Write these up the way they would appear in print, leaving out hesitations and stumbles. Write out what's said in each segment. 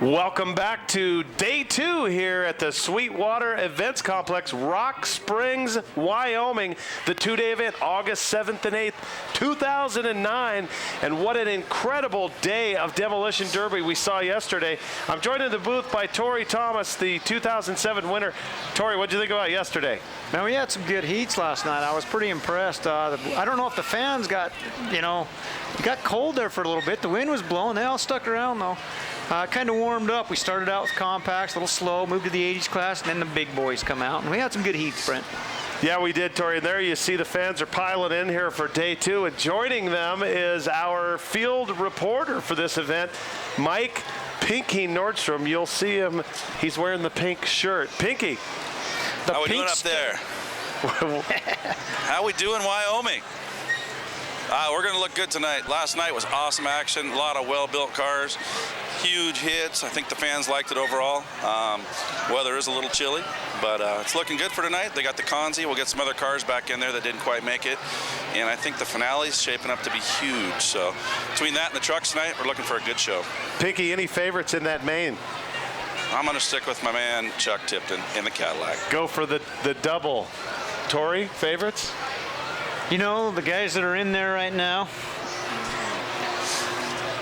Welcome back to day 2 here at the Sweetwater Events Complex, Rock Springs, Wyoming. The 2-day event, August 7th and 8th, 2009. And what an incredible day of Demolition Derby we saw yesterday. I'm joined in the booth by Tori Thomas, the 2007 winner. Tori, what did you think about yesterday? Man, we had some good heats last night. I was pretty impressed. I don't know if the fans got, it got cold there for a little bit. The wind was blowing. They all stuck around, though. Kind of warmed up. We started out with compacts, a little slow, moved to the 80s class, and then the big boys come out. And we had some good heats, Brent. Yeah, we did, Tori. And there you see the fans are piling in here for day 2. And joining them is our field reporter for this event, Mike Pinky Nordstrom. You'll see him. He's wearing the pink shirt. Pinky. How we doing up there? How we doing, Wyoming? We're going to look good tonight. Last night was awesome action. A lot of well-built cars. Huge hits. I think the fans liked it overall. Weather is a little chilly, but it's looking good for tonight. They got the Conzi. We'll get some other cars back in there that didn't quite make it. And I think the finale's shaping up to be huge. So between that and the trucks tonight, we're looking for a good show. Pinky, any favorites in that main? I'm going to stick with my man, Chuck Tipton, in the Cadillac. Go for the double. Tori, favorites? The guys that are in there right now,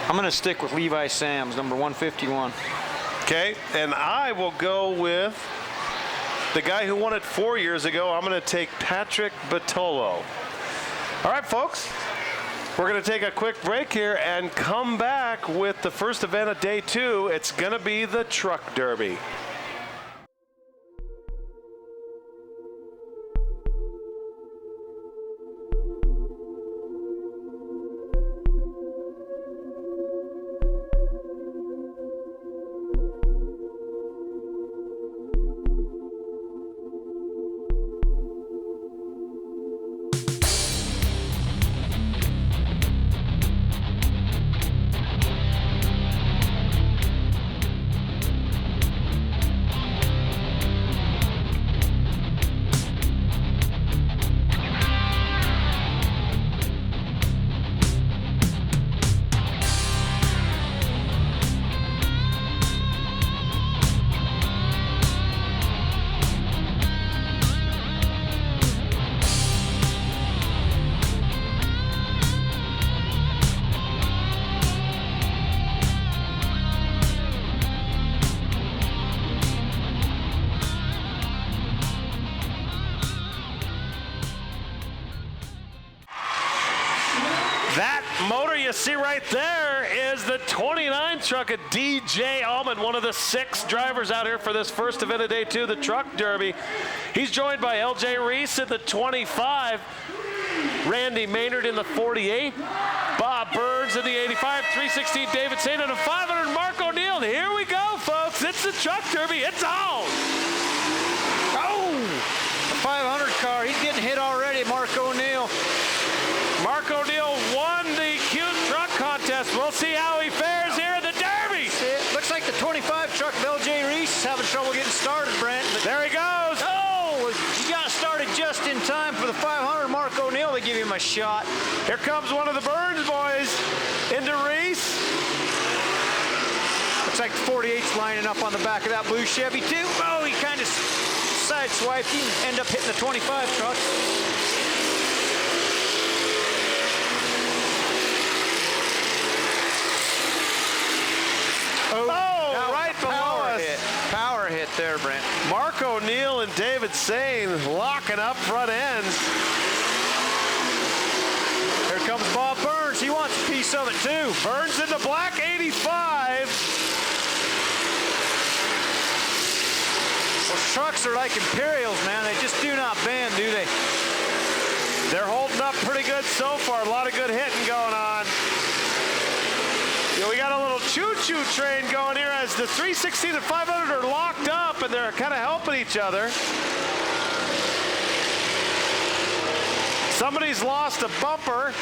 I'm going to stick with Levi Sams, number 151. Okay, and I will go with the guy who won it 4 years ago. I'm going to take Patrick Bartolo. All right, folks, we're going to take a quick break here and come back with the first event of day 2. It's going to be the Truck Derby. That motor you see right there is the 29 truck of DJ Allman, one of the 6 drivers out here for this first event of day 2, the Truck Derby. He's joined by LJ Reese in the 25, Randy Maynard in the 48, Bob Burns in the 85, 316 David Sain in the 500, Mark O'Neill. Here we go, folks. It's the Truck Derby. It's on. Oh, the 500 car. He's getting hit already, Mark O'Neill. Mark O'Neill won the cute truck contest. We'll see how he fares here in the Derby. It looks like the 25 truck of LJ Reese is having trouble getting started, Brent. There he goes. Oh, he got started just in time for the 500. Mark O'Neill, they give him a shot. Here comes one of the Burns boys into Reese. Looks like the 48's lining up on the back of that blue Chevy, too. Oh, he kind of sideswiped. He can end up hitting the 25 truck. Oh, right below us. Power hit there, Brent. Mark O'Neill and David Sain locking up front ends. Here comes Bob Burns. He wants a piece of it, too. Burns in the black 85. Well, trucks are like Imperials, man. They just do not bend, do they? They're holding up pretty good so far. A lot of good hitting going on. Yeah, we got a little choo-choo train going here as the 316 and 500 are locked up and they're kind of helping each other. Somebody's lost a bumper.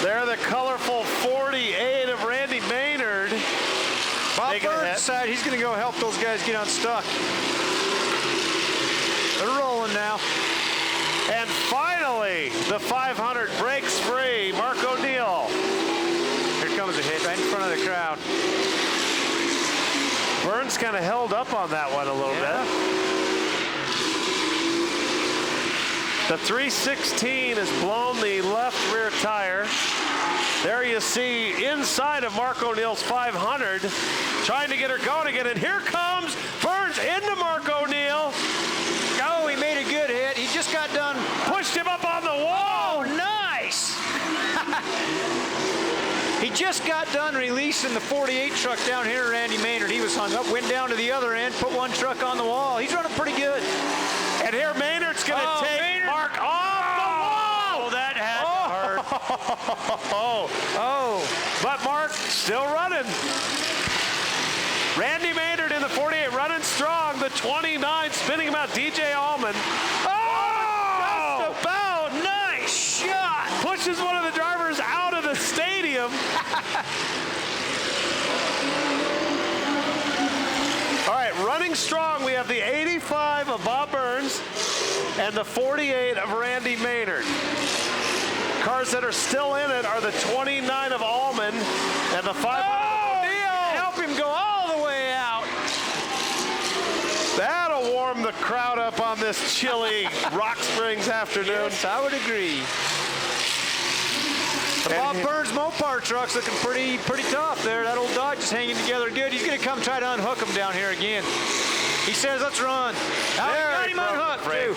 There, the colorful 48 of Randy Maynard. Bob Burns side, he's going to go help those guys get unstuck. They're rolling now. And finally, the 500 breaks free. Mark O'Neill comes a hit right in front of the crowd. Burns kind of held up on that one a little bit. The 316 has blown the left rear tire. There you see inside of Mark O'Neill's 500, trying to get her going again, and here comes Burns into Mark O'Neill. Oh, he made a good hit. He just got done. Pushed him up on the wall. Oh, nice. He just got done releasing the 48 truck down here, Randy Maynard. He was hung up, went down to the other end, put one truck on the wall. He's running pretty good. And here Maynard's going to take Maynard. Mark off the wall. Oh, that had to hurt. Oh, but Mark still running. Randy Maynard in the 48 running strong. The 29 spinning him out. DJ Allman. Oh, just about. Nice shot. Pushes one of the drivers out of the stadium. All right, running strong. We have the 85 of Bob Burns and the 48 of Randy Maynard. Cars that are still in it are the 29 of Allman and the 500 of O'Neill. Help him go all the way out. That'll warm the crowd up on this chilly Rock Springs afternoon. Yes, I would agree. The Bob Burns Mopar truck's looking pretty tough there. That old Dodge is hanging together good. He's going to come try to unhook him down here again. He says, let's run. Now he got him unhooked, too.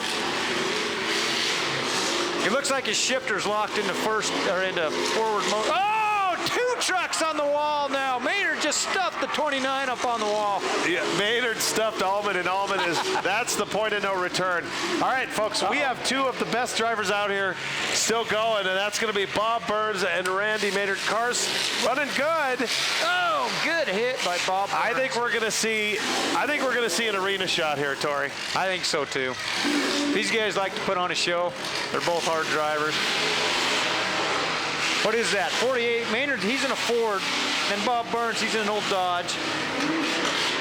It looks like his shifter's locked into first or into forward mode. Oh, two trucks on the wall now. Maynard just stuffed the 29 up on the wall. Yeah, Maynard stuffed Allman, and Allman is, that's the point of no return. All right, folks, we have two of the best drivers out here still going, and that's going to be Bob Burns and Randy Maynard. Cars running good. Oh, good hit by Bob Burns. I think we're going to see an arena shot here, Tori. I think so too. These guys like to put on a show. They're both hard drivers. What is that? 48. Maynard, he's in a Ford. And Bob Burns, he's in an old Dodge.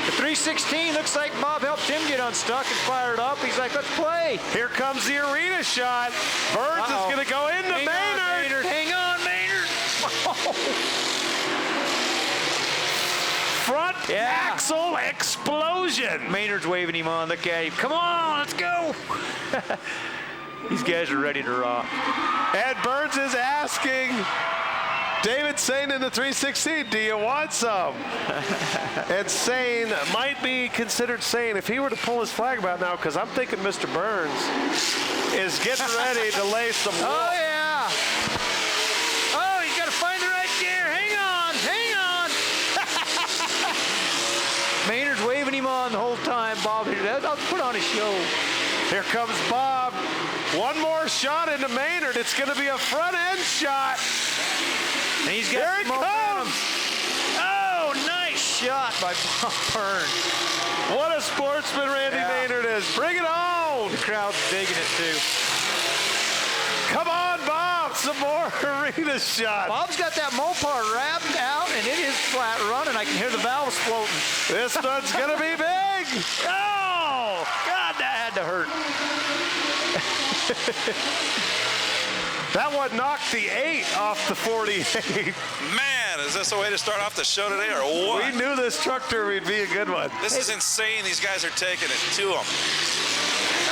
The 316 looks like Bob helped him get unstuck and fired up. He's like, let's play. Here comes the arena shot. Burns is going to go into Maynard. Hang on, Maynard. Front axle explosion. Maynard's waving him on. Look at him. Come on, let's go. These guys are ready to rock. And Burns is asking David Sane in the 316, do you want some? And Sane might be considered sane if he were to pull his flag about now, because I'm thinking Mr. Burns is getting ready to lay some wool. Oh, yeah. Oh, he's got to find the right gear. Hang on. Maynard's waving him on the whole time, Bob. I'll put on a show. Here comes Bob. One more shot into Maynard. It's going to be a front end shot. And he's got Here it comes. Oh, nice shot by Bob Burns. What a sportsman Randy Maynard is. Bring it on. The crowd's digging it too. Come on, Bob. Some more arena shots. Bob's got that Mopar wrapped out, and it is flat running. I can hear the valves floating. This one's going to be big. Oh, God, that had to hurt. That one knocked the 8 off the 48. Man, is this a way to start off the show today or what? We knew this truck tour would be a good one. This is insane. These guys are taking it to them.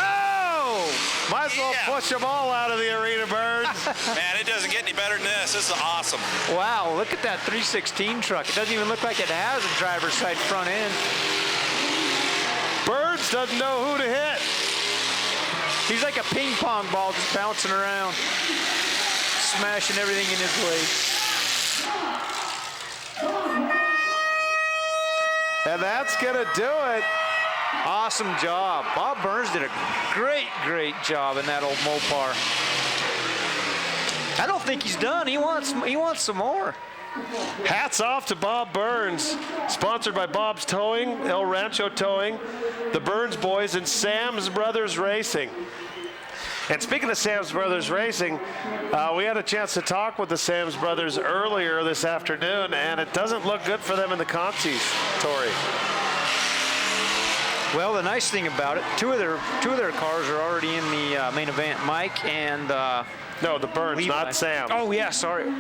Oh! Might as well push them all out of the arena, Burns. Man, it doesn't get any better than this. This is awesome. Wow, look at that 316 truck. It doesn't even look like it has a driver's side front end. Burns doesn't know who to hit. He's like a ping pong ball just bouncing around, smashing everything in his way. And that's going to do it. Awesome job. Bob Burns did a great job in that old Mopar. I don't think he's done. He wants some more. Hats off to Bob Burns. Sponsored by Bob's Towing, El Rancho Towing, the Burns Boys, and Sam's Brothers Racing. And speaking of Sam's Brothers Racing, we had a chance to talk with the Sam's Brothers earlier this afternoon, and it doesn't look good for them in the consies, Tori. Well, the nice thing about it, two of their cars are already in the main event. Mike and no, the Burns, Levi. not Sam. Oh yeah, sorry.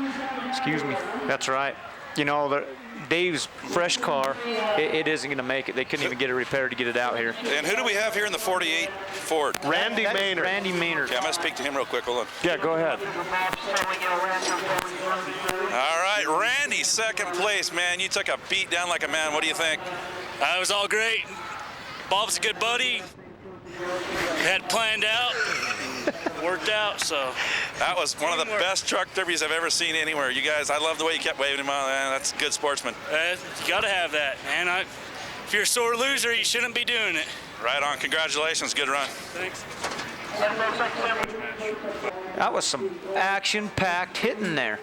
Excuse me. That's right. you know, Dave's fresh car, it isn't going to make it. They couldn't even get it repaired to get it out here. And who do we have here in the 48 Ford? Randy Maynard. Randy Maynard. Yeah, I'm going to speak to him real quick. Hold on. Yeah, go ahead. All right, Randy, second place, man. You took a beat down like a man. What do you think? It was all great. Bob's a good buddy. Had it planned out. Worked out, so. That was one of the best truck derbies I've ever seen anywhere. You guys, I love the way you kept waving him on. Man, that's a good sportsman. You got to have that, man. If you're a sore loser, you shouldn't be doing it. Right on. Congratulations. Good run. Thanks. That was some action-packed hitting there.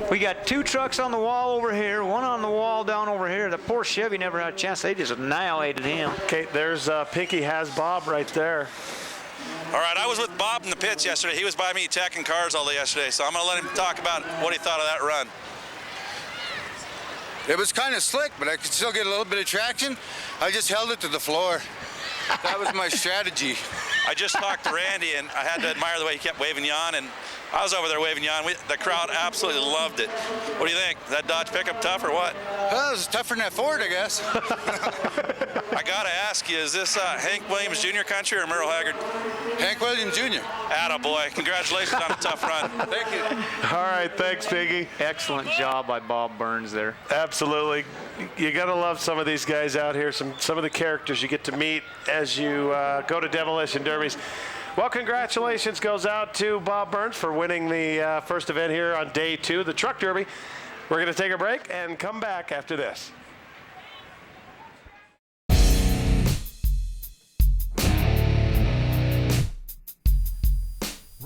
We got 2 trucks on the wall over here, 1 on the wall down over here. The poor Chevy never had a chance. They just annihilated him. Okay, there's Pinky has Bob right there. All right, I was with Bob in the pits yesterday. He was by me checking cars all day yesterday, so I'm going to let him talk about what he thought of that run. It was kind of slick, but I could still get a little bit of traction. I just held it to the floor. That was my strategy. I just talked to Randy, and I had to admire the way he kept waving you on, and I was over there waving you on. The crowd absolutely loved it. What do you think? That Dodge pickup tough or what? Well, it was tougher than that Ford, I guess. I got to ask you, is this Hank Williams Jr. country or Merle Haggard? Hank Williams Jr. Attaboy. Congratulations on a tough run. Thank you. All right, thanks, Pinky. Excellent job by Bob Burns there. Absolutely. You got to love some of these guys out here, some of the characters you get to meet as you go to demolition derbies. Well, congratulations goes out to Bob Burns for winning the first event here on day 2, the Truck Derby. We're going to take a break and come back after this.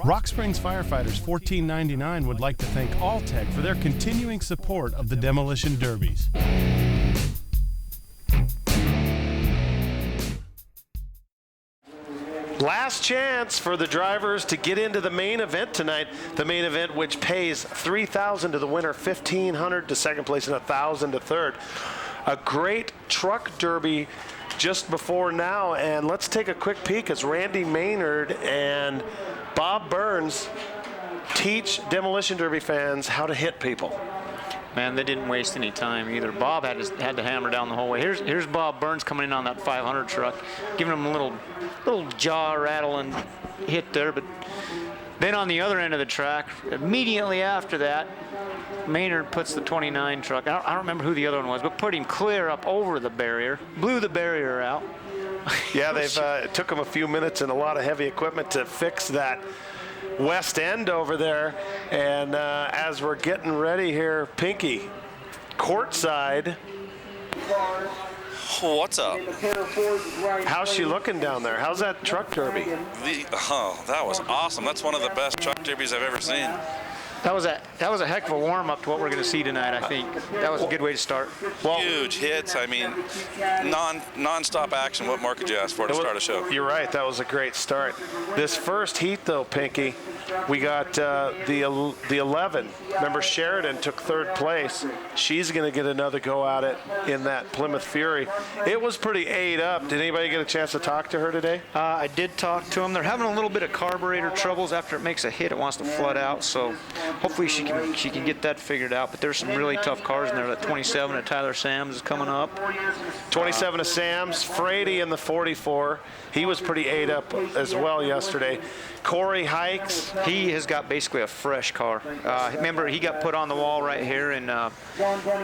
Rock Springs Firefighters 1499 would like to thank Alltech for their continuing support of the demolition derbies. Last chance for the drivers to get into the main event tonight. The main event, which pays $3,000 to the winner, $1,500 to second place, and $1,000 to third. A great truck derby just before now, and let's take a quick peek as Randy Maynard and Bob Burns teach demolition derby fans how to hit people. Man, they didn't waste any time either. Bob had to hammer down the whole way. Here's Bob Burns coming in on that 500 truck, giving him a little jaw rattling hit there. But then on the other end of the track, immediately after that, Maynard puts the 29 truck. I don't remember who the other one was, but put him clear up over the barrier, blew the barrier out. Yeah, it took them a few minutes and a lot of heavy equipment to fix that west end over there. And as we're getting ready here, Pinky, courtside. What's up? How's she looking down there? How's that truck derby? That was awesome. That's one of the best truck derbies I've ever seen. That was a heck of a warm-up to what we're going to see tonight, I think. That was a good way to start. Well, huge hits. I mean, non-stop action. What more could you ask for to start a show? You're right. That was a great start. This first heat, though, Pinky, we got the 11. Remember, Sheridan took third place. She's going to get another go at it in that Plymouth Fury. It was pretty ate up. Did anybody get a chance to talk to her today? I did talk to them. They're having a little bit of carburetor troubles after it makes a hit. It wants to flood out, so hopefully she can get that figured out. But there's some really tough cars in there. That 27 at Tyler Sams is coming up. 27 of Sam's. Frady in the 44. He was pretty ate up as well yesterday. Corey Hikes. He has got basically a fresh car. Remember, he got put on the wall right here and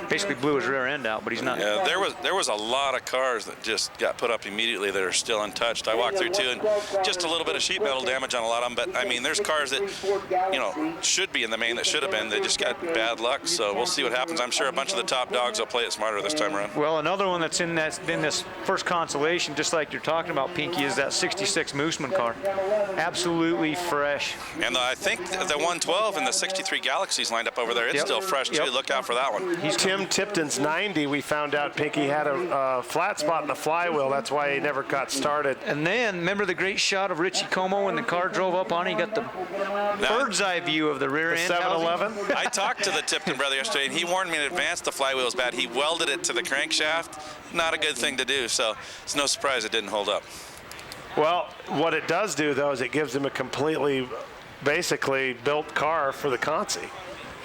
basically blew his rear end out, but he's not. Yeah, there was a lot of cars that just got put up immediately that are still untouched. I walked through too, and just a little bit of sheet metal damage on a lot of them. But I mean, there's cars that should be in the main that should have been. They just got bad luck. So we'll see what happens. I'm sure a bunch of the top dogs will play it smarter this time around. Well, another one that's in this first consolation, just like you're talking about, Pinky, is that 66 Mooseman car. Absolutely fresh. And I think the 112 and the 63 Galaxies lined up over there. It's still fresh too. Look out for that one. Tim Tipton's 90. We found out Pinky had a flat spot in the flywheel. That's why he never got started. And then remember the great shot of Richie Como when the car drove up on it? He got the bird's eye view of the rear end. 7-Eleven. I talked to the Tipton brother yesterday, and he warned me in advance the flywheel was bad. He welded it to the crankshaft. Not a good thing to do. So it's no surprise it didn't hold up. Well, what it does do, though, is it gives him a completely, basically built car for the Consi.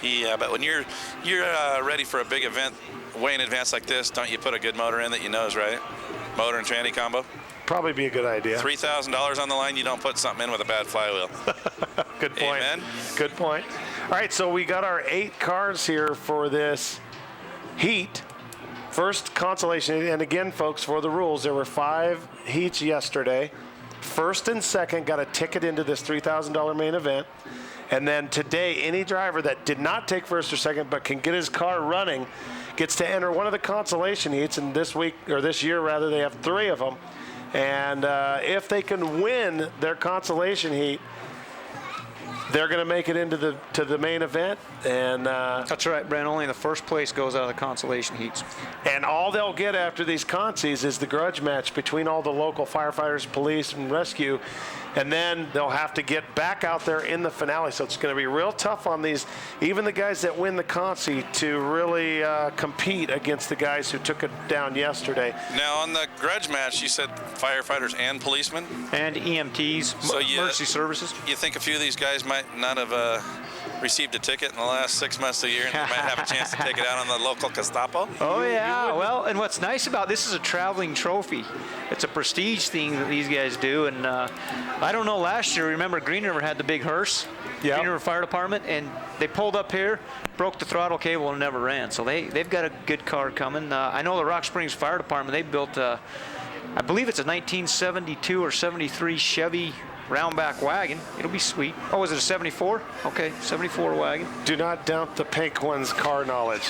Yeah, but when you're ready for a big event way in advance like this, don't you put a good motor in that you know is right? Motor and tranny combo. Probably be a good idea. $3,000 on the line, you don't put something in with a bad flywheel. Good point. Amen. Good point. All right, so we got our 8 cars here for this heat. First consolation, and again, folks, for the rules, there were 5 heats yesterday. First and second got a ticket into this $3,000 main event. And then today, any driver that did not take first or second but can get his car running gets to enter one of the consolation heats. And this week, or this year rather, they have 3 of them. And if they can win their consolation heat, they're going to make it into the main event. And That's right, Brent. Only the first place goes out of the consolation heats. And all they'll get after these consies is the grudge match between all the local firefighters, police, and rescue. And then they'll have to get back out there in the finale. So it's going to be real tough on these, even the guys that win the consi, to really compete against the guys who took it down yesterday. Now, on the grudge match, you said firefighters and policemen? And EMTs, So emergency services. You think a few of these guys might not have received a ticket in the last 6 months to a year, and they might have a chance to take it out on the local Gestapo? Oh, yeah. Well, and what's nice about this is a traveling trophy. It's a prestige thing that these guys do. And I don't know, last year, remember Green River had the big hearse? Yep. Green River Fire Department, and they pulled up here, broke the throttle cable, and never ran. So they've got a good car coming. I know the Rock Springs Fire Department, they built, I believe it's a 1972 or 73 Chevy roundback wagon. It'll be sweet. Oh, is it a 74? Okay, 74 wagon. Do not doubt the pink one's car knowledge.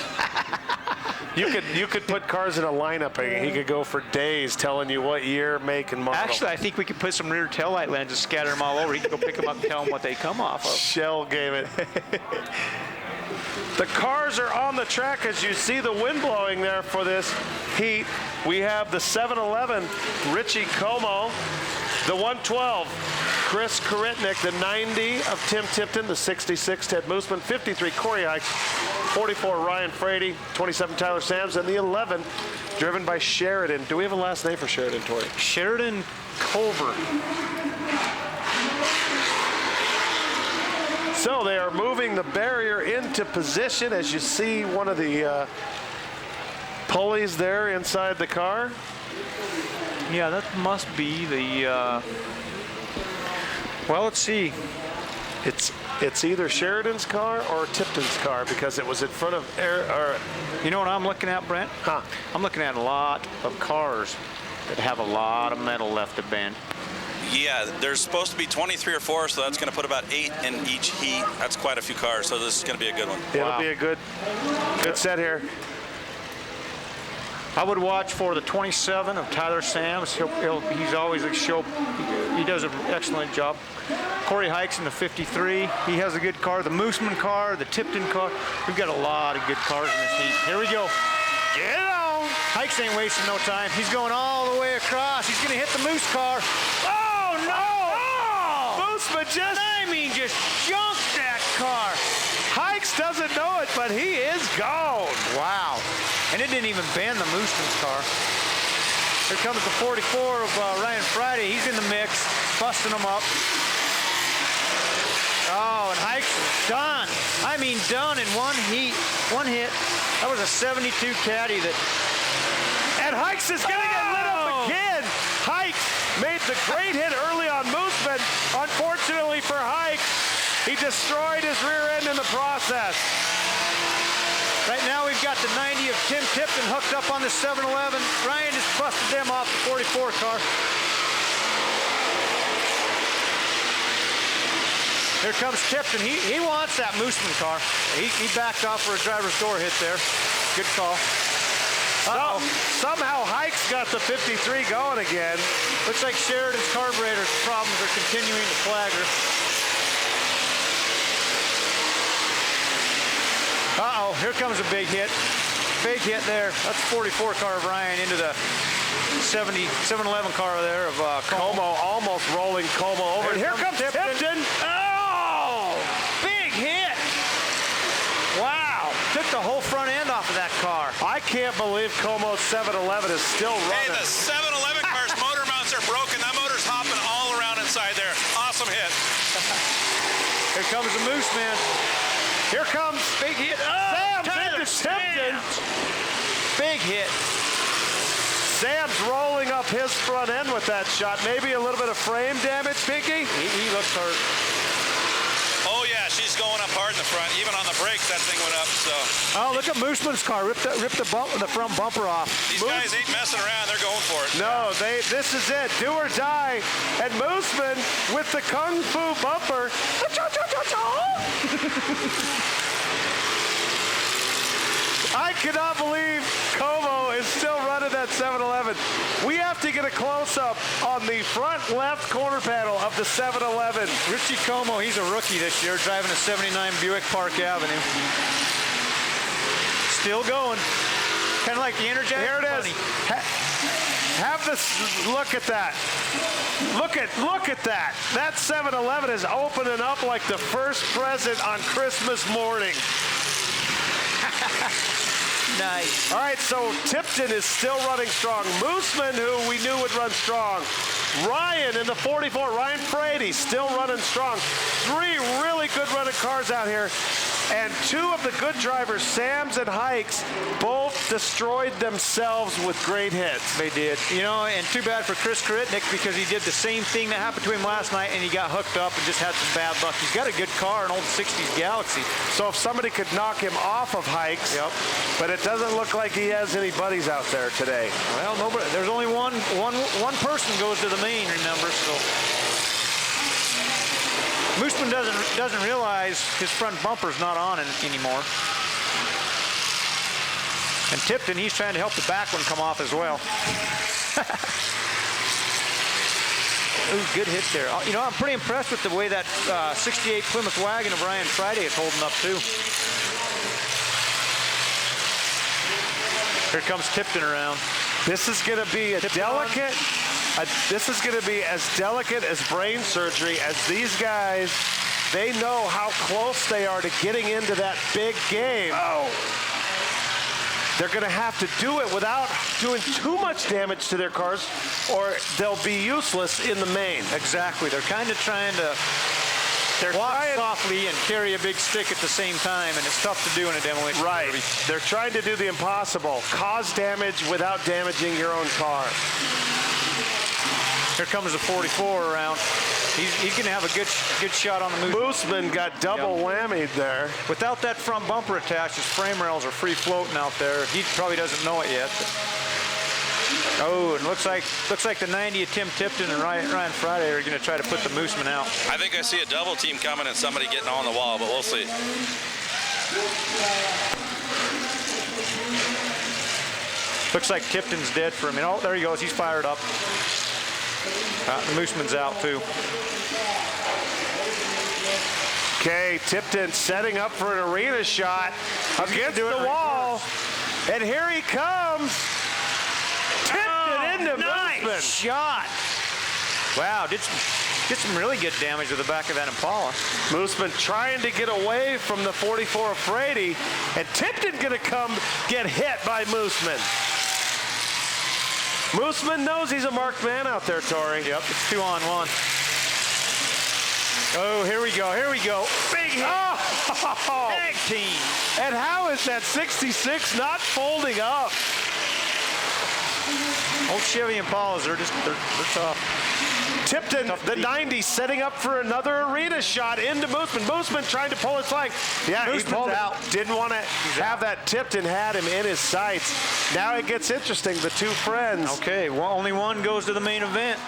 You could put cars in a lineup and he could go for days telling you what year, make, and model. Actually, I think we could put some rear taillight lenses, scatter them all over. He can go pick them up and tell them what they come off of. Shell gave it. The cars are on the track as you see the wind blowing there for this heat. We have the 711 Richie Como, the 112 Chris Koritnik, the 90 of Tim Tipton, the 66 Ted Mooseman, 53 Corey Hikes, 44 Ryan Frady, 27 Tyler Sams, and the 11 driven by Sheridan. Do we have a last name for Sheridan, Tori? Sheridan Culver. So they are moving the barrier into position as you see one of the pulleys there inside the car. Yeah, that must be the, well, let's see. It's either Sheridan's car or Tipton's car because it was in front of You know what I'm looking at, Brent? Huh. I'm looking at a lot of cars that have a lot of metal left to bend. Yeah, there's supposed to be 23 or 4, so that's going to put about 8 in each heat. That's quite a few cars, so this is going to be a good one. It'll be a good set here. I would watch for the 27 of Tyler Sams. He's always a show. He does an excellent job. Corey Hikes in the 53. He has a good car. The Mooseman car, the Tipton car. We've got a lot of good cars in this heat. Here we go. Get on. Hikes ain't wasting no time. He's going all the way across. He's going to hit the Moose car. Oh, no! Oh! Mooseman just junked that car. Hikes doesn't know it, but he is gone. Wow. And it didn't even bend the Mooseman's car. Here comes the 44 of Ryan Friday. He's in the mix, busting them up. Oh, and Hikes is done. I mean, done in one hit. That was a 72 caddy that... And Hikes is going to get lit up again. Hikes made the great hit early on Mooseman. Unfortunately for Hikes, he destroyed his rear end in the process. Right now we've got the 90 of Tim Tipton hooked up on the 711. Ryan just busted them off the 44 car. Here comes Tipton. He wants that Mooseman car. He backed off for a driver's door hit there. Good call. So, somehow Hikes got the 53 going again. Looks like Sheridan's carburetor problems are continuing to flag her. Uh-oh, here comes a big hit. Big hit there. That's 44 car of Ryan into the 711 car there of Como almost rolling Como over. And here comes Tipton. Oh! Big hit! Wow. Took the whole front end off of that car. I can't believe Como's 711 is still running. Hey, the 711 car's motor mounts are broken. That motor's hopping all around inside there. Awesome hit. Here comes the Moose Man. Here comes Big hit. Sam's into Tipton. Big hit. Sam's rolling up his front end with that shot. Maybe a little bit of frame damage, Pinky? He looks hurt. Oh, yeah, she's going up hard in the front. Even on the brakes, that thing went up. So Oh, look at Mooseman's car. Ripped the front bumper off. these guys ain't messing around. They're going for it. No, this is it. Do or die. And Mooseman with the Kung Fu bumper. I cannot believe Como is still running that 7-Eleven. We have to get a close-up on the front left corner panel of the 7-Eleven. Richie Como, he's a rookie this year, driving a 79 Buick Park Avenue. Still going. Kind of like the Energizer. Here it is. Have this. Look at that. Look at that. That 7-Eleven is opening up like the first present on Christmas morning. Nice. All right, so Tipton is still running strong. Mooseman, who we knew would run strong. Ryan in the 44, Ryan Frady, still running strong. 3 really good running cars out here. And 2 of the good drivers, Sams and Hikes, both destroyed themselves with great hits. They did. You know, and too bad for Chris Karitnik because he did the same thing that happened to him last night and he got hooked up and just had some bad luck. He's got a good car, an old 60s Galaxy. So if somebody could knock him off of Hikes, but it doesn't look like he has any buddies out there today. Well, nobody. There's only one person goes to the main, remember, so. Mooseman doesn't realize his front bumper's not on anymore. And Tipton, he's trying to help the back one come off as well. Ooh, good hit there. You know, I'm pretty impressed with the way that 68 Plymouth wagon of Ryan Friday is holding up too. Here comes Tipton around. This is going to be a delicate. This is going to be as delicate as brain surgery as these guys. They know how close they are to getting into that big game. Oh. They're going to have to do it without doing too much damage to their cars, or they'll be useless in the main. Exactly. They're kind of trying to walk softly and carry a big stick at the same time, and it's tough to do in a demolition derby. Right. They're trying to do the impossible. Cause damage without damaging your own car. Here comes the 44 around. He's going to have a good shot on the Mooseman got double whammied there. Without that front bumper attached, his frame rails are free floating out there. He probably doesn't know it yet. Oh, and looks like the 90 of Tim Tipton and Ryan Friday are going to try to put the Mooseman out. I think I see a double team coming and somebody getting on the wall, but we'll see. Looks like Tipton's dead for him. Oh, there he goes. He's fired up. The Mooseman's out too. Okay, Tipton setting up for an arena shot against the wall. And here he comes. Tipton into Mooseman. Shot. Wow, did some really good damage to the back of that Impala. Mooseman trying to get away from the 44 of Frady, and Tipton gonna come get hit by Mooseman. Mooseman knows he's a marked man out there, Tori. Yep, it's 2-on-1. Oh, here we go. Big hit. Oh! Tag team. And how is that 66 not folding up? Old Chevy Impalas, they're tough. Tipton, the 90, setting up for another arena shot into Mooseman. Mooseman trying to pull his flag. Yeah, he pulled out. Didn't want to have that. Tipton had him in his sights. Now it gets interesting. The 2 friends. Okay, well, only one goes to the main event.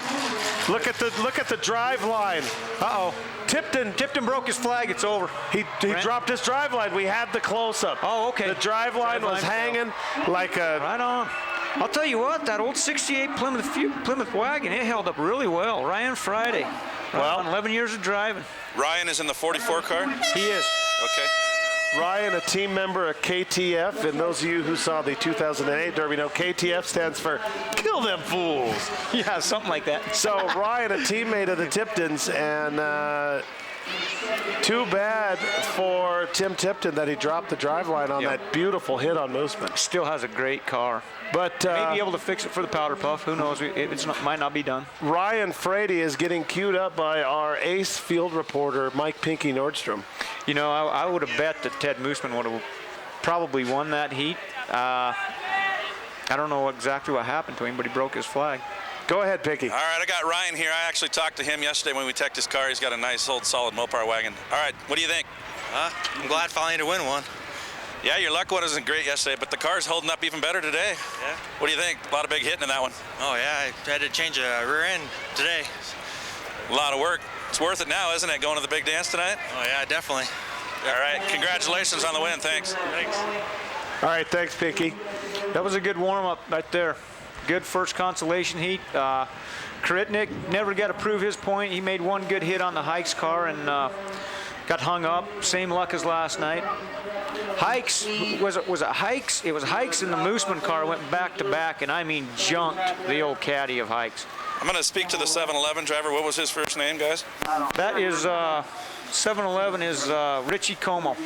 Look at the drive line. Uh-oh. Tipton broke his flag. It's over. He dropped his drive line. We had the close-up. Oh, okay. The drive line was hanging like a... Right on. I'll tell you what, that old 68 Plymouth wagon, it held up really well. Ryan Friday. Well, 11 years of driving. Ryan is in the 44 car? He is. Okay. Ryan, a team member of KTF, and those of you who saw the 2008 Derby know KTF stands for Kill Them Fools. Yeah, something like that. So Ryan, a teammate of the Tiptons, and too bad for Tim Tipton that he dropped the driveline on that beautiful hit on Mooseman. Still has a great car. But may be able to fix it for the powder puff. Who knows? It might not be done. Ryan Frady is getting queued up by our ace field reporter, Mike Pinky Nordstrom. You know, I would have bet that Ted Mooseman would have probably won that heat. I don't know exactly what happened to him, but he broke his flag. Go ahead, Picky. All right, I got Ryan here. I actually talked to him yesterday when we checked his car. He's got a nice old solid Mopar wagon. All right, what do you think? I'm glad finally to win one. Yeah, your luck wasn't great yesterday, but the car's holding up even better today. Yeah. What do you think? A lot of big hitting in that one. Oh yeah, I had to change a rear end today. A lot of work. It's worth it now, isn't it, going to the big dance tonight? Oh yeah, definitely. All right, congratulations on the win. Thanks. Thanks. All right, thanks, Picky. That was a good warm-up right there. Good first consolation heat. Karitnik never got to prove his point. He made one good hit on the Hikes car and got hung up. Same luck as last night. Hikes, was it Hikes? It was Hikes and the Mooseman car went back-to-back, and I mean junked the old caddy of Hikes. I'm going to speak to the 7-Eleven driver. What was his first name, guys? That is 7-Eleven is Richie Como.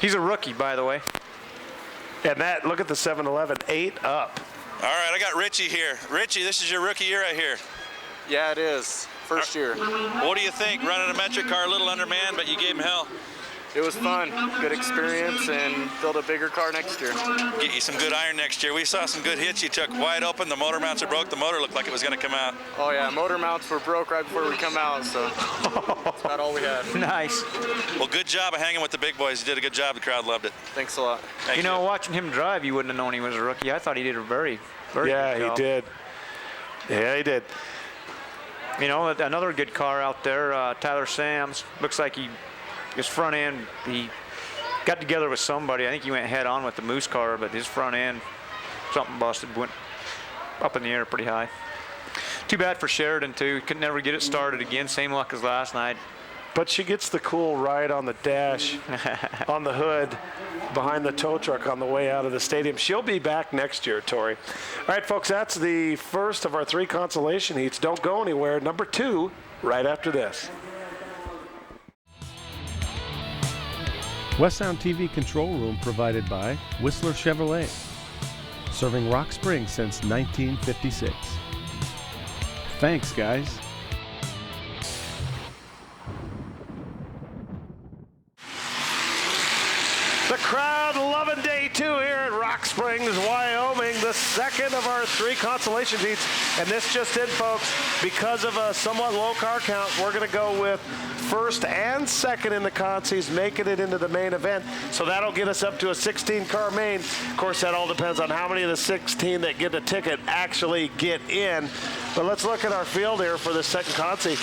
He's a rookie, by the way. And that, look at the 7-Eleven, 8 up. All right, I got Richie here. Richie, this is your rookie year right here. Yeah, it is. First year. What do you think? Running a metric car, a little undermanned, but you gave him hell. It was fun. Good experience, and build a bigger car next year. Get you some good iron next year. We saw some good hits you took wide open. The motor mounts are broke. The motor looked like it was going to come out. Oh yeah, motor mounts were broke right before we come out, so that's about all we had. Nice. Well, good job of hanging with the big boys. You did a good job. The crowd loved it. Thanks a lot. Thank You know, watching him drive, you wouldn't have known he was a rookie. I thought he did a very good job. He did. Yeah, he did. You know, another good car out there, Tyler Sams. Looks like his front end, he got together with somebody. I think he went head on with the Moose car, but his front end, something busted, went up in the air pretty high. Too bad for Sheridan, too. Could never get it started again. Same luck as last night. But she gets the cool ride on the dash, on the hood, behind the tow truck on the way out of the stadium. She'll be back next year, Tori. All right, folks, that's the first of our 3 consolation heats. Don't go anywhere. Number 2, right after this. West Sound TV control room provided by Whistler Chevrolet. Serving Rock Springs since 1956. Thanks, guys. The crowd loving day 2 here at Rock Springs, Wyoming, the second of our 3 consolation heats. And this just in, folks, because of a somewhat low car count, we're going to go with first and second in the consies, making it into the main event. So that'll get us up to a 16-car main. Of course, that all depends on how many of the 16 that get a ticket actually get in. But let's look at our field here for the second consie.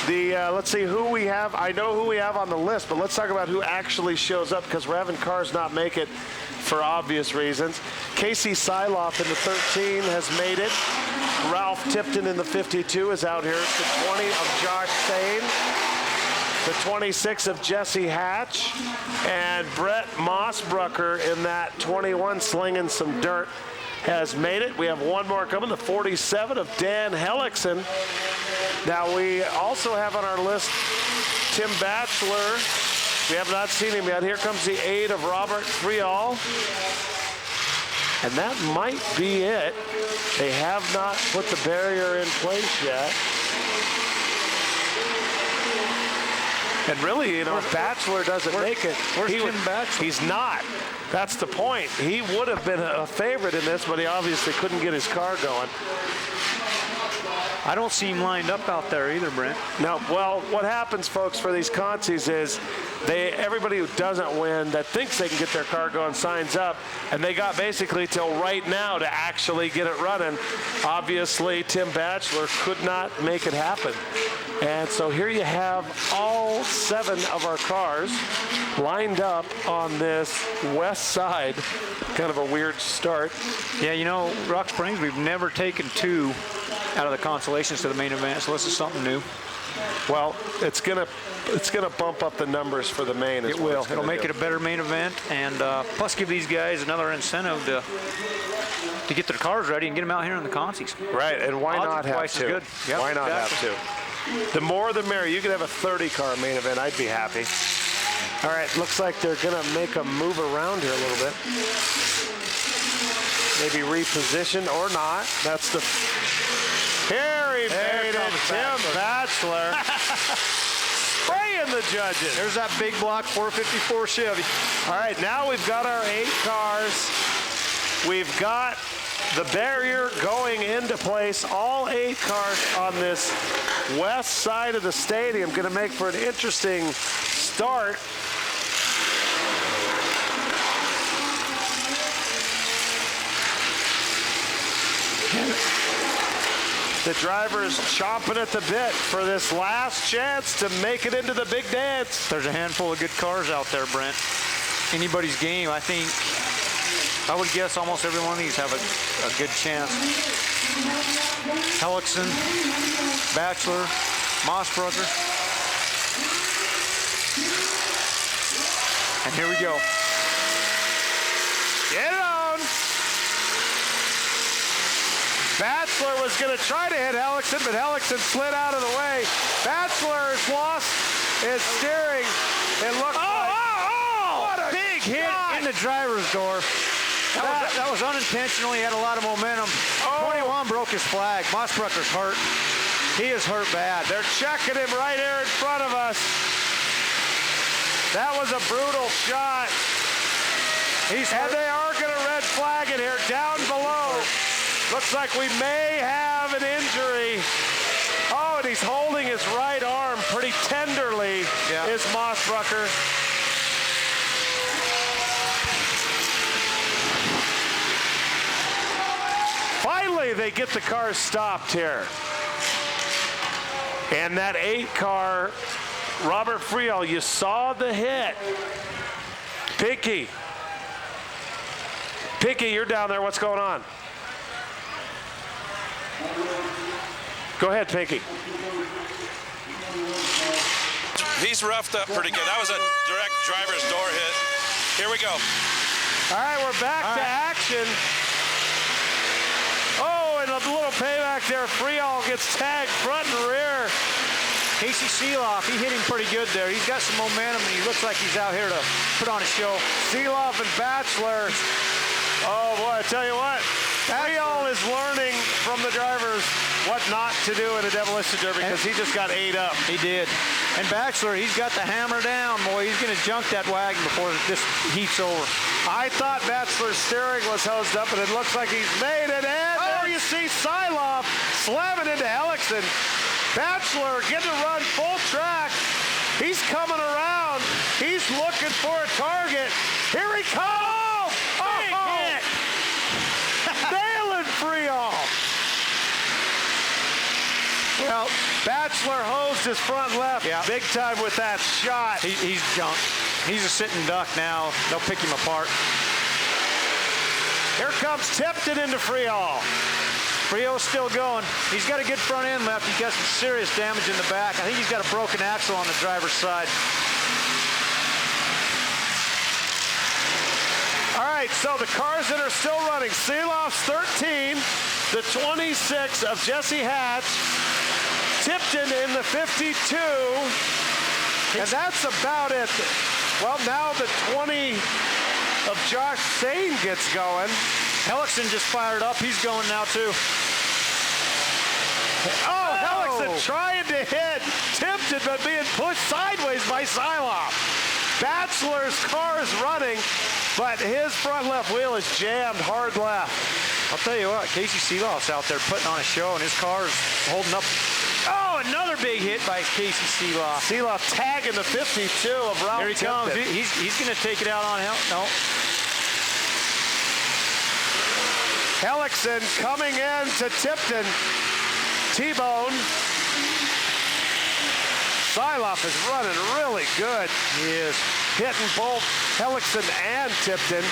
Let's see who we have. I know who we have on the list, but let's talk about who actually shows up because we're having cars not make it for obvious reasons. Casey Syloff in the 13 has made it. Ralph Tipton in the 52 is out here. It's the 20 of Josh Sane. The 26 of Jesse Hatch. And Brett Mossbrucker in that 21 slinging some dirt has made it. We have one more coming, the 47 of Dan Hellickson. Now we also have on our list Tim Batchelor. We have not seen him yet. Here comes the 8 of Robert Frial. And that might be it. They have not put the barrier in place yet. And really, you know, if Batchelor doesn't make it, Where's Tim Batchelor? he's not. That's the point. He would have been a favorite in this, but he obviously couldn't get his car going. I don't see him lined up out there either, Brent. No, well, what happens, folks, for these consies is everybody who doesn't win that thinks they can get their car going signs up, and they got basically till right now to actually get it running. Obviously, Tim Batchelor could not make it happen. And so here you have all 7 of our cars lined up on this west side. Kind of a weird start. Yeah, you know, Rock Springs, we've never taken 2 out of the consolations to the main event, so this is something new. Well, it's gonna bump up the numbers for the main. It will. It'll make it a better main event, and plus give these guys another incentive to get their cars ready and get them out here in the consies. Right, and why not have twice as 2? good. Yep, why not exactly. have 2? The more the merrier. You could have a 30-car main event. I'd be happy. All right, looks like they're gonna make a move around here a little bit. Maybe reposition or not. That's the. Here he made it, Tim Batchelor. swaying the judges. There's that big block 454 Chevy. All right, now we've got our 8 cars. We've got the barrier going into place. All 8 cars on this west side of the stadium. Going to make for an interesting start. The drivers chomping at the bit for this last chance to make it into the big dance. There's a handful of good cars out there, Brent. Anybody's game. I think, I would guess almost every one of these have a good chance. Hellickson, Bachelor, Mossbrugger. And here we go. Get it on. Bachelor was going to try to hit Hellickson, but Hellickson slid out of the way. Bachelor has lost his steering. It looks what a big hit in the driver's door. That was unintentional. He had a lot of momentum. 21 broke his flag. Mossbrugger's hurt. He is hurt bad. They're checking him right here in front of us. That was a brutal shot. And they are going to red flag it here down below. Looks like we may have an injury. Oh, and he's holding his right arm pretty tenderly, is Mossbrugger. Finally, they get the cars stopped here. And that 8 car, Robert Friel, you saw the hit. Pinky, you're down there. What's going on? Go ahead, Pinky. He's roughed up pretty good. That was a direct driver's door hit. Here we go. All right, we're back to action. Oh, and a little payback there. Friel gets tagged front and rear. Casey Seeloff, he hit him pretty good there. He's got some momentum, and he looks like he's out here to put on a show. Seeloff and Bachelor. Oh, boy, I tell you what. Friel is learning from the drivers what not to do in a demolition derby because he just got ate up. He did. And Bachelor, he's got the hammer down, boy. He's going to junk that wagon before this heat's over. I thought Bachelor's steering was hosed up, and it looks like he's made it. And there you see Siloff slamming into Hellickson. Bachelor getting to run full track. He's coming around. He's looking for a target. Here he comes. Big hit. Nailing Friel. Well, Bachelor hosed his front left big time with that shot. He's junked. He's a sitting duck now. They'll pick him apart. Here comes Tipton into Friel. Friel's still going. He's got a good front end left. He's got some serious damage in the back. I think he's got a broken axle on the driver's side. All right, so the cars that are still running, Seeloff's 13, the 26 of Jesse Hatch, Tipton in the 52, and that's about it. Well, now the 20 of Josh Sane gets going. Hellickson just fired up. He's going now, too. Oh, Hellickson trying to hit Tipton, but being pushed sideways by Siloff. Bachelor's car is running, but his front left wheel is jammed hard left. I'll tell you what, Casey Seeloff's out there putting on a show, and his car's holding up. Oh, another big hit by Casey Seeloff. Seeloff tagging the 52 of Ralph Here he Tipton. comes. He's going to take it out on No. Hellickson coming in to Tipton. T-bone. Siloff is running really good. He is. Hitting both Hellickson and Tipton.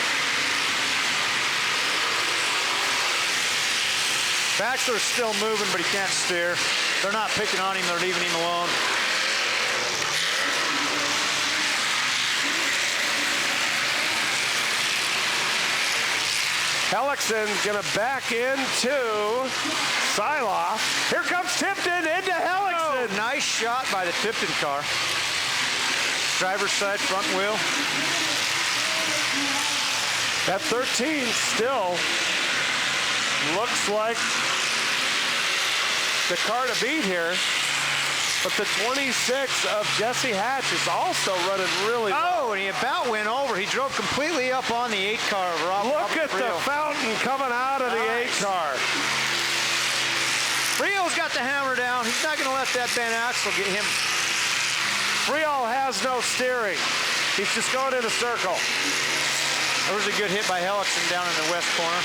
Bachelor's still moving, but he can't steer. They're not picking on him. They're leaving him alone. Hellickson gonna back into Siloff. Here comes Tipton into Hellickson. Oh, nice shot by the Tipton car. Driver's side front wheel. That 13 still looks like the car to beat here. But the 26 of Jesse Hatch is also running really well. Oh, and he about went over. He drove completely up on the 8 car of Rob. Look at the fountain coming out of the 8 car. Frio's got the hammer down. He's not going to let that bent axle get him. Friol has no steering. He's just going in a circle. There was a good hit by Hellickson down in the west corner.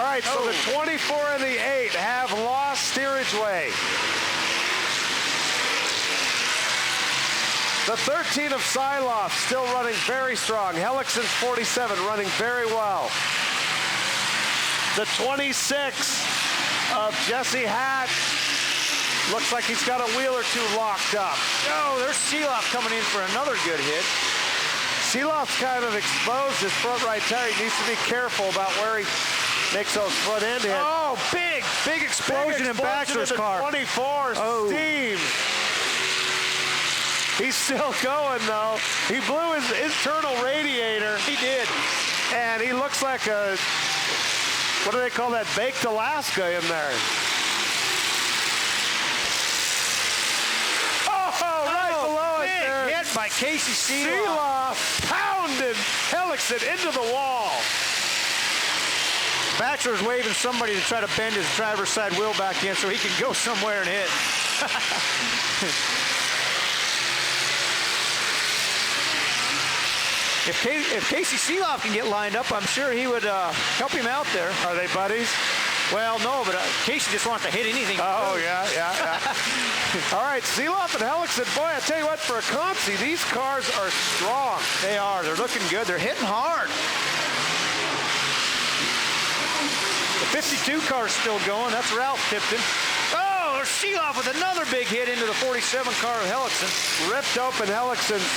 All right, so the 24 and the 8 have lost steerage way. The 13 of Siloff still running very strong. Hellickson's 47 running very well. The 26 of Jesse Hatch looks like he's got a wheel or two locked up. Oh, there's Seeloff coming in for another good hit. Seeloff's kind of exposed his front right tire. He needs to be careful about where he makes those front end hits. Oh, big explosion in Baxter's car. 24, Steve. He's still going, though. He blew his internal radiator. He did. And he looks like a, what do they call that, baked Alaska in there. Oh, right below us there. Hit by Casey Seeloff. Seeloff pounded Hellickson into the wall. Baxter's waving somebody to try to bend his driver's side wheel back in so he can go somewhere and hit. If Casey Seeloff can get lined up, I'm sure he would help him out there. Are they buddies? Well, no, but Casey just wants to hit anything. Oh, yeah. All right, Seeloff and Hellickson. Boy, I tell you what, for a Consi, these cars are strong. They are. They're looking good. They're hitting hard. The 52 car's still going. That's Ralph Tipton. Oh, there's Seeloff with another big hit into the 47 car of Hellickson. Ripped open Hellickson's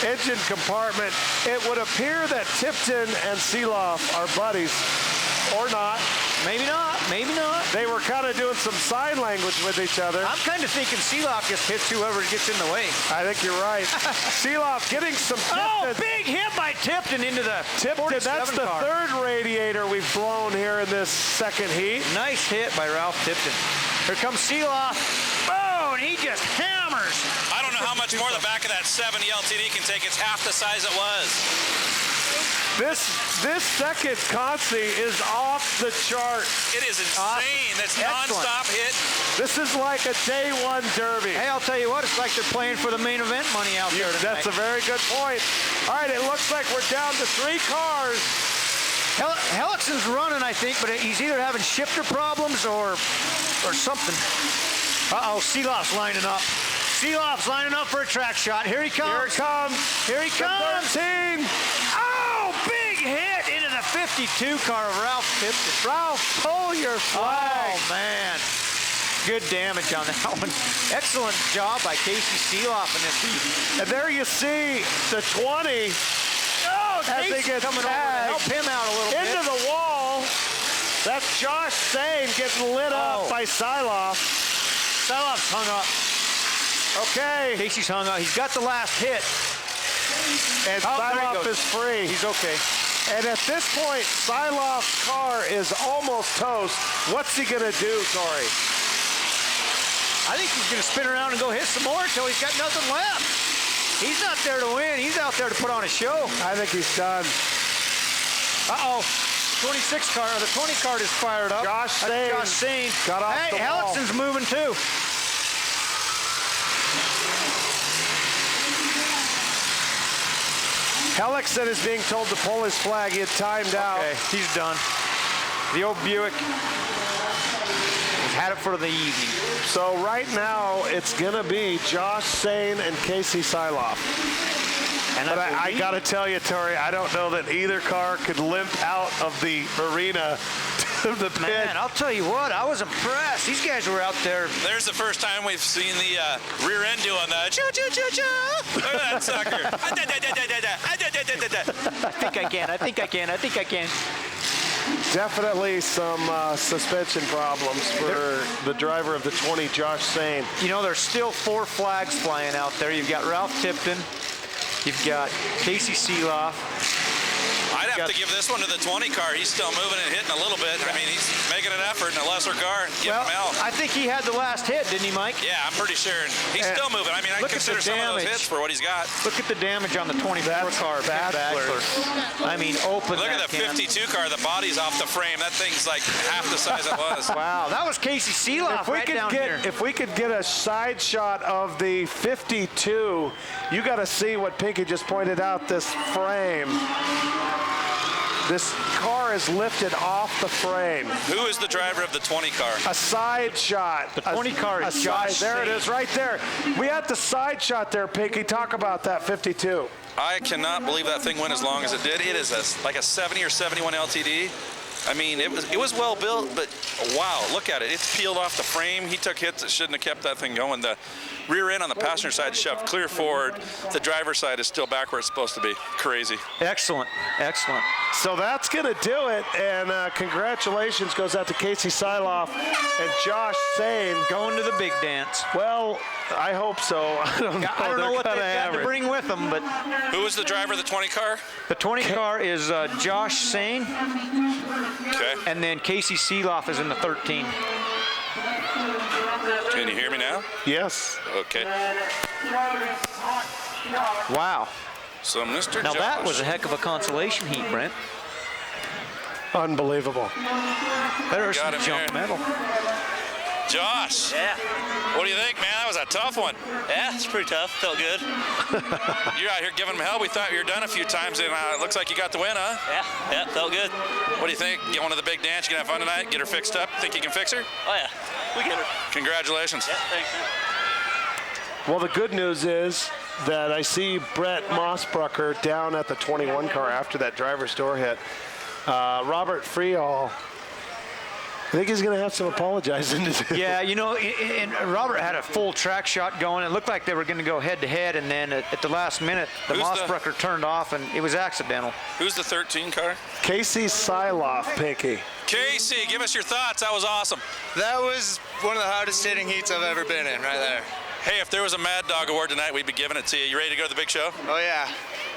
engine compartment. It would appear that Tipton and Seeloff are buddies, or not. Maybe not. Maybe not. They were kind of doing some sign language with each other. I'm kind of thinking Seeloff just hits whoever gets in the way. I think you're right. Seeloff getting some Tipton. Oh, big hit by Tipton into the Tipton, 47 that's the car. third radiator we've blown here in this second heat. Nice hit by Ralph Tipton. Here comes Seeloff. Oh, and he just hammers. I don't know how much more the back of that 70 LTD can take. It's half the size it was. This second Consi is off the chart. It is insane. That's nonstop hit. This is like a day one derby. Hey, I'll tell you what, it's like they're playing for the main event money out there tonight. That's a very good point. All right, it looks like we're down to 3 cars. Hellickson's running, I think, but he's either having shifter problems or something. Uh-oh, Seeloff's lining up. Seeloff's lining up for a track shot. Here he comes. Here it comes. Here he comes. The 13. Oh, big hit into the 52 car of Ralph Tipton. Ralph, pull your flag. Oh, man. Good damage on that one. Excellent job by Casey Seeloff in this heat. And there you see the 20. Oh, as they get coming over to help him out a little bit. Into the wall. That's Josh Sane getting lit up by Siloff. Siloff's hung up. Okay. Casey's hung up. He's got the last hit. And Siloff is free. He's okay. And at this point, Siloff's car is almost toast. What's he going to do, Corey? I think he's going to spin around and go hit some more until he's got nothing left. He's not there to win. He's out there to put on a show. I think he's done. Uh-oh. 26 car, the 20 card is fired up. Josh Sane got off the wall. Hellickson's moving too. Hellickson is being told to pull his flag. He had timed out. Okay, he's done. The old Buick has had it for the evening. So right now, it's going to be Josh Sane and Casey Siloff. But I got to tell you, Tori, I don't know that either car could limp out of the arena to the pit. Man, I'll tell you what, I was impressed. These guys were out there. There's the first time we've seen the rear end doing the cha-cha-cha-cha. Look at that sucker. I think I can. Definitely some suspension problems for the driver of the 20, Josh Sane. You know, there's still 4 flags flying out there. You've got Ralph Tipton. You've got Casey Seeloff. I Might have to give this one to the 20 car. He's still moving and hitting a little bit. I mean, he's making an effort in a lesser car. Well, I think he had the last hit, didn't he, Mike? Yeah, I'm pretty sure. And he's still moving. I mean, I consider some of those hits for what he's got. Look at the damage on the 24 car. Bachelor. I mean, open. Look at the 52 car. The body's off the frame. That thing's like half the size it was. Wow, that was Casey Seeloff right down here. If we could get a side shot of the 52, you got to see what Pinky just pointed out, this frame. This car is lifted off the frame. Who is the driver of the 20 car? A side shot. The 20 car is Josh. There it is, right there. We had the side shot there, Pinky. Talk about that 52. I cannot believe that thing went as long as it did. It is like a 70 or 71 LTD. I mean, it was well built, but wow, look at it. It's peeled off the frame. He took hits that shouldn't have kept that thing going. The rear end on the passenger side shoved clear forward. The driver's side is still back where it's supposed to be. Crazy. Excellent. Excellent. So that's going to do it. And congratulations goes out to Casey Seeloff and Josh Sane. Going to the big dance. Well, I hope so. I don't know what they've got to bring with them, but... Who was the driver of the 20 car? The 20 car is Josh Sane. Okay. And then Casey Seeloff is in the 13. Can you hear me now? Yes. Okay. Wow. So, Mr. Now Josh. that was a heck of a consolation heat, Brent. Unbelievable. There's Got some him junk here. metal. Josh. Yeah. What do you think, man? That was a tough one. Yeah, it's pretty tough. Felt good. You're out here giving them hell. We thought you were done a few times, and it looks like you got the win, huh? Yeah, felt good. What do you think? Get one to the big dance. You gonna have fun tonight? Get her fixed up? Think you can fix her? Oh, yeah. We get her. Congratulations. Yeah, thanks, man. Well, the good news is that I see Brett Mossbrucker down at the 21 car after that driver's door hit. Robert Freeall, I think he's going to have some apologizing to do. Yeah, you know, and Robert had a full track shot going. It looked like they were going to go head-to-head, and then at the last minute, the Mossbrucker turned off, and it was accidental. Who's the 13 car? Casey Seeloff, Pinky. Casey, give us your thoughts. That was awesome. That was one of the hardest hitting heats I've ever been in, right there. Hey, if there was a Mad Dog Award tonight, we'd be giving it to you. You ready to go to the big show? Oh, yeah.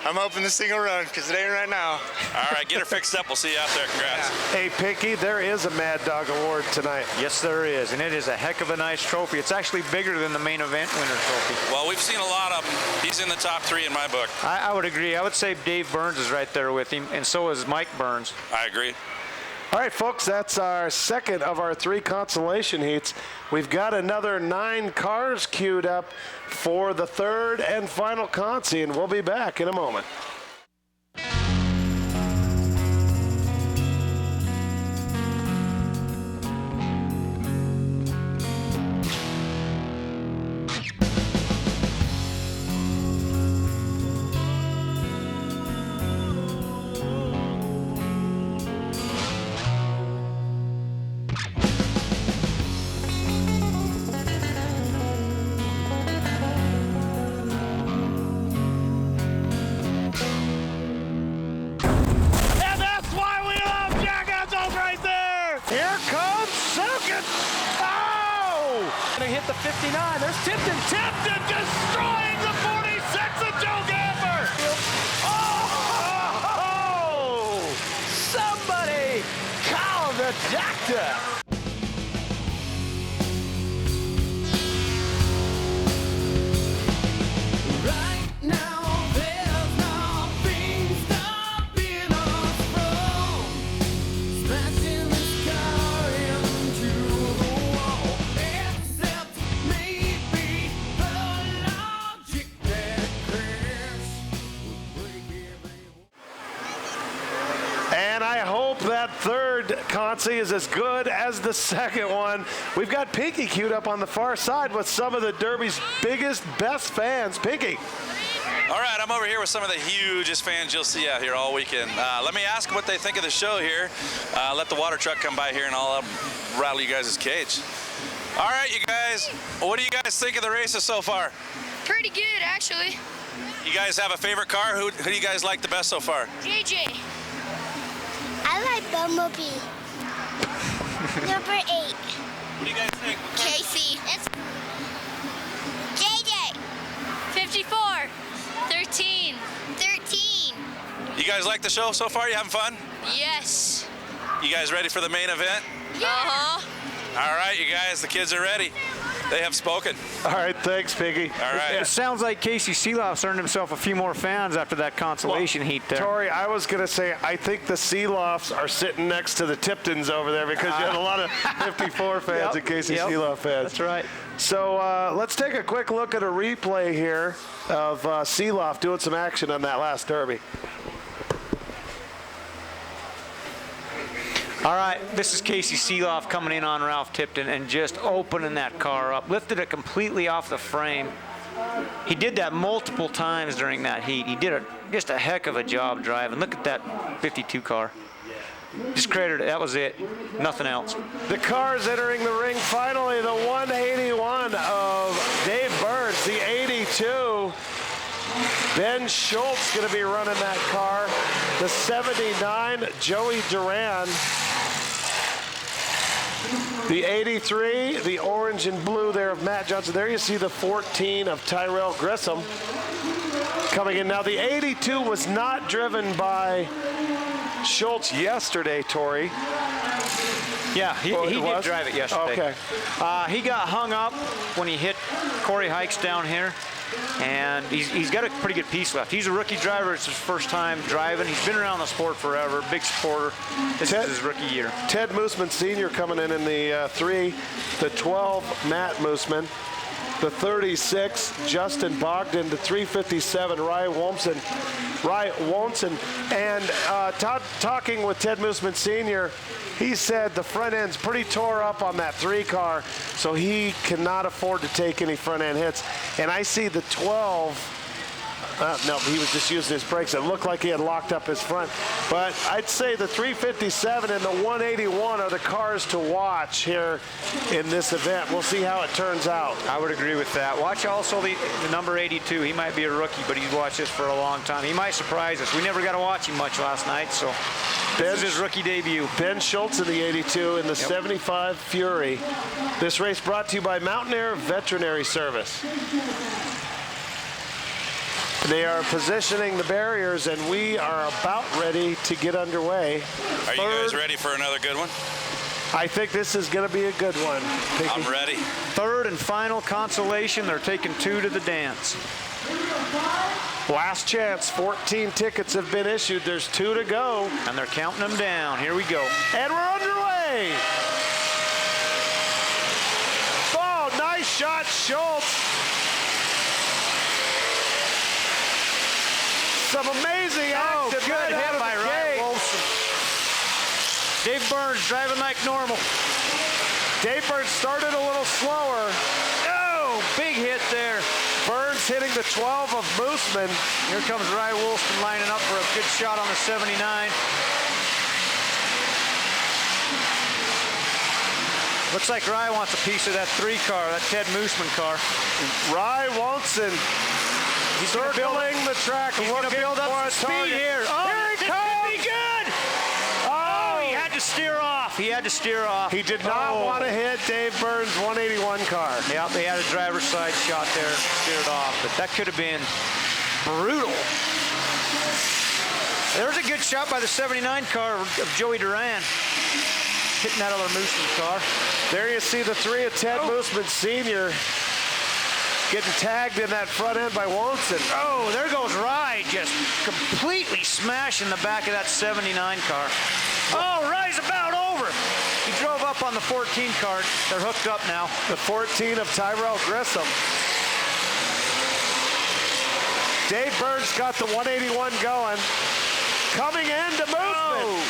I'm hoping this thing will run, because it ain't right now. All right, get her fixed up. We'll see you out there. Congrats. Yeah. Hey, Pinky, there is a Mad Dog Award tonight. Yes, there is, and it is a heck of a nice trophy. It's actually bigger than the main event winner trophy. Well, we've seen a lot of them. He's in the top 3 in my book. I would agree. I would say Dave Burns is right there with him, and so is Mike Burns. I agree. All right, folks, that's our second of our 3 consolation heats. We've got another 9 cars queued up for the third and final consi, and we'll be back in a moment. Hit the 59. There's Tipton. Tipton destroying the 46 of Joe Gamber. Oh! Somebody call the doctor. Right now, there's nothing stopping us from smashing this car into the wall. Except maybe the logic that crashed would break every. And I hope that third consi is as good as the second one. We've got Pinky queued up on the far side with some of the Derby's biggest, best fans. Pinky. All right, I'm over here with some of the hugest fans you'll see out here all weekend. Let me ask them what they think of the show here. Let the water truck come by here and I'll rattle you guys' cage. All right, you guys, what do you guys think of the races so far? Pretty good, actually. You guys have a favorite car? Who do you guys like the best so far? JJ. I like Bumblebee. Number 8. What do you guys think? Casey. It's JJ. 54. 13. 13. You guys like the show so far? You having fun? Yes. You guys ready for the main event? Yeah. Uh-huh. All right, you guys, the kids are ready. They have spoken. All right, thanks, Piggy. All right. It sounds like Casey Seeloff's earned himself a few more fans after that consolation heat there. Tori, I was going to say, I think the Seeloffs are sitting next to the Tiptons over there because you had a lot of 54 fans and Casey Seeloff fans. That's right. So let's take a quick look at a replay here of Seeloff doing some action on that last Derby. All right, this is Casey Seeloff coming in on Ralph Tipton and just opening that car up. Lifted it completely off the frame. He did that multiple times during that heat. He did just a heck of a job driving. Look at that 52 car. Just credited it. That was it. Nothing else. The cars entering the ring finally, the 181 of Dave Burns, the 82. Ben Schultz going to be running that car. The 79, Joey Duran. The 83, the orange and blue there of Matt Johnson. There you see the 14 of Tyrell Grissom coming in. Now the 82 was not driven by Schultz yesterday, Tori. Yeah, he did drive it yesterday. Okay. He got hung up when he hit Corey Hikes down here, and he's got a pretty good piece left. He's a rookie driver. It's his first time driving. He's been around the sport forever, big supporter. This is his rookie year. Ted Mooseman Sr. coming in the 3, the 12, Matt Mooseman, the 36, Justin Bogdan, the 357, Rye Wonson. And talking with Ted Mooseman Sr., he said the front end's pretty tore up on that 3 car, so he cannot afford to take any front end hits. And I see the 12. No, he was just using his brakes. It looked like he had locked up his front. But I'd say the 357 and the 181 are the cars to watch here in this event. We'll see how it turns out. I would agree with that. Watch also the number 82. He might be a rookie, but he's watched this for a long time. He might surprise us. We never got to watch him much last night, so this is his rookie debut. Ben Schultz in the 82 in the 75 Fury. This race brought to you by Mountain Air Veterinary Service. They are positioning the barriers, and we are about ready to get underway. Are you guys ready for another good one? I think this is going to be a good one. I'm ready. Third and final consolation. They're taking 2 to the dance. Last chance. 14 tickets have been issued. There's 2 to go. And they're counting them down. Here we go. And we're underway. Oh, nice shot, Schultz. Some amazing action. Good hit by Ryan Wilson. Dave Burns driving like normal. Dave Burns started a little slower. Oh, big hit there. Burns hitting the 12 of Mooseman. Here comes Ryan Wilson lining up for a good shot on the 79. Looks like Rye wants a piece of that 3 car, that Ted Mooseman car. Rye Wilson. He's circling the track. He's going to build up some speed here. Oh, here he comes. Could be good. Oh, he had to steer off. He had to steer off. He did not want to hit Dave Burns' 181 car. Yep, he had a driver's side shot there, steered off, but that could have been brutal. There's a good shot by the 79 car of Joey Duran, hitting that other Mooseman car. There you see the 3 of Ted Mooseman Sr. getting tagged in that front end by Wonson. Oh, there goes Rye, just completely smashing the back of that 79 car. Oh, Rye's about over. He drove up on the 14 car. They're hooked up now. The 14 of Tyrell Grissom. Dave Burns got the 181 going. Coming into Mooseman. Oh.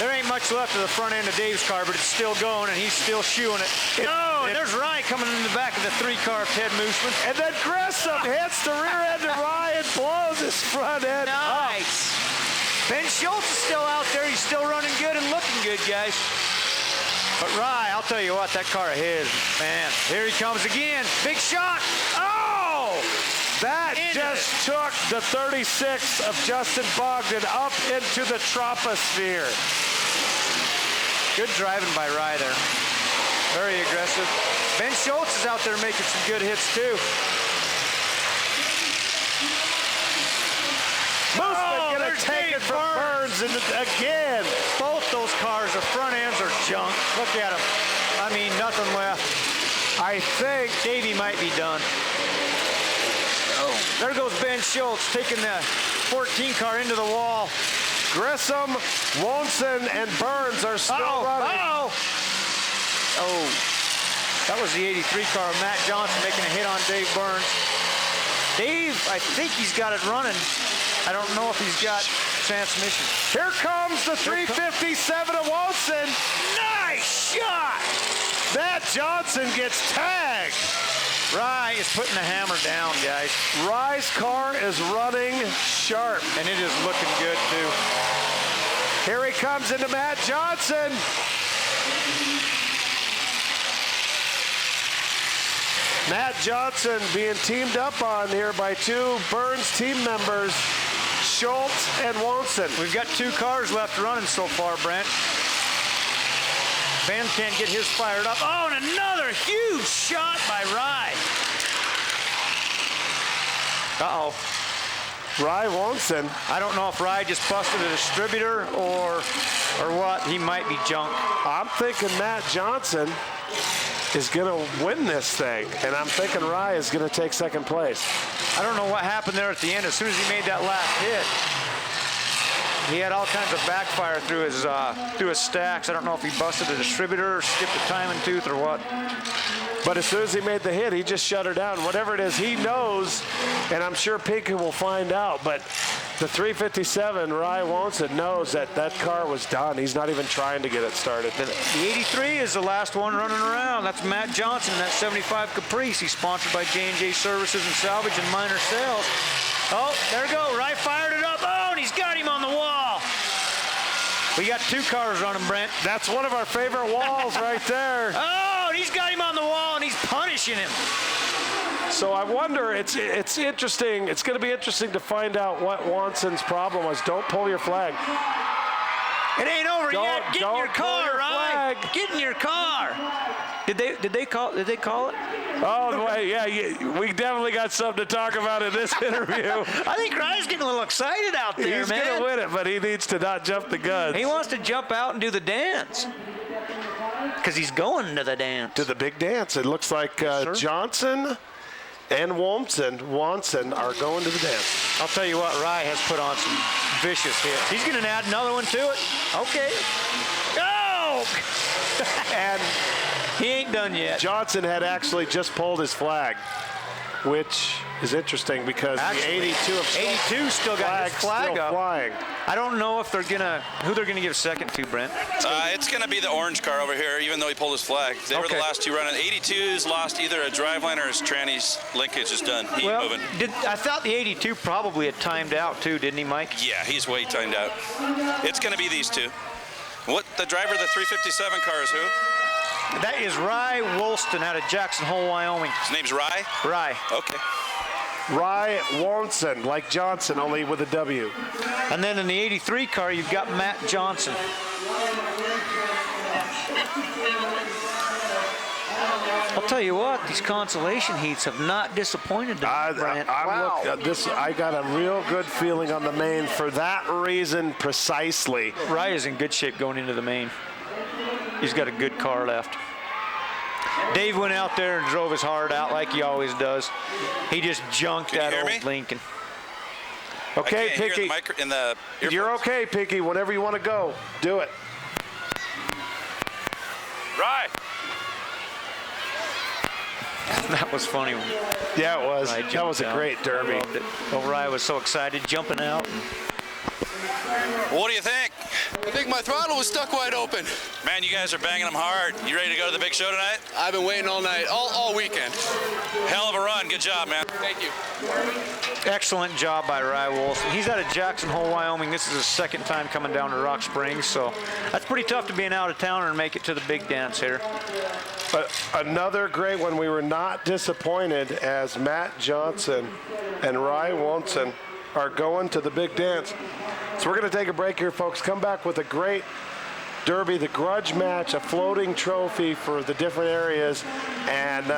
There ain't much left of the front end of Dave's car, but it's still going, and he's still shooing it. And there's Rye coming in the back of the 3 car of Ted Mooseman. And then Grissom hits the rear end of Rye and blows his front end up. Nice. Ben Schultz is still out there. He's still running good and looking good, guys. But Rye, I'll tell you what, that car of his, man, here he comes again. Big shot. Oh! That just took the 36 of Justin Bogdan up into the troposphere. Good driving by Rye there. Very aggressive. Ben Schultz is out there making some good hits too. Mooseman gonna Burns again. Both those cars, the front ends are junk. Look at them. I mean, nothing left. I think Davey might be done. Oh, there goes Ben Schultz taking the 14 car into the wall. Grissom, Wonson, and Burns are still running. Oh, that was the 83 car. Matt Johnson making a hit on Dave Burns. Dave, I think he's got it running. I don't know if he's got transmission. Here comes the 357 of Wonson. Nice shot! Matt Johnson gets tagged. Rye is putting the hammer down, guys. Rye's car is running sharp. And it is looking good, too. Here he comes into Matt Johnson. Matt Johnson being teamed up on here by two Burns team members, Schultz and Wonson. We've got 2 cars left running so far, Brent. Ben can't get his fired up. Oh, and another huge shot by Rye. Uh-oh. Rye Wonson. I don't know if Rye just busted a distributor or what. He might be junk. I'm thinking Matt Johnson is going to win this thing, and I'm thinking Rye is going to take second place. I don't know what happened there at the end. As soon as he made that last hit, he had all kinds of backfire through his stacks. I don't know if he busted a distributor or skipped a timing tooth or what. But as soon as he made the hit, he just shut her down. Whatever it is, he knows, and I'm sure Pinky will find out. But the 357, Rye Wonson, knows that that car was done. He's not even trying to get it started. The 83 is the last one running around. That's Matt Johnson in that 75 Caprice. He's sponsored by J&J Services and Salvage and Minor Sales. Oh, there we go. Rye fired it up. Oh, and he's got him on the wall. We got 2 cars running, Brent. That's one of our favorite walls right there. Oh, and he's got him on the wall, and he's punishing him. So I wonder, it's interesting. It's going to be interesting to find out what Wonson's problem was. Don't pull your flag. It ain't over yet. Get in your car, Rye. Get in your car. Did they call it? Oh, wait, yeah, we definitely got something to talk about in this interview. I think Rye's getting a little excited out there, He's man. going to win it, but he needs to not jump the gun. He wants to jump out and do the dance. Because he's going to the dance. To the big dance. It looks like Johnson and Wonson are going to the dance. I'll tell you what, Rye has put on some vicious hits. He's going to add another one to it. Okay. Go! And he ain't done yet. Johnson had actually just pulled his flag, which is interesting because actually, the 82 of 82 still got his flag still up. Flying. I don't know if who they're gonna give second to, Brent. It's going to be the orange car over here, even though he pulled his flag. They were the last 2 running. 82's lost either a driveline or his tranny's linkage is done. He ain't moving. I thought the 82 probably had timed out too, didn't he, Mike? Yeah, he's way timed out. It's going to be these 2. What the driver of the 357 car is who? That is Rye Woolston out of Jackson Hole, Wyoming. His name's Rye? Rye. Okay. Rye Wonson, like Johnson, only with a W. And then in the 83 car, you've got Matt Johnson. I'll tell you what, these consolation heats have not disappointed me, Brent. I got a real good feeling on the main for that reason precisely. Rye is in good shape going into the main. He's got a good car left. Dave went out there and drove his heart out like he always does. He just junked that old Lincoln. Okay, Pinky. You're okay, Pinky. Whenever you want to go, do it. Rye. That was funny. Yeah, it was. That was a great derby. I loved it. Oh, Rye was so excited, jumping out. What do you think? I think my throttle was stuck wide open. Man, you guys are banging them hard. You ready to go to the big show tonight? I've been waiting all night, all weekend. Hell of a run. Good job, man. Thank you. Excellent job by Rye Wolf. He's out of Jackson Hole, Wyoming. This is his second time coming down to Rock Springs, so that's pretty tough to be an out-of-towner and make it to the big dance here. But another great one. We were not disappointed as Matt Johnson and Rye Wonson are going to the big dance. So we're going to take a break here, folks. Come back with a great Derby, the grudge match, a floating trophy for the different areas, and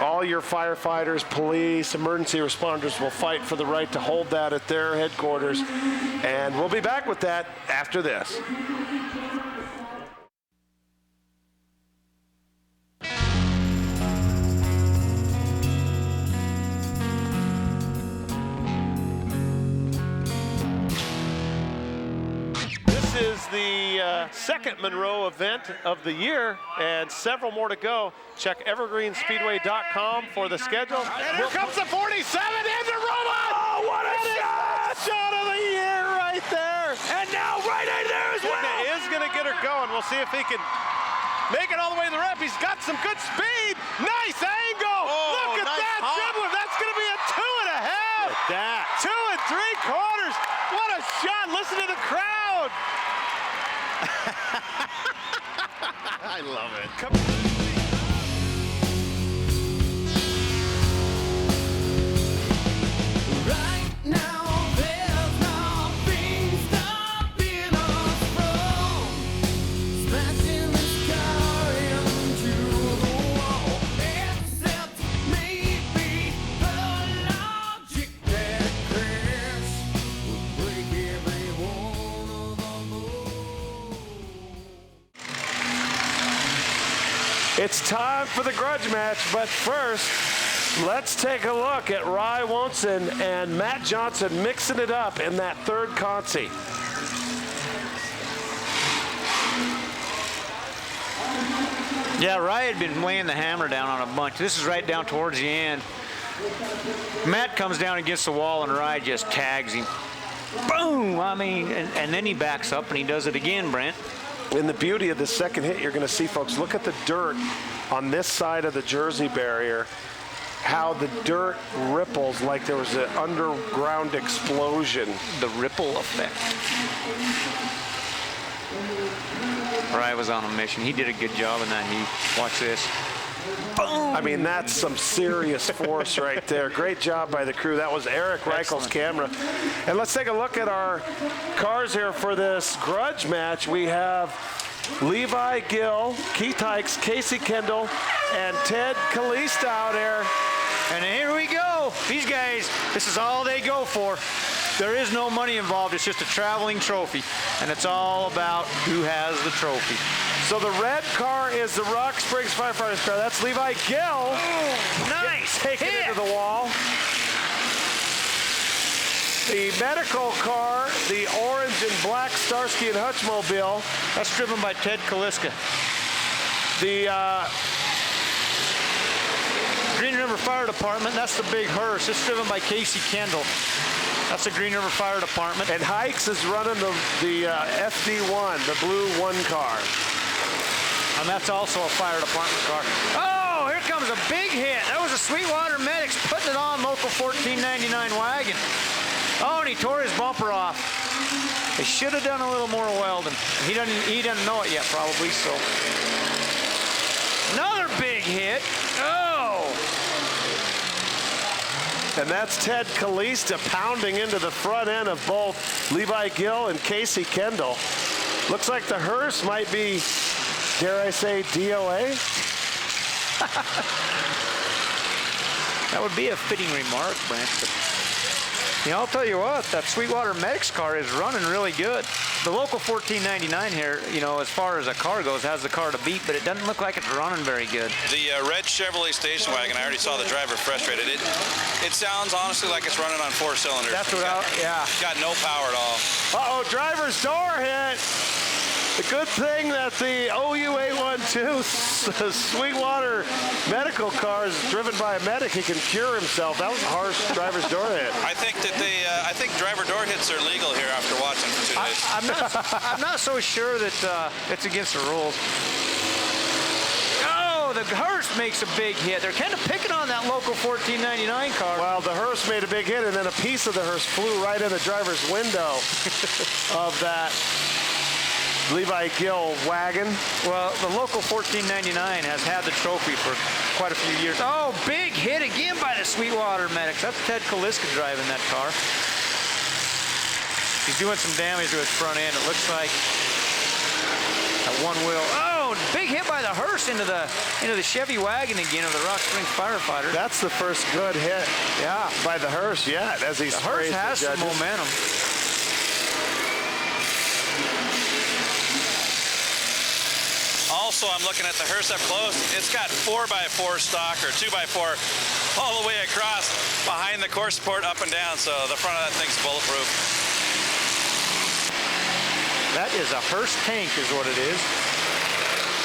all your firefighters, police, emergency responders will fight for the right to hold that at their headquarters. And we'll be back with that after this. This is the second Monroe event of the year, and several more to go. Check evergreenspeedway.com for the schedule. And here comes the 47 into Roma! Oh, what a shot! Shot of the year right there! And now right in there as well! He is going to get her going. We'll see if he can make it all the way to the ramp. He's got some good speed. Nice angle! Oh, look at nice that hop. dribbler! That's going to be a 2.5! That. 2 3/4! What a shot! Listen to the crowd! I love it. Right now, there's nothing stopping us from smashing this car into the wall, except maybe the logic that crashed would break every one of the moves. It's time for the grudge match, but first, let's take a look at Rye Wonson and Matt Johnson mixing it up in that third consi. Yeah, Rye had been laying the hammer down on a bunch. This is right down towards the end. Matt comes down against the wall and Rye just tags him. Boom! I mean, and then he backs up and he does it again, Brent. And the beauty of the second hit you're going to see, folks, look at the dirt on this side of the Jersey barrier, how the dirt ripples like there was an underground explosion. The ripple effect. Rye was on a mission. He did a good job in that heat. Watch this. Boom! I mean, that's some serious force right there. Great job by the crew. That was Eric Reichel's camera. And let's take a look at our cars here for this grudge match. We have Levi Gill, Keith Hikes, Casey Kendall, and Ted Kalista out there. And here we go. These guys, this is all they go for. There is no money involved. It's just a traveling trophy. And it's all about who has the trophy. So the red car is the Rock Springs Firefighters car. That's Levi Gill. Oh, nice. Taking it to the wall. The medical car, the orange and black Starsky and Hutch mobile. That's driven by Ted Kaliska. The Green River Fire Department, that's the big hearse. It's driven by Casey Kendall. That's the Green River Fire Department. And Hikes is running the FD1, the blue 1 car. And that's also a fire department car. Oh, here comes a big hit. That was a Sweetwater Medics putting it on local 1499 wagon. Oh, and he tore his bumper off. They should have done a little more welding. He doesn't know it yet, probably, so. Another big hit. Oh! And that's Ted Kalista pounding into the front end of both Levi Gill and Casey Kendall. Looks like the hearse might be, dare I say, DOA? That would be a fitting remark, Brent. But, you know, I'll tell you what, that Sweetwater Medics car is running really good. The local 1499 here, you know, as far as a car goes, has the car to beat, but it doesn't look like it's running very good. The red Chevrolet station wagon, I already saw the driver frustrated. It sounds honestly like it's running on 4 cylinders. That's what yeah. Got no power at all. Uh-oh, driver's door hit. The good thing that the OU812 Sweetwater medical car is driven by a medic. He can cure himself. That was a harsh driver's door hit. I think that I think driver door hits are legal here after watching for 2 days. I'm not so sure that it's against the rules. Oh, the hearse makes a big hit. They're kind of picking on that local 1499 car. Well, the hearse made a big hit, and then a piece of the hearse flew right in the driver's window of that Levi Gill wagon. Well, the local 1499 has had the trophy for quite a few years. Oh, big hit again by the Sweetwater Medics. That's Ted Kaliska driving that car. He's doing some damage to his front end, it looks like. That one wheel. Oh, big hit by the hearse into the Chevy wagon again of the Rock Springs firefighter. That's the first good hit. Yeah, by the hearse yet, as he the hearse sprays has the some judges. momentum. Also, I'm looking at the hearse up close. It's got 4x4 stock or 2x4 all the way across behind the core support up and down. So the front of that thing's bulletproof. That is a hearse tank is what it is.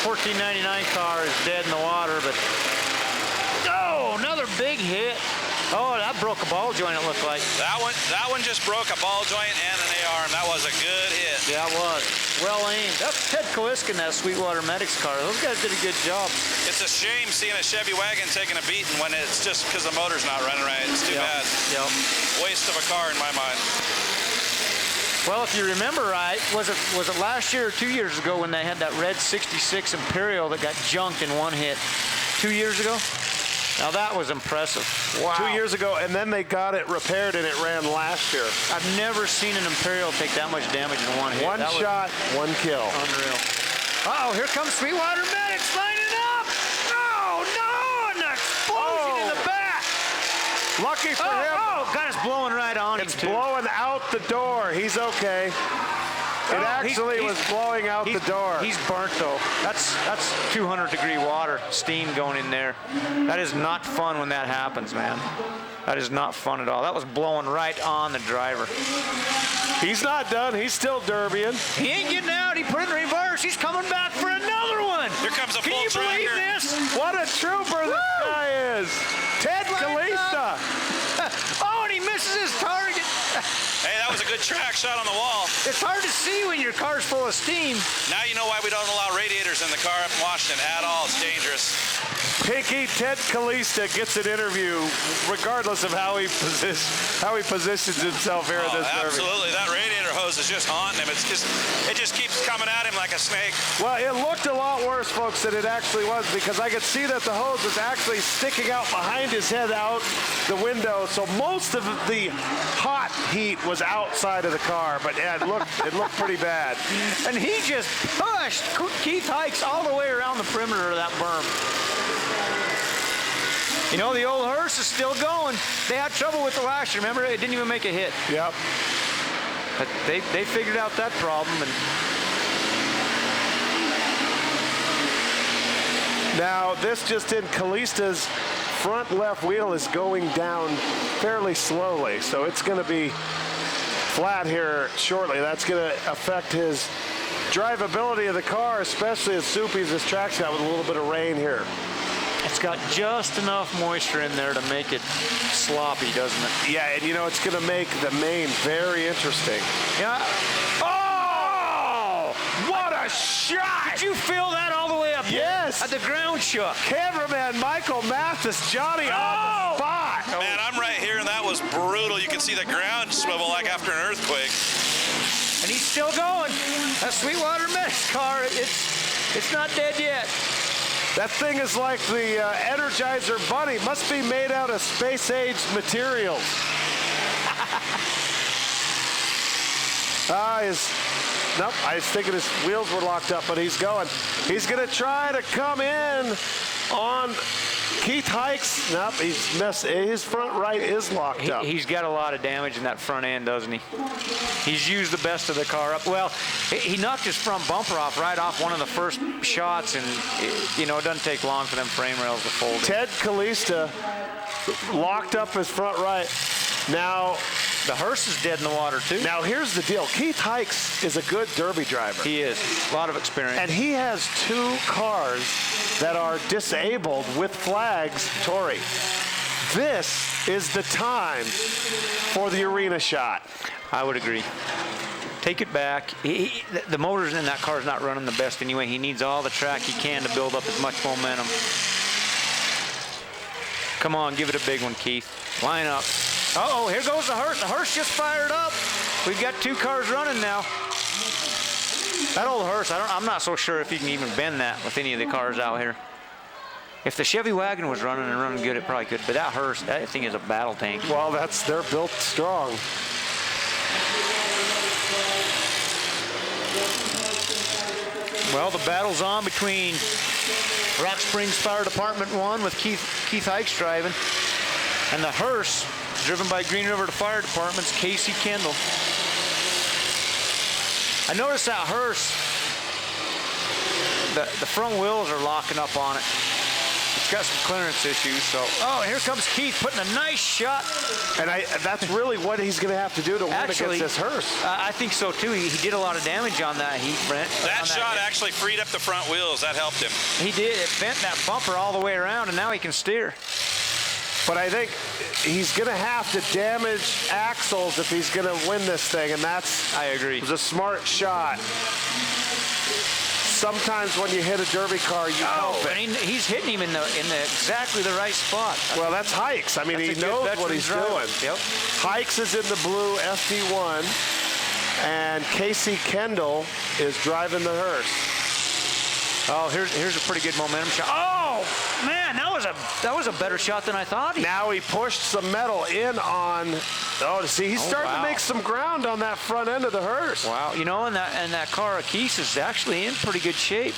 1499 car is dead in the water, but oh, another big hit. Oh, that broke a ball joint, it looked like. That one just broke a ball joint and an A-arm. That was a good hit. Yeah, it was. Well aimed. That's Ted Kaliska in that Sweetwater Medics car. Those guys did a good job. It's a shame seeing a Chevy wagon taking a beating when it's just because the motor's not running right. It's too bad. Yep. Waste of a car in my mind. Well, if you remember right, was it last year or 2 years ago when they had that red 66 Imperial that got junked in one hit? 2 years ago? Now that was impressive. Wow. 2 years ago, and then they got it repaired and it ran last year. I've never seen an Imperial take that much damage in one hit. One shot, one kill. Unreal. Uh-oh, here comes Sweetwater Medics lining up. Oh, no, an explosion in the back. Lucky for him. Oh, God, it's blowing right on him, It's too. blowing out the door. He's okay. It actually was blowing out the door. He's burnt though. That's 200-degree water, steam going in there. That is not fun when that happens, man. That is not fun at all. That was blowing right on the driver. He's not done. He's still derbying. He ain't getting out. He put it in reverse. He's coming back for another one. Here comes a Can full you believe tracker. this? What a trooper this guy is. Ted Kaliska. Oh, and he misses his target. Hey, that was a good track shot on the wall. It's hard to see when your car's full of steam. Now you know why we don't allow radiators in the car up in Washington at all. It's dangerous. Pinky Ted Kaliska gets an interview, regardless of how he positions himself here in this derby. Absolutely, that radiator hose is just haunting him. It just keeps coming at him like a snake. Well, it looked a lot worse, folks, than it actually was, because I could see that the hose was actually sticking out behind his head out the window. So most of the hot heat was outside of the car, but yeah, it looked pretty bad. And he just pushed Keith Hikes all the way around the perimeter of that berm. You know, the old hearse is still going. They had trouble with the last year. Remember, it didn't even make a hit. Yep. But they figured out that problem. And now, this just in, Kalista's front left wheel is going down fairly slowly, so it's going to be flat here shortly. That's going to affect his drivability of the car, especially as soupy as this track's got with a little bit of rain here. it's got just enough moisture in there to make it sloppy, doesn't it? Yeah, and you know, it's going to make the main very interesting. Yeah. Oh! What a shot! Did you feel that all the way up here? Yes! At the ground shook. Cameraman Michael Mathis, Johnny on the spot. Man, I'm right here, and that was brutal. You can see the ground swivel like after an earthquake. And he's still going. That Sweetwater Medics car, it's not dead yet. That thing is like the Energizer Bunny. Must be made out of space-age materials. Nope, I was thinking his wheels were locked up, but he's going. He's going to try to come in on Keith Hikes. Nope, he's missed. His front right is locked up. He's got a lot of damage in that front end, doesn't he? He's used the best of the car up. Well, he knocked his front bumper off right off one of the first shots, and it doesn't take long for them frame rails to fold. Ted Kaliska locked up his front right. Now, the hearse is dead in the water, too. Now, here's the deal. Keith Hikes is a good derby driver. He is. A lot of experience. And he has two cars that are disabled with flags, Tori. This is the time for the arena shot. I would agree. Take it back. The motors in that car is not running the best anyway. He needs all the track he can to build up as much momentum. Come on, give it a big one, Keith. Line up. Uh-oh, here goes the hearse. The hearse just fired up. We've got two cars running now. That old hearse, I'm not so sure if you can even bend that with any of the cars out here. If the Chevy wagon was running and running good, it probably could. But that hearse, that thing is a battle tank. Well, they're built strong. Well, the battle's on between Rock Springs Fire Department 1 with Keith Hikes driving, and the hearse driven by Green River Fire Department's Casey Kendall. I noticed that hearse, the front wheels are locking up on it. It's got some clearance issues, so. Oh, here comes Keith putting a nice shot. And that's really what he's going to have to do to win Actually, against this hearse. I think so too. He did a lot of damage on that heat, Brent. That shot actually freed up the front wheels. That helped him. He did. It bent that bumper all the way around, and now he can steer. But I think he's going to have to damage axles if he's going to win this thing, and that's. I agree. It was a smart shot. Sometimes when you hit a derby car, you help it. And he's hitting him in the exactly the right spot. Well, that's Hikes. I mean, he knows what he's doing. Yep. Hikes is in the blue FD1, and Casey Kendall is driving the hearse. Oh, here's a pretty good momentum shot. Oh man, that was a better shot than I thought. Now he pushed some metal in on. Oh, see, he's starting to make some ground on that front end of the hearse. Wow, you know, and that car of Keith's is actually in pretty good shape.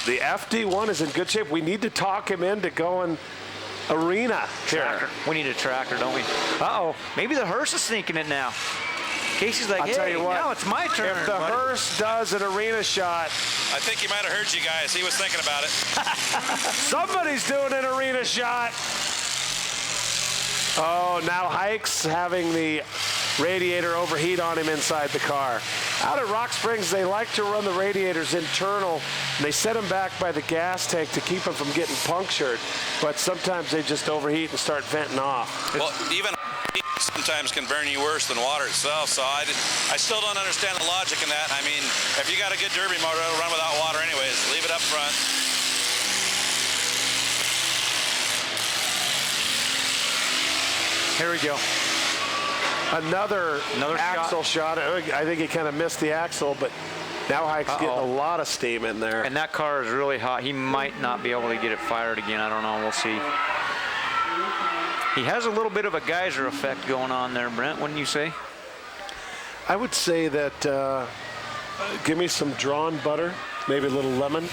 The FD1 is in good shape. We need to talk him into going arena Tracker. We need a tracker, don't we? Uh-oh, maybe the hearse is sneaking it now. Casey's like, I'll tell you what, now it's my turn. If the hearse does an arena shot. I think he might have heard you guys. He was thinking about it. Somebody's doing an arena shot. Oh, now Hikes having the radiator overheat on him inside the car. Out at Rock Springs, they like to run the radiators internal, and they set them back by the gas tank to keep them from getting punctured, but sometimes they just overheat and start venting off. Well, even sometimes can burn you worse than water itself, so I still don't understand the logic in that. I mean, if you got a good derby motor, it'll run without water anyways. Leave it up front. Here we go. Another axle shot. I think he kind of missed the axle, but now Hike's getting a lot of steam in there. And that car is really hot. He might not be able to get it fired again. I don't know. We'll see. He has a little bit of a geyser effect going on there, Brent, wouldn't you say? I would say that give me some drawn butter, maybe a little lemon.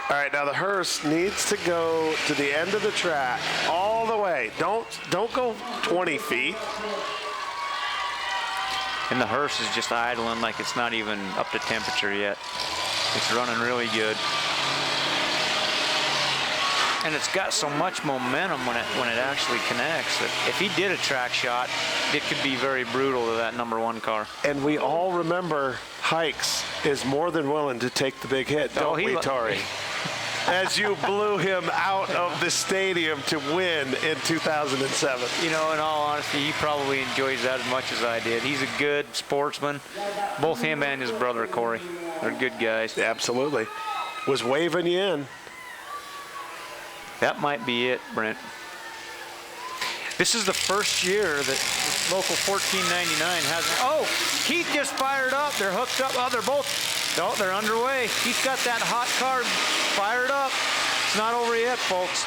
All right, now the hearse needs to go to the end of the track, all the way. Don't go 20 feet. And the hearse is just idling like it's not even up to temperature yet. It's running really good. And it's got so much momentum when it actually connects that if he did a track shot, it could be very brutal to that number 1 car. And we all remember Hikes is more than willing to take the big hit, don't we, Tori? As you blew him out of the stadium to win in 2007. You know, in all honesty, he probably enjoys that as much as I did. He's a good sportsman. Both him and his brother, Corey. They're good guys. Absolutely. Was waving you in. That might be it, Brent. This is the first year that Local 1499 hasn't. Oh, Keith just fired up. They're hooked up. Oh, they're both. No, they're underway. He's got that hot car fired up. It's not over yet, folks.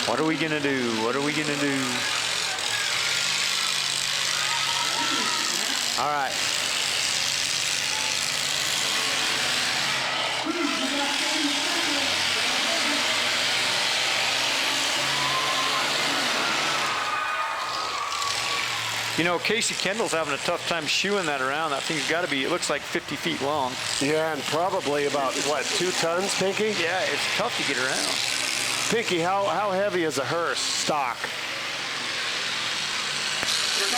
What are we gonna do? What are we gonna do? All right. You know, Casey Kendall's having a tough time shoeing that around. That thing's got to be, it looks like 50 feet long. Yeah, and probably about, what, 2 tons, Pinky? Yeah, it's tough to get around. Pinky, how heavy is a hearse stock?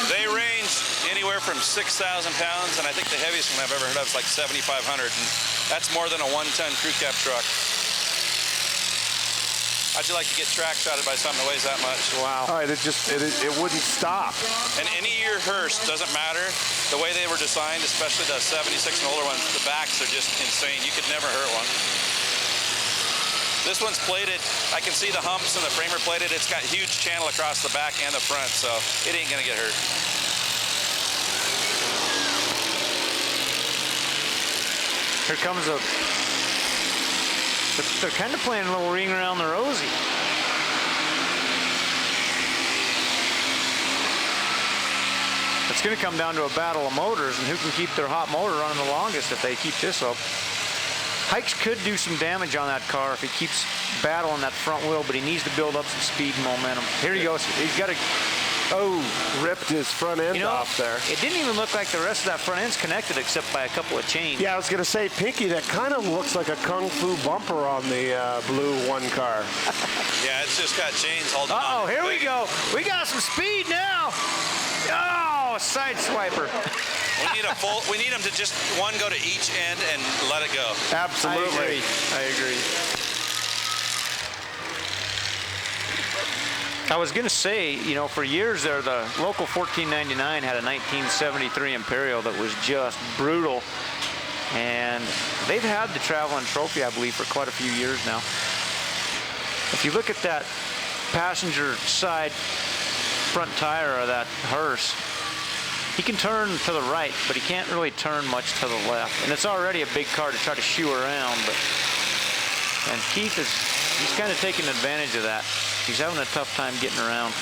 They range anywhere from 6,000 pounds, and I think the heaviest one I've ever heard of is like 7,500, and that's more than a 1-ton crew cab truck. How'd you like to get track shotted by something that weighs that much? Wow. All right, it wouldn't stop. And any year hearse, doesn't matter. The way they were designed, especially the 76 and older ones, the backs are just insane. You could never hurt one. This one's plated. I can see the humps and the framer plated. It's got huge channel across the back and the front, so it ain't gonna get hurt. Here comes a They're kind of playing a little ring around the rosy. It's going to come down to a battle of motors and who can keep their hot motor running the longest if they keep this up. Hikes could do some damage on that car if he keeps battling that front wheel, but he needs to build up some speed and momentum. Here he goes. He's got to... Oh, ripped his front end off there. It didn't even look like the rest of that front end's connected except by a couple of chains. Yeah, I was going to say, Pinky, that kind of looks like a Kung Fu bumper on the blue one car. Yeah, it's just got chains holding on. Uh-oh, here we go. We got some speed now. Oh, side swiper. We need them to just one go to each end and let it go. Absolutely. I agree. I was going to say, you know, for years there, the local 1499 had a 1973 Imperial that was just brutal. And they've had the Traveling Trophy, I believe, for quite a few years now. If you look at that passenger side front tire of that hearse, he can turn to the right, but he can't really turn much to the left. And it's already a big car to try to shoo around. And Keith he's kind of taking advantage of that. He's having a tough time getting around.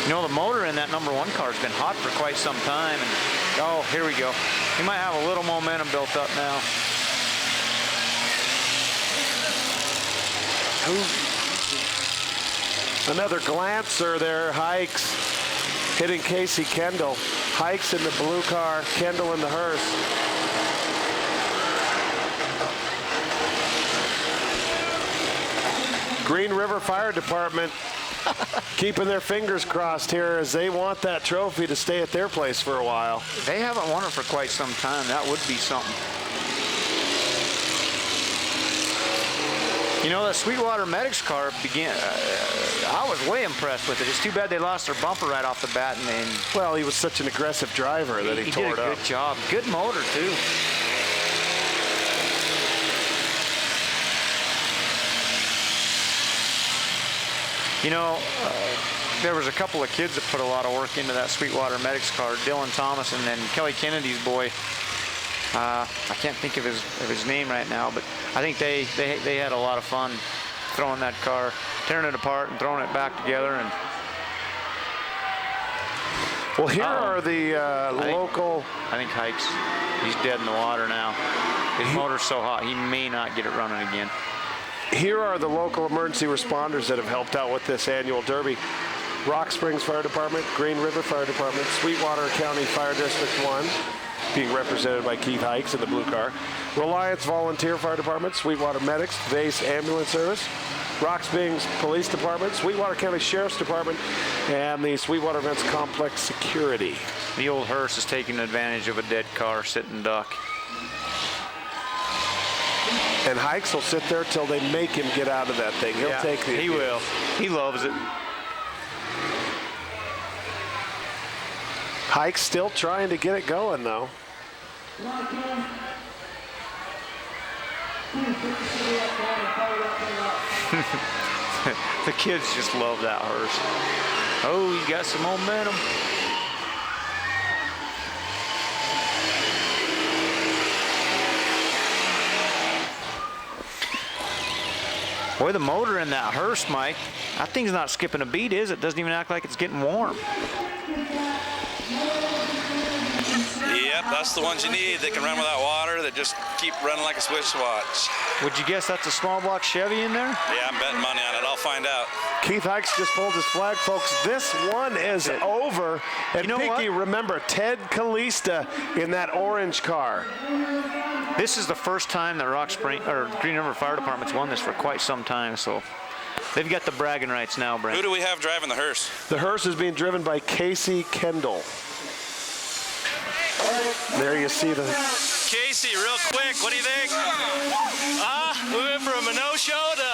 You know, the motor in that number 1 car has been hot for quite some time. And oh, here we go. He might have a little momentum built up now. Another glancer there. Hikes hitting Casey Kendall. Hikes in the blue car, Kendall in the hearse. Green River Fire Department keeping their fingers crossed here as they want that trophy to stay at their place for a while. They haven't won it for quite some time. That would be something. You know, the Sweetwater Medics car I was way impressed with it. It's too bad they lost their bumper right off the bat. Well, he was such an aggressive driver that he tore it up. He did a good job. Good motor, too. You know, there was a couple of kids that put a lot of work into that Sweetwater Medics car. Dylan Thomas and then Kelly Kennedy's boy. I can't think of his name right now, but I think they had a lot of fun throwing that car, tearing it apart and throwing it back together. And well, here are the local. I think Hikes. He's dead in the water now. His motor's so hot he may not get it running again. Here are the local emergency responders that have helped out with this annual derby. Rock Springs Fire Department, Green River Fire Department, Sweetwater County Fire District 1, being represented by Keith Hikes in the blue car, Reliance Volunteer Fire Department, Sweetwater Medics, Vase Ambulance Service, Rock Springs Police Department, Sweetwater County Sheriff's Department, and the Sweetwater Events Complex Security. The old hearse is taking advantage of a dead car sitting duck. And Hikes will sit there till they make him get out of that thing. He'll take the. He will. He loves it. Hikes still trying to get it going, though. The kids just love that hearse. Oh, you got some momentum. Boy, the motor in that hearse, Mike, that thing's not skipping a beat, is it? Doesn't even act like it's getting warm. Yep, that's the ones you need. They can run without water. They just keep running like a Swiss watch. Would you guess that's a small block Chevy in there? Yeah, I'm betting money on it. I'll find out. Keith Hikes just pulled his flag, folks. This one is over. And you know Pinky, what? remember, Ted Kalista in that orange car. This is the first time that Rock Spring or Green River Fire Department's won this for quite some time, so they've got the bragging rights now, Brent. Who do we have driving the hearse? The hearse is being driven by Casey Kendall. There you see the. Casey, real quick, what do you think? We went from a no-show to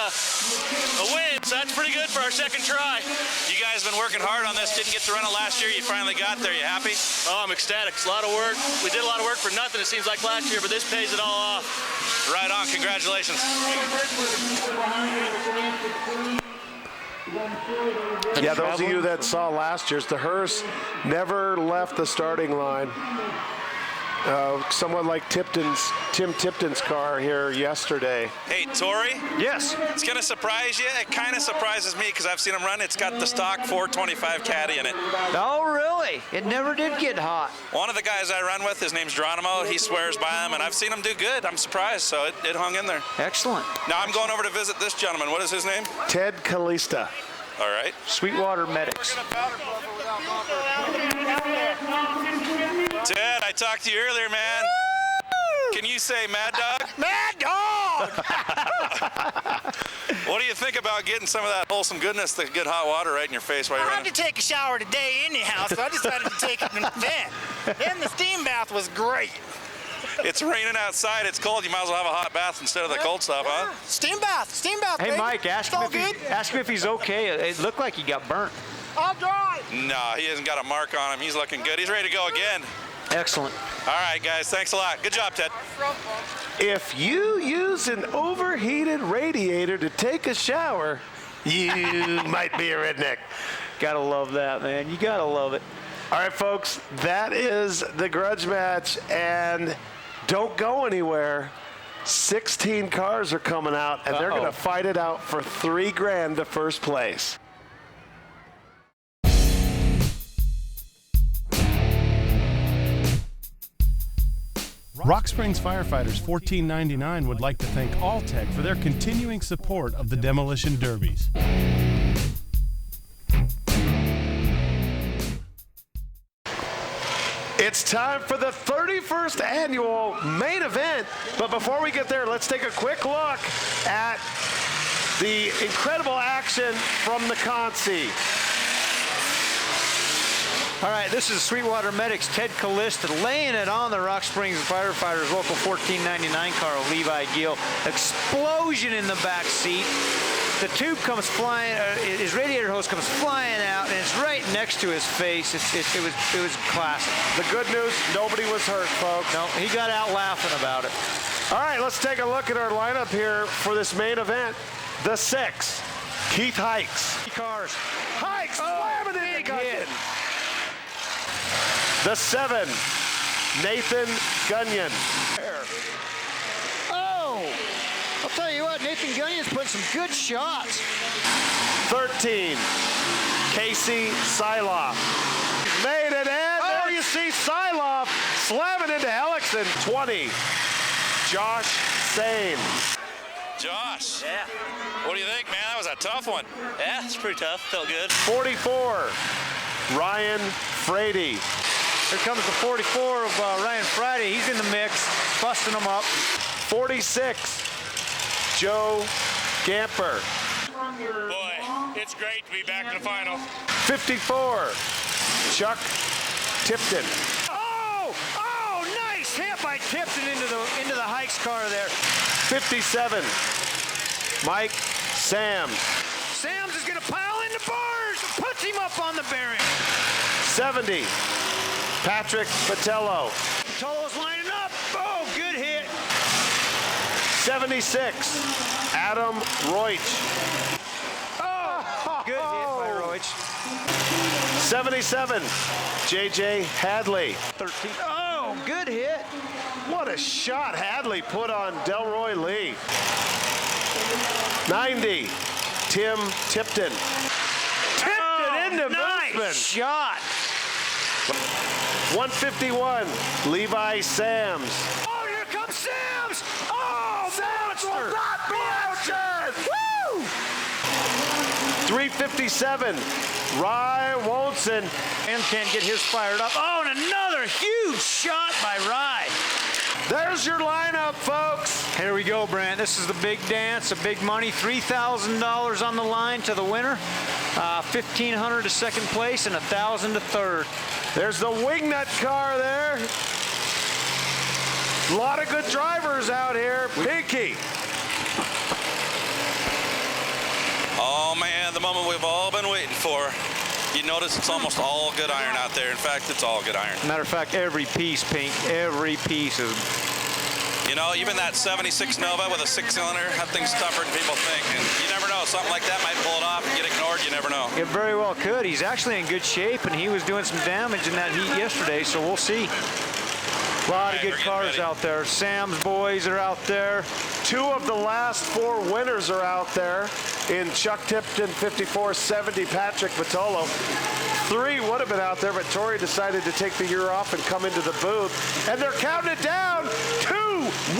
a win, so that's pretty good for our second try. You guys been working hard on this. Didn't get to run it last year. You finally got there. You happy? Oh, I'm ecstatic. It's a lot of work. We did a lot of work for nothing, it seems like last year, but this pays it all off. Right on. Congratulations. Yeah, those of you that saw last year's, the hearse never left the starting line. someone like Tim Tipton's car here yesterday. Hey, Tori? Yes. It's going to surprise you. It kind of surprises me because I've seen him run. It's got the stock 425 caddy in it. Oh, really? It never did get hot. One of the guys I run with, his name's Geronimo. He swears by him, and I've seen him do good. I'm surprised, so it hung in there. Excellent. Now I'm going over to visit this gentleman. What is his name? Ted Calista. All right. Sweetwater Medics. Ted, I talked to you earlier, man. Can you say Mad Dog? Mad Dog! What do you think about getting some of that wholesome goodness, the good hot water right in your face while you're I had running? to take a shower today anyhow, so I decided to take it in the van. And the steam bath was great. It's raining outside. It's cold. You might as well have a hot bath instead of the cold stuff, huh? Steam bath, Hey, baby. Mike, ask him, It's all if he's okay. It looked like he got burnt. I'll drive. No, he hasn't got a mark on him. He's looking good. He's ready to go again. Excellent. All right, guys. Thanks a lot. Good job, Ted. If you use an overheated radiator to take a shower, you might be a redneck. Gotta love that, man. You gotta love it. All right, folks, that is the grudge match, and don't go anywhere. 16 cars are coming out, and they're going to fight it out for $3,000 to first place. Rock Springs Firefighters 1499 would like to thank Alltech for their continuing support of the Demolition Derbies. It's time for the 31st annual main event, but before we get there, let's take a quick look at the incredible action from the Consi. All right, this is Sweetwater Medics, Ted Calista, laying it on the Rock Springs Firefighters local 1499 car of Levi Gill. Explosion in the back seat. The tube comes flying, his radiator hose comes flying out, and it's right next to his face. It was classic. The good news, nobody was hurt, folks. No, he got out laughing about it. All right, let's take a look at our lineup here for this main event. The 6, Keith Hikes. Cars. Hikes, slamming it in the gut. The 7, Nathan Gunyon. Oh, I'll tell you what, Nathan Gunyon's put some good shots. 13, Casey Siloff. Made it in. There you see Siloff slamming into Hellickson. 20, Josh Sane. Josh. Yeah. What do you think, man? That was a tough one. Yeah, it's pretty tough. Felt good. 44, Ryan Frady. Here comes the 44 of Ryan Friday. He's in the mix, busting them up. 46, Joe Gamper. Boy, it's great to be back in the final. 54, Chuck Tipton. Oh, nice hit by Tipton into the Hikes car there. 57, Mike Sams. Sams is gonna pile into bars, puts him up on the bearing. 70, Patrick Patello. Patello's lining up. Oh, good hit. 76, Adam Roich. Oh, good hit by Roich. 77, JJ Hadley. 13. Oh, good hit. What a shot Hadley put on Delroy Lee. 90, Tim Tipton. Tipton into nice movement. Shot. 151, Levi Sams. Oh, here comes Sams. Oh, Sams will monster. not be outshot. Woo! 357, Rye Wolson. And can't get his fired up. Oh, and another huge shot by Rye. There's your lineup, folks. Here we go, Brant. This is the big dance, the big money. $3,000 on the line to the winner. $1,500 to second place and $1,000 to third. There's the Wingnut car there. A lot of good drivers out here. Pinky. Oh, man, the moment we've all been waiting for. You notice it's almost all good iron out there. In fact, it's all good iron. Matter of fact, every piece, Pink, every piece is. You know, even that 76 Nova with a 6-cylinder, that thing's tougher than people think. And you never know, something like that might pull it off and get ignored. You never know. It very well could. He's actually in good shape, and he was doing some damage in that heat yesterday, so we'll see. A lot of good cars out there. Sam's boys are out there. 2 of the last 4 winners are out there in Chuck Tipton 5470 Patrick Vitolo. 3 would have been out there, but Tori decided to take the year off and come into the booth. And they're counting it down. 2,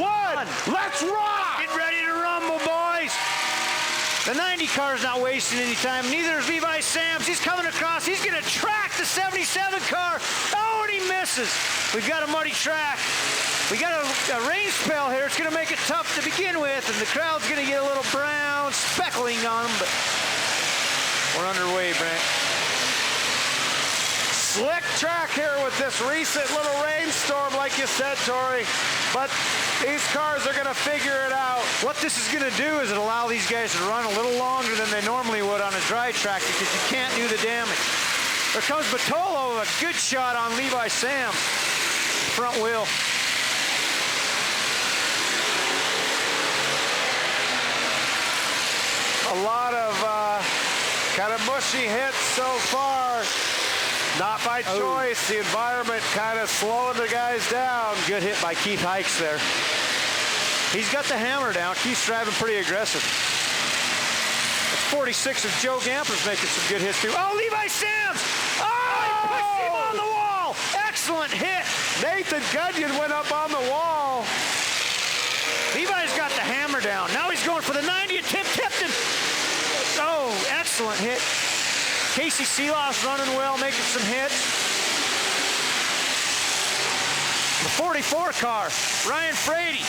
1. Let's rock! Get ready to rumble, boys. The 90 car's not wasting any time. Neither is Levi Sams. He's coming across. He's going to track the 77 car. Oh, and he misses. We've got a muddy track. We got a rain spell here. It's going to make it tough to begin with, and the crowd's going to get a little brown speckling on them, but we're underway, Brent. Slick track here with this recent little rainstorm, like you said, Tori. But these cars are going to figure it out. What this is going to do is it allow these guys to run a little longer than they normally would on a dry track because you can't do the damage. There comes Batolo, a good shot on Levi Sam. Front wheel. A lot of kind of mushy hits so far. Not by choice. The environment kind of slowing the guys down. Good hit by Keith Hikes there. He's got the hammer down. Keith's driving pretty aggressive. That's 46 of Joe Gamper's making some good hits too. Oh, Levi Sams! Oh, he pushed him on the wall. Excellent hit. Nathan Gudgeon went up on the wall. Levi's got the hammer down. Now he's going for the 90 at Tim Tipton. Oh, excellent hit. Casey Seeloff's running well, making some hits. The 44 car, Ryan Frady.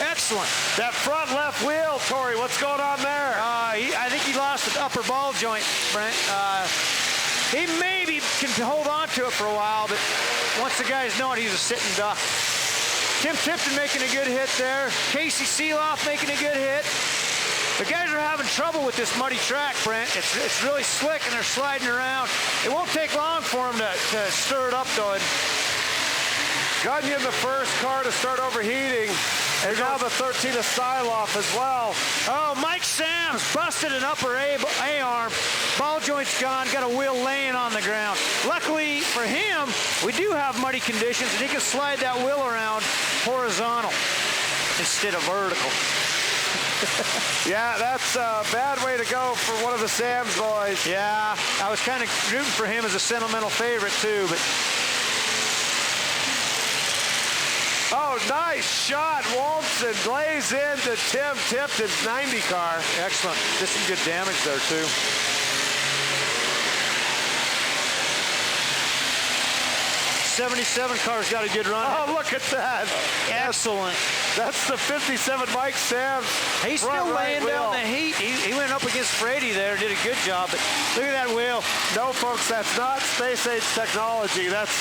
Excellent. That front left wheel, Tori, what's going on there? I think he lost the upper ball joint, Brent. He maybe can hold on to it for a while, but once the guys know it, he's a sitting duck. Tim Tipton making a good hit there. Casey Seeloff making a good hit. The guys are having trouble with this muddy track, Brent. It's really slick, and they're sliding around. It won't take long for them to stir it up, though. Gudgeon, the first car to start overheating. And now the 13 of Siloff as well. Oh, Mike Sams busted an upper A-arm. Ball joint's gone, got a wheel laying on the ground. Luckily for him, we do have muddy conditions, and he can slide that wheel around horizontal instead of vertical. Yeah, that's a bad way to go for one of the Sams boys. Yeah, I was kind of rooting for him as a sentimental favorite too, but. Oh, nice shot. Walton blaze into Tim Tipton's 90 car. Excellent. Just some good damage there too. '77 car's got a good run. Oh, look at that. Excellent. That's the 57 Mike Sams. He's still laying down the heat. He went up against Frady there, did a good job, but look at that wheel. No, folks, that's not space age technology. That's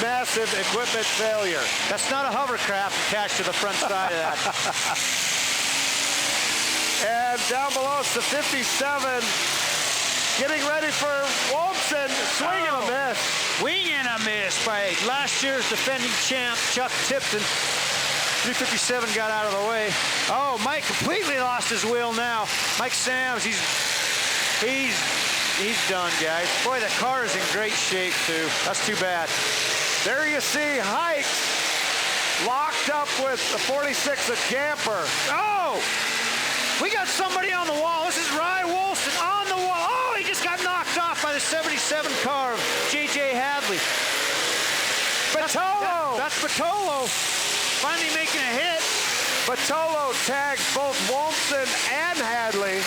massive equipment failure. That's not a hovercraft attached to the front side of that. And down below it's the 57. Getting ready for Walton. Swing and a miss. Swing and a miss by last year's defending champ, Chuck Tipton. 357 got out of the way. Oh, Mike completely lost his wheel now. Mike Sams, he's done, guys. Boy, that car is in great shape, too. That's too bad. There you see Hikes locked up with the 46 of Camper. Oh! We got somebody on the wall. This is Rye Wolfson on the wall. Oh, he just got knocked off by the 77 car of J.J. Hadley. Batolo! That's Batolo finally making a hit. Batolo tags both Wolfson and Hadley.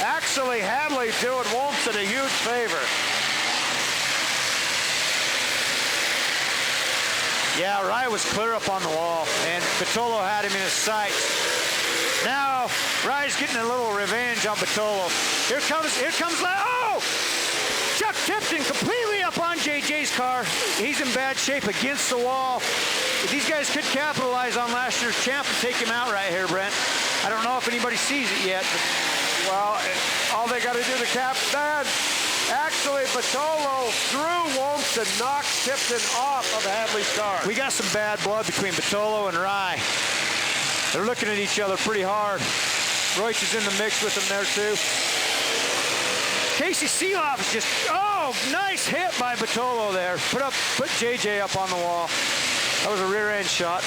Actually, Hadley doing Wolfson a huge favor. Yeah, Rye was clear up on the wall, and Batolo had him in his sights. Now, Rye's getting a little revenge on Batolo. Here comes, oh! Chuck Tipton completely up on JJ's car. He's in bad shape against the wall. These guys could capitalize on last year's champ and take him out right here, Brent. I don't know if anybody sees it yet. But... Well, all they got to do to cap that. Actually, Batolo threw Wolfson, knocked Tipton off of Hadley's car. We got some bad blood between Batolo and Rye. They're looking at each other pretty hard. Royce is in the mix with them there, too. Casey Seeloff is just, oh, nice hit by Bartolo there. Put JJ up on the wall. That was a rear end shot.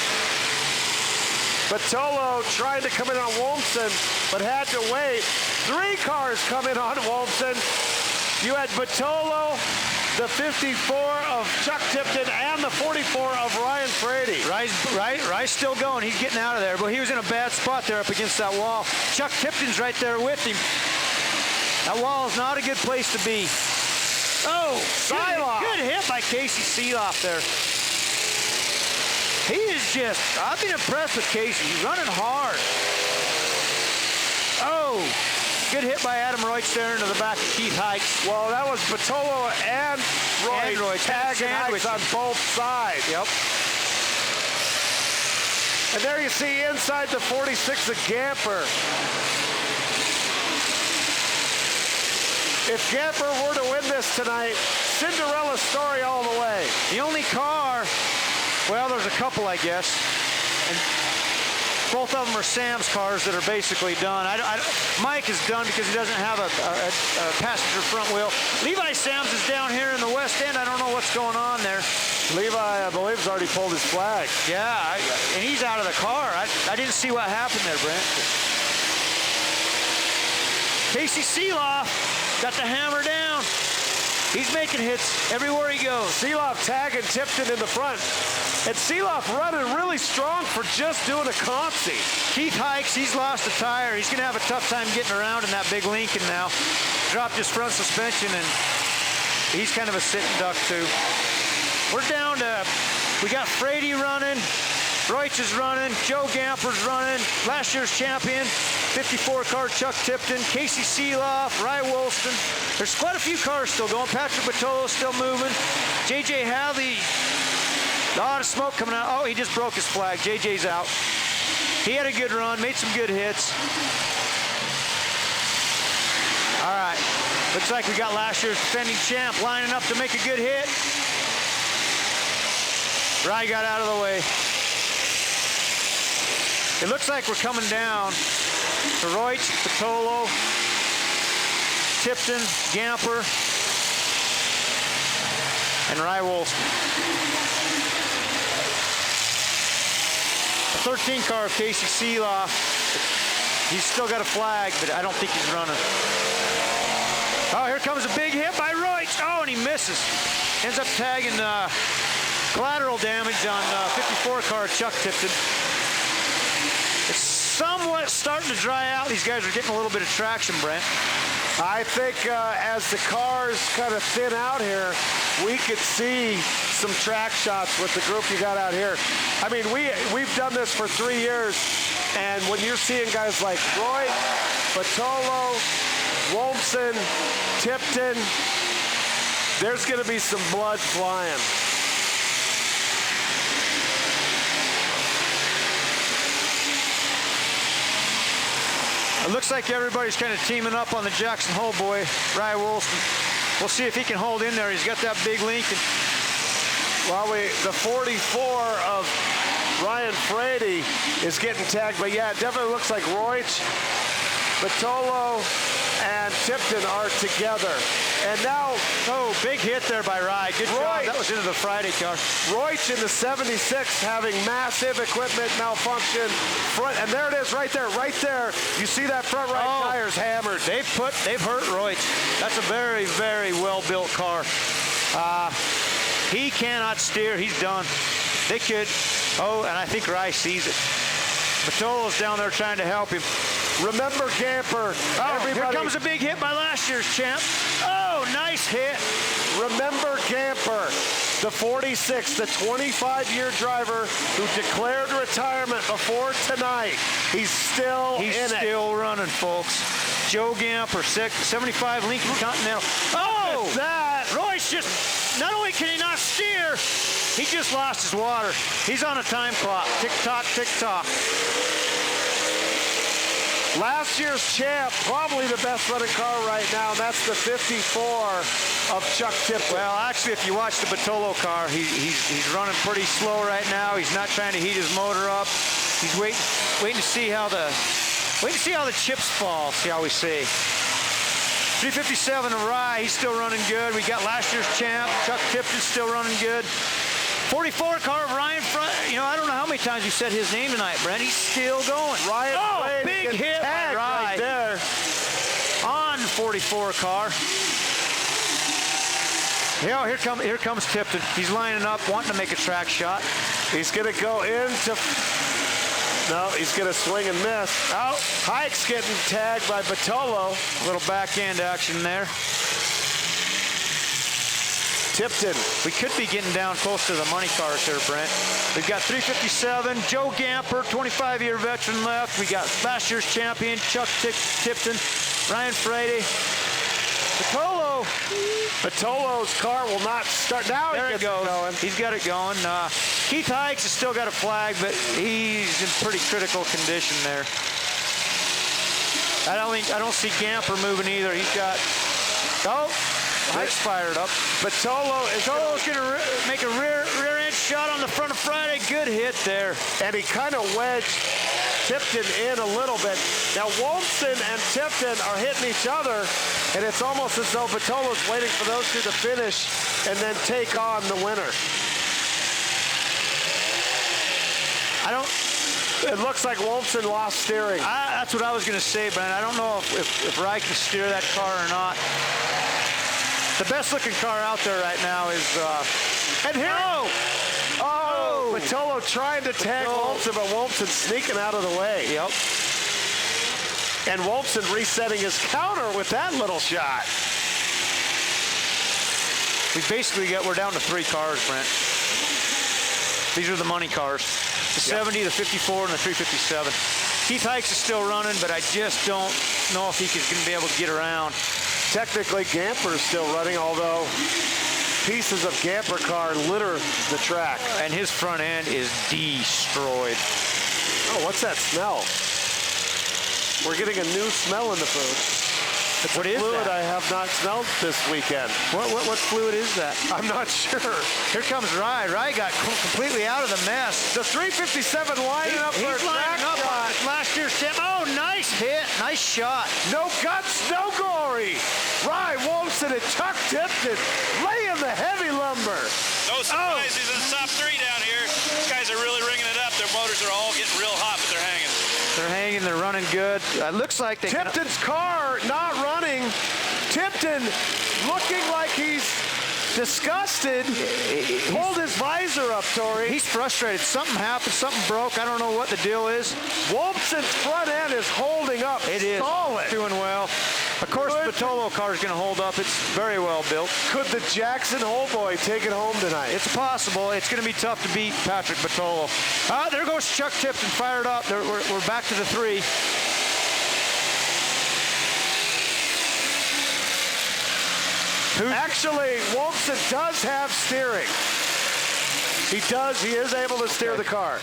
Bartolo trying to come in on Wolfson, but had to wait. 3 cars come in on Wolfson. You had Bartolo, the 54 of Chuck Tipton, and the 44 of Ryan Frady. Rice still going. He's getting out of there, but he was in a bad spot there up against that wall. Chuck Tipton's right there with him. That wall is not a good place to be. Oh, good hit by Casey Seeloff there. He is just, I've been impressed with Casey. He's running hard. Oh, good hit by Adam Royce there into the back of Keith Hikes. Well, that was Bartolo and Royce tagging Hikes on both sides. Yep. And there you see inside the 46 of Gamper. If Gamper were to win this tonight, Cinderella story all the way. The only car, well, there's a couple, I guess. And both of them are Sam's cars that are basically done. Mike is done because he doesn't have a passenger front wheel. Levi Sams is down here in the west end. I don't know what's going on there. Levi, I believe, has already pulled his flag. Yeah, and he's out of the car. I didn't see what happened there, Brent. Casey Seeloff got the hammer down. He's making hits everywhere he goes. Seeloff tagging Tipton in the front. And Seeloff running really strong for just doing a Consi. Keith Hikes, he's lost a tire. He's going to have a tough time getting around in that big Lincoln now. Dropped his front suspension, and he's kind of a sitting duck, too. We're down to, we got Frady running, Royce is running, Joe Gamper's running, last year's champion, 54 car Chuck Tipton, Casey Seeloff, Rye Woolston. There's quite a few cars still going. Patrick Bartolo's still moving. JJ Halley, a lot of smoke coming out. Oh, he just broke his flag. JJ's out. He had a good run, made some good hits. All right, looks like we got last year's defending champ lining up to make a good hit. Rye got out of the way. It looks like we're coming down to Royce, Bartolo, Tipton, Gamper, and Rye Woolston. The 13 car of Casey Seeloff. He's still got a flag, but I don't think he's running. Oh, here comes a big hit by Royce. Oh, and he misses. Ends up tagging collateral damage on 54 car Chuck Tipton. It's somewhat starting to dry out. These guys are getting a little bit of traction, Brent. I think as the cars kind of thin out here, we could see some track shots with the group you got out here. I mean, we've done this for 3 years, and when you're seeing guys like Roy, Bartolo, Wolfson, Tipton, there's going to be some blood flying. It looks like everybody's kind of teaming up on the Jackson Hole boy, Rye Woolston. We'll see if he can hold in there. He's got that big Lincoln. Well, the 44 of Ryan Frady is getting tagged, but yeah, it definitely looks like Royce, Bartolo, and Tipton are together. And now, oh, big hit there by Rye. Good job. That was into the Friday car. Royce in the 76 having massive equipment malfunction. Front, and there it is right there, right there. You see that front right tire's hammered. They've hurt Royce. That's a very, very well-built car. He cannot steer. He's done. They could. Oh, and I think Rye sees it. Bartolo's down there trying to help him. Remember Gamper. Oh, here comes a big hit by last year's champ. Oh, nice hit. Remember Gamper, the 46, the 25-year driver who declared retirement before tonight. He's still in it. He's still running, folks. Joe Gamper, 75 Lincoln Continental. Oh, that. Royce just, not only can he not steer, he just lost his water. He's on a time clock. Tick-tock, tick-tock. Last year's champ, probably the best running car right now, and that's the 54 of Chuck Tipton. Well, actually, if you watch the Bartolo car, he's running pretty slow right now. He's not trying to heat his motor up. He's waiting to see how the chips fall, shall we say. 357 of Rye, he's still running good. We got last year's champ, Chuck Tipton, still running good. 44 car of Ryan Front. I don't know how many times you said his name tonight, Brent. He's still going. Ryan big hit by Rye right there. On 44 car. Yeah, here comes Tipton. He's lining up, wanting to make a track shot. He's going to go into... No, he's going to swing and miss. Oh, Hike's getting tagged by Batolo. A little backhand action there. Tipton. We could be getting down close to the money cars here, Brent. We've got 357, Joe Gamper, 25-year veteran left. We got last year's champion, Chuck Tipton, Ryan Frady. Batolo's car will not start. Now there he it gets goes. it going. He's got it going. Keith Hikes has still got a flag, but he's in pretty critical condition there. I don't see Gamper moving either. He's got. Oh, Hikes fired up. Batolo's going to make a rear end shot on the front of Friday. Good hit there. And he kind of wedged Tipton in a little bit. Now, Wolfson and Tipton are hitting each other, and it's almost as though Batolo's waiting for those two to finish and then take on the winner. It looks like Wolfson lost steering. That's what I was going to say, Brent. I don't know if Rye can steer that car or not. The best looking car out there right now is... and here... Oh! Batolo trying to tag Wolfson, but Wolfson sneaking out of the way. Yep. And Wolfson resetting his counter with that little shot. We're down to 3 cars, Brent. These are the money cars. The 70, the 54, and the 357. Keith Hikes is still running, but I just don't know if he's going to be able to get around. Technically, Gamper is still running, although pieces of Gamper car litter the track. And his front end is destroyed. Oh, what's that smell? We're getting a new smell in the food. It's what a is fluid that? I have not smelled this weekend. What fluid is that? I'm not sure. Here comes Rye. Rye got completely out of the mess. The 357 lining up for a track up shot. Last year's champ. Oh, nice hit. Nice shot. No guts, no glory. Rye Wolfson and Chuck Tipton laying the heavy lumber. No surprise, he's in the top 3 down here. These guys are really ringing it up. Their motors are all getting real hot, but they're hanging. They're hanging, they're running good. It looks like they Tipton's car not running. Tipton looking like he's disgusted. Hold his visor up, Tori. He's frustrated. Something happened, something broke. I don't know what the deal is. Wolfson's front end is holding up. It is. Solid. Doing well. Of course, the Batolo car is going to hold up. It's very well built. Could the Jackson Holboy take it home tonight? It's possible. It's going to be tough to beat Patrick Batolo. There goes Chuck Tipton, fired up. We're back to the 3. Actually, Wolfson does have steering. He does. He is able to steer the car.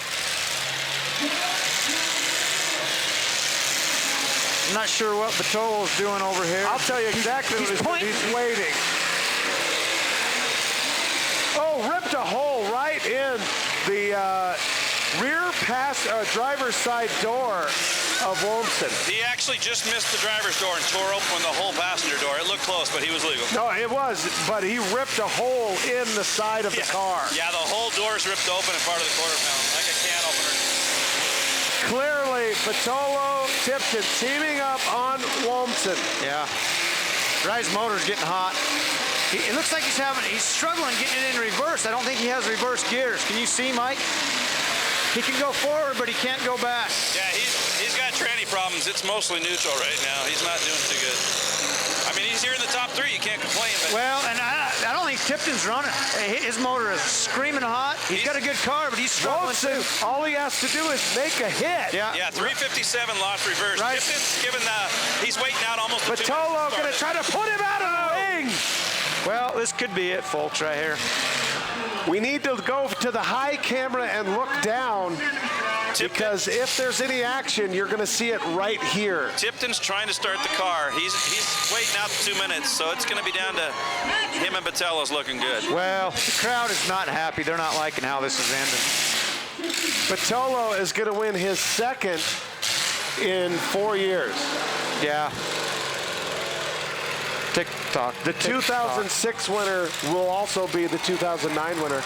I'm not sure what Batolo's doing over here. I'll tell you exactly what he's waiting. Oh, ripped a hole right in the rear driver's side door of Wolfson. He actually just missed the driver's door and tore open the whole passenger door. It looked close, but he was legal. No, it was, but he ripped a hole in the side of the car. Yeah, the whole door's ripped open in part of the quarter panel, like a can opener. Clearly, Batolo, Tipton teaming up on Wolfson. Yeah. Rye's motor's getting hot. It looks like he's struggling getting it in reverse. I don't think he has reverse gears. Can you see, Mike? He can go forward, but he can't go back. Yeah, he's got tranny problems. It's mostly neutral right now. He's not doing too good. I mean, he's here in the top 3. You can't complain. But well, and I don't think Tipton's running. His motor is screaming hot. He's got a good car, but he's struggling too. All he has to do is make a hit. Yeah, 357 lost reverse. Right. Tipton's he's waiting out almost. Batolo going to try to put him out of the ring. Well, this could be it, folks, right here. We need to go to the high camera and look down, because if there's any action, you're going to see it right here. Tipton's trying to start the car. He's waiting out the 2 minutes, so it's going to be down to him and Batolo's looking good. Well, the crowd is not happy. They're not liking how this is ending. Batolo is going to win his second in 4 years. Yeah. TikTok. The 2006 winner will also be the 2009 winner.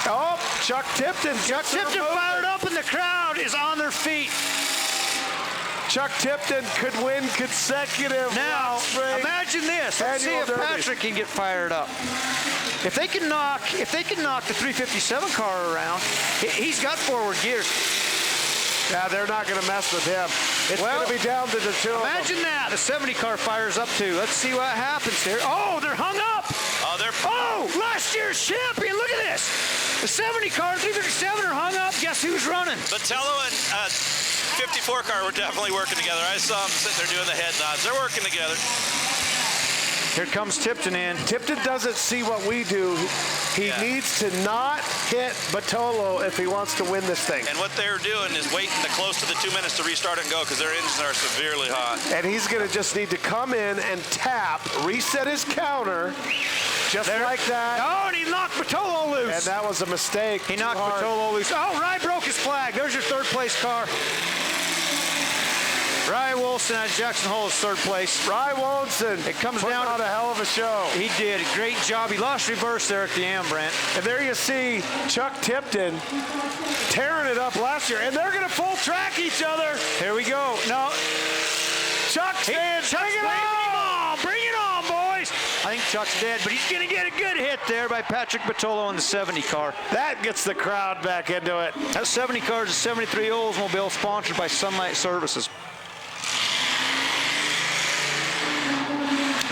Oh, Chuck Tipton. Chuck Tipton fired up, and the crowd is on their feet. Chuck Tipton could win consecutive. Now, imagine this. Let's see if Patrick can get fired up. If they can knock the 357 car around, he's got forward gears. Yeah, they're not going to mess with him. It's going to be down to the two. Imagine that. The 70 car fires up too. Let's see what happens here. Oh, they're hung up. Oh, last year's champion. Look at this. The 70 car and 357 are hung up. Guess who's running? Botello and 54 car were definitely working together. I saw them sitting there doing the head nods. They're working together. Here comes Tipton in. Tipton doesn't see what we do. He needs to not hit Botello if he wants to win this thing. And what they're doing is waiting close to the 2 minutes to restart and go because their engines are severely hot. And he's going to just need to come in and tap, reset his counter, just like that. Oh, and he knocked Botello loose. And that was a mistake. He knocked Botello loose. Oh, Rye broke his flag. There's your third place car. Rye Wilson at Jackson Hole is third place. Rye Wilson. It comes down to a hell of a show. He did a great job. He lost reverse there at the end, Brent. And there you see Chuck Tipton tearing it up last year. And they're going to full track each other. Here we go. No. Chuck's dead. Bring it on. Bring it on, boys. I think Chuck's dead, but he's going to get a good hit there by Patrick Botello in the 70 car. That gets the crowd back into it. That 70 car is a 73 Oldsmobile sponsored by Sunlight Services.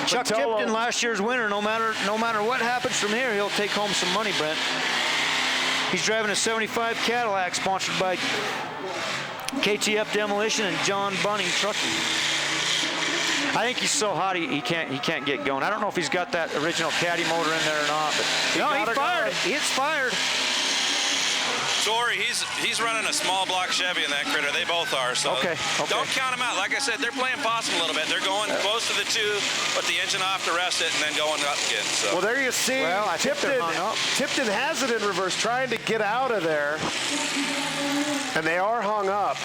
Chuck Tipton, last year's winner. No matter what happens from here, he'll take home some money, Brent. He's driving a 75 Cadillac sponsored by KTF Demolition and John Bunning Trucking. I think he's so hot he can't get going. I don't know if he's got that original Caddy motor in there or not, but he fired. It's fired. Sorry, he's running a small block Chevy in that critter. They both are. So don't count them out. Like I said, they're playing possum a little bit. They're going close to the two, put the engine off to rest it, and then going up again. So. Well, there you see. Well, Tipton has it in reverse, trying to get out of there, and they are hung up.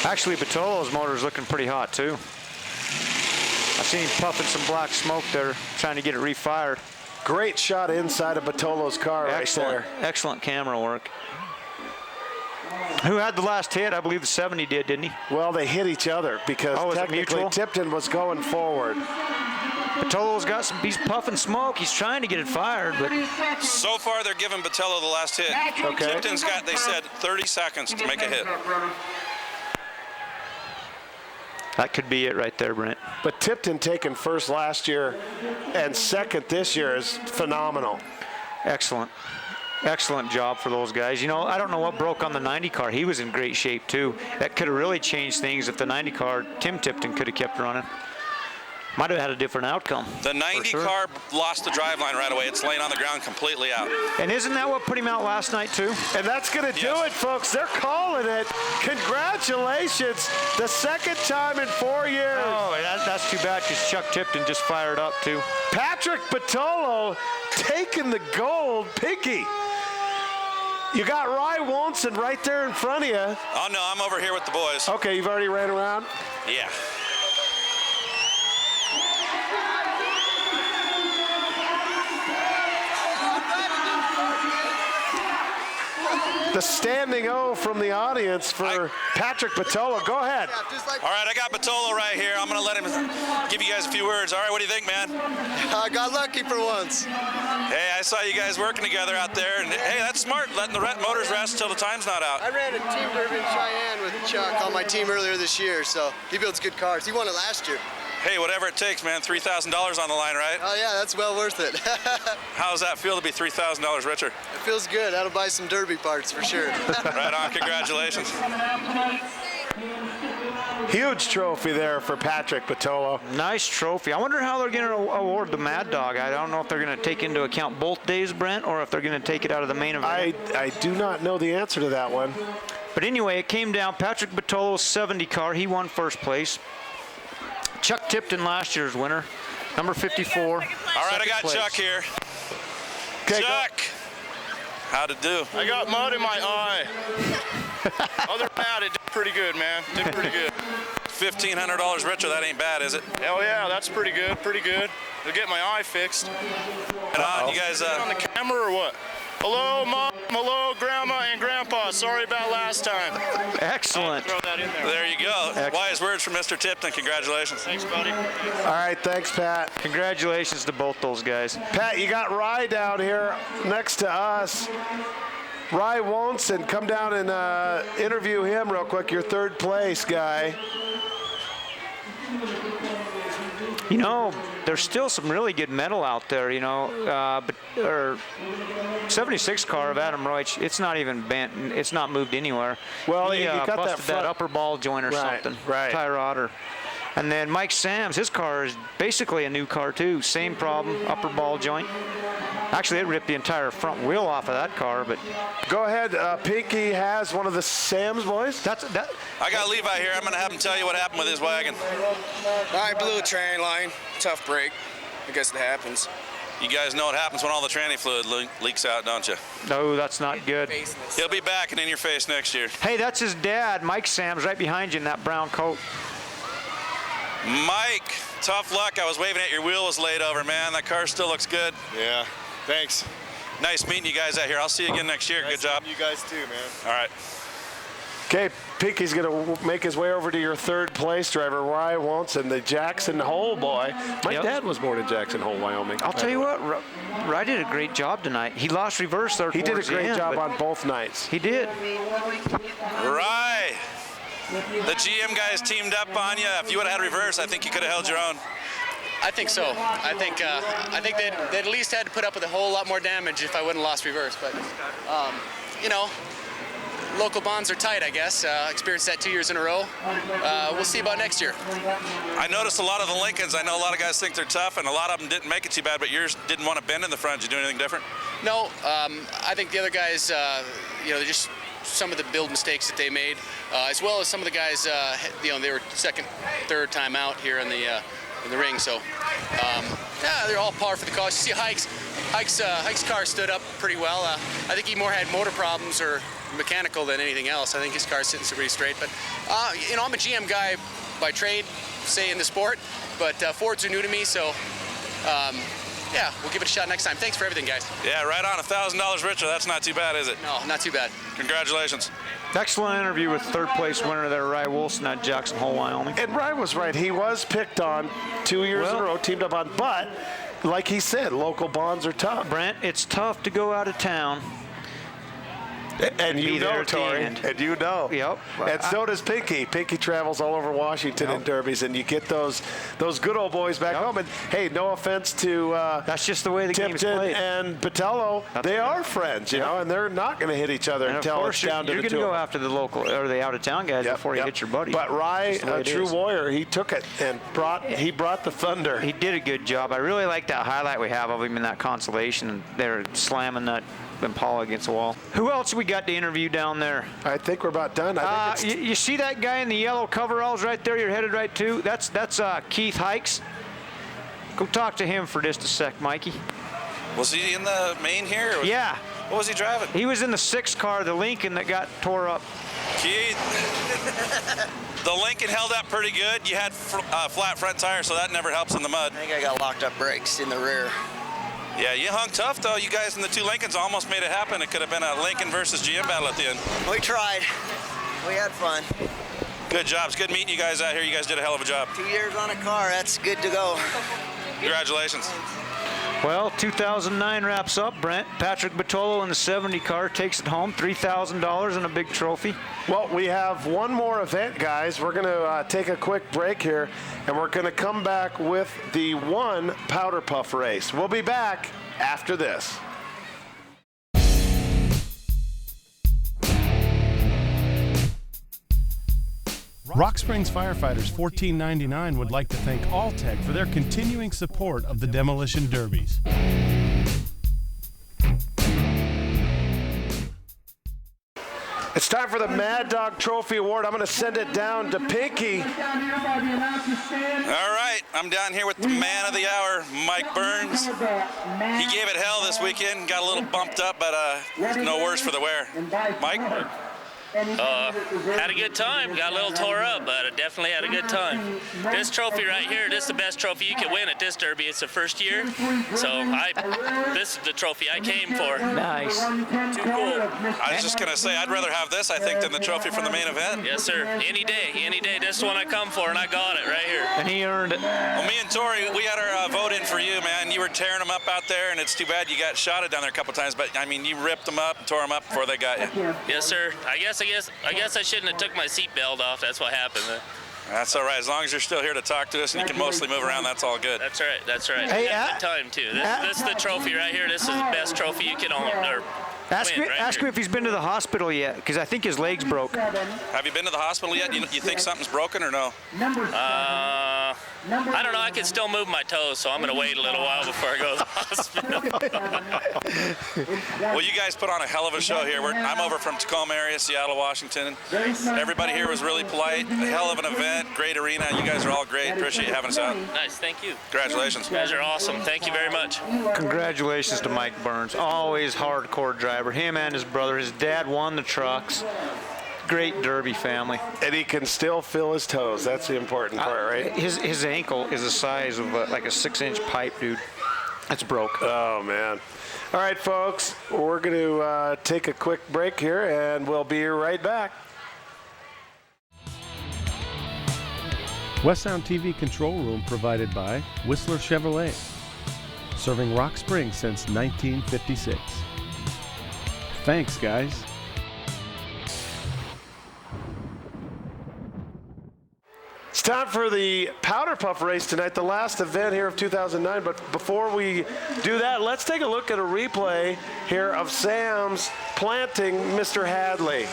Actually, Botello's motor is looking pretty hot too. I've seen him puffing some black smoke there, trying to get it refired. Great shot inside of Botello's car right there. Excellent camera work. Who had the last hit? I believe the 70 did, didn't he? Well, they hit each other because technically Tipton was going forward. Botello's got he's puffing smoke. He's trying to get it fired, but so far they're giving Botello the last hit. Okay. Tipton's got, they said, 30 seconds to make a hit. That could be it right there, Brent. But Tipton taking first last year and second this year is phenomenal. Excellent. Excellent job for those guys. You know, I don't know what broke on the 90 car. He was in great shape, too. That could have really changed things if the 90 car, Tim Tipton, could have kept running. Might have had a different outcome. The 90 car lost the driveline right away. It's laying on the ground completely out. And isn't that what put him out last night, too? And that's going to do it, folks. They're calling it. Congratulations. The second time in 4 years. Oh, that's too bad because Chuck Tipton just fired up, too. Patrick Botello taking the gold. Pinky. You got Rye Wilson right there in front of you. Oh, no, I'm over here with the boys. Okay, you've already ran around? Yeah. The standing O from the audience for Patrick Botello. Go ahead. All right, I got Botello right here. I'm going to let him give you guys a few words. All right, what do you think, man? I got lucky for once. Hey, I saw you guys working together out there, and hey, that's smart, letting the motors rest until the time's not out. I ran a team derby in Cheyenne with Chuck on my team earlier this year, so he builds good cars. He won it last year. Hey, whatever it takes, man. $3,000 on the line, right? Oh, yeah, that's well worth it. How does that feel to be $3,000 richer? It feels good. That'll buy some derby parts for sure. Right on. Congratulations. Huge trophy there for Patrick Botello. Nice trophy. I wonder how they're going to award the Mad Dog. I don't know if they're going to take into account both days, Brent, or if they're going to take it out of the main event. I do not know the answer to that one. But anyway, it came down. Patrick Botello's 70 car. He won first place. Chuck Tipton, last year's winner, number 54. All right, I got place. Chuck here. Okay, Chuck. How'd it do? I got mud in my eye. Other than that, it did pretty good, man. Did pretty good. $1,500 richer, that ain't bad, is it? Hell yeah, that's pretty good, pretty good. I'll get my eye fixed. You guys on the camera or what? Hello, Mom. Hello, Grandma and Grandpa. Sorry about last time. Excellent. Throw that in there. There you go. Excellent. Wise words from Mr. Tipton. Congratulations. Thanks, buddy. All right, thanks, Pat. Congratulations to both those guys. Pat, you got Rye down here next to us. Rye Wonson, come down and interview him real quick, your third place guy. You know, there's still some really good metal out there, you know, but our 76 car of Adam Roach, it's not even bent, it's not moved anywhere. Well, he you got busted that upper ball joint or something, tie rod or. And then Mike Sams, his car is basically a new car too, same problem, upper ball joint. Actually, it ripped the entire front wheel off of that car, but. Go ahead, Pinky has one of the Sams boys. I got Levi here. I'm going to have him tell you what happened with his wagon. I blew a tranny line. Tough break. I guess it happens. You guys know what happens when all the tranny fluid leaks out, don't you? No, that's not good. He'll be back and in your face next year. Hey, that's his dad, Mike Sams, right behind you in that brown coat. Mike, tough luck. I was waving at your wheel was laid over, man. That car still looks good. Yeah, thanks. Nice meeting you guys out here. I'll see you again next year. Nice good job. You guys too, man. All right. Okay, Pinky's going to make his way over to your third place driver, Rye Wonson, the Jackson Hole boy. My dad was born in Jackson Hole, Wyoming. I'll tell you what, Rye did a great job tonight. He lost reverse there. He did a great job on both nights. He did. Rye. The GM guys teamed up on you. If you would have had reverse, I think you could have held your own. I think so. I think they'd at least had to put up with a whole lot more damage if I wouldn't have lost reverse. But you know, local bonds are tight, I guess. Experienced that 2 years in a row. We'll see about next year. I noticed a lot of the Lincolns. I know a lot of guys think they're tough, and a lot of them didn't make it too bad. But yours didn't want to bend in the front. Did you do anything different? No. I think the other guys, you know, they're just some of the build mistakes that they made, as well as some of the guys, you know, they were second, third time out here in the ring. So, yeah, they're all par for the cause. You see Hike's car stood up pretty well. I think he more had motor problems or mechanical than anything else. I think his car's sitting pretty straight. But, you know, I'm a GM guy by trade, say, in the sport, but Fords are new to me, so, yeah, we'll give it a shot next time. Thanks for everything, guys. Yeah, right on. $1,000 richer. That's not too bad, is it? No, not too bad. Congratulations. Excellent interview with third place winner there, Rye Wilson at Jackson Hole, Wyoming. And Rye was right. He was picked on 2 years in a row, teamed up on. But, like he said, local bonds are tough. Brent, it's tough to go out of town. And you know, Tori, and you know. Yep. And so does Pinky. Pinky travels all over Washington in derbies, and you get those good old boys back home. And hey, no offense to that's just the way the game's Tipton played. and Patello. They are friends, you know, and they're not going to hit each other and until it's down to the two. You're going to go after the local or the out-of-town guys before you hit your buddy. But Rye, a true warrior, he took it and brought the thunder. He did a good job. I really like that highlight we have of him in that consolation, and they're slamming that Impala against the wall. Who else we got to interview down there? I think we're about done. I think you see that guy in the yellow coveralls right there? You're headed right to. That's Keith Hikes. Go talk to him for just a sec, Mikey. Was he in the main here? Yeah. What was he driving? He was in the 6 car, the Lincoln that got tore up. Keith, the Lincoln held up pretty good. You had flat front tires, so that never helps in the mud. I think I got locked up brakes in the rear. Yeah, you hung tough, though. You guys in the 2 Lincolns almost made it happen. It could have been a Lincoln versus GM battle at the end. We tried. We had fun. Good job. It's good meeting you guys out here. You guys did a hell of a job. 2 years on a car. That's good to go. Congratulations. Well, 2009 wraps up, Brent. Patrick Bartolo in the 70 car takes it home, $3,000 and a big trophy. Well, we have one more event, guys. We're going to take a quick break here, and we're going to come back with the 1 Powder Puff race. We'll be back after this. Rock Springs Firefighters 1499 would like to thank Alltech for their continuing support of the demolition derbies. It's time for the Mad Dog Trophy Award. I'm going to send it down to Pinky. All right, I'm down here with the man of the hour, Mike Burns. He gave it hell this weekend, got a little bumped up, but no worse for the wear. Mike? Had a good time. Got a little tore up, but I definitely had a good time. This trophy right here, this is the best trophy you can win at this Derby. It's the first year, so this is the trophy I came for. Nice. Too cool. I was just going to say, I'd rather have this, I think, than the trophy from the main event. Yes, sir. Any day. This is the one I come for, and I got it right here. And he earned it. Well, me and Tori, we had our vote in for you, man. You were tearing them up out there, and it's too bad you got shotted down there a couple times, but, I mean, you ripped them up and tore them up before they got you. Yes, sir. I guess I shouldn't have took my seatbelt off. That's what happened. That's all right. As long as you're still here to talk to us and you can mostly move around, that's all good. That's right. That's right. Hey, Had a good time too. This is the trophy right here. This is the best trophy you can own. Ask him if he's been to the hospital yet, because I think his leg's broke. Have you been to the hospital yet? You think something's broken or no? I don't know. I can still move my toes, so I'm going to wait a little while before I go to the hospital. Well, you guys put on a hell of a show here. I'm over from Tacoma area, Seattle, Washington. Everybody here was really polite. A hell of an event. Great arena. You guys are all great. Appreciate having us out. Nice. Thank you. Congratulations. You guys are awesome. Thank you very much. Congratulations to Mike Burns. Always hardcore driver. Him and his brother. His dad won the trucks. Great Derby family. And he can still feel his toes. That's the important part, right? His ankle is the size of like a 6-inch pipe, dude. That's broke. Oh, man. All right, folks. We're going to take a quick break here, and we'll be right back. West Sound TV control room provided by Whistler Chevrolet. Serving Rock Springs since 1956. Thanks, guys. It's time for the Powder Puff race tonight, the last event here of 2009. But before we do that, let's take a look at a replay here of Sam's planting Mr. Hadley.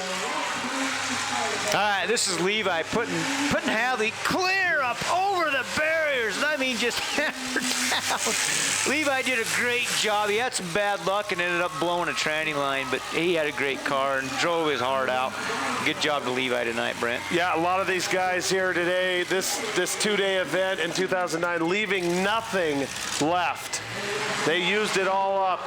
All right, this is Levi putting Hadley clear up over the barriers. I mean, just hammered down. Levi did a great job. He had some bad luck and ended up blowing a tranny line, but he had a great car and drove his heart out. Good job to Levi tonight, Brent. Yeah, a lot of these guys here today, this two-day event in 2009, leaving nothing left. They used it all up.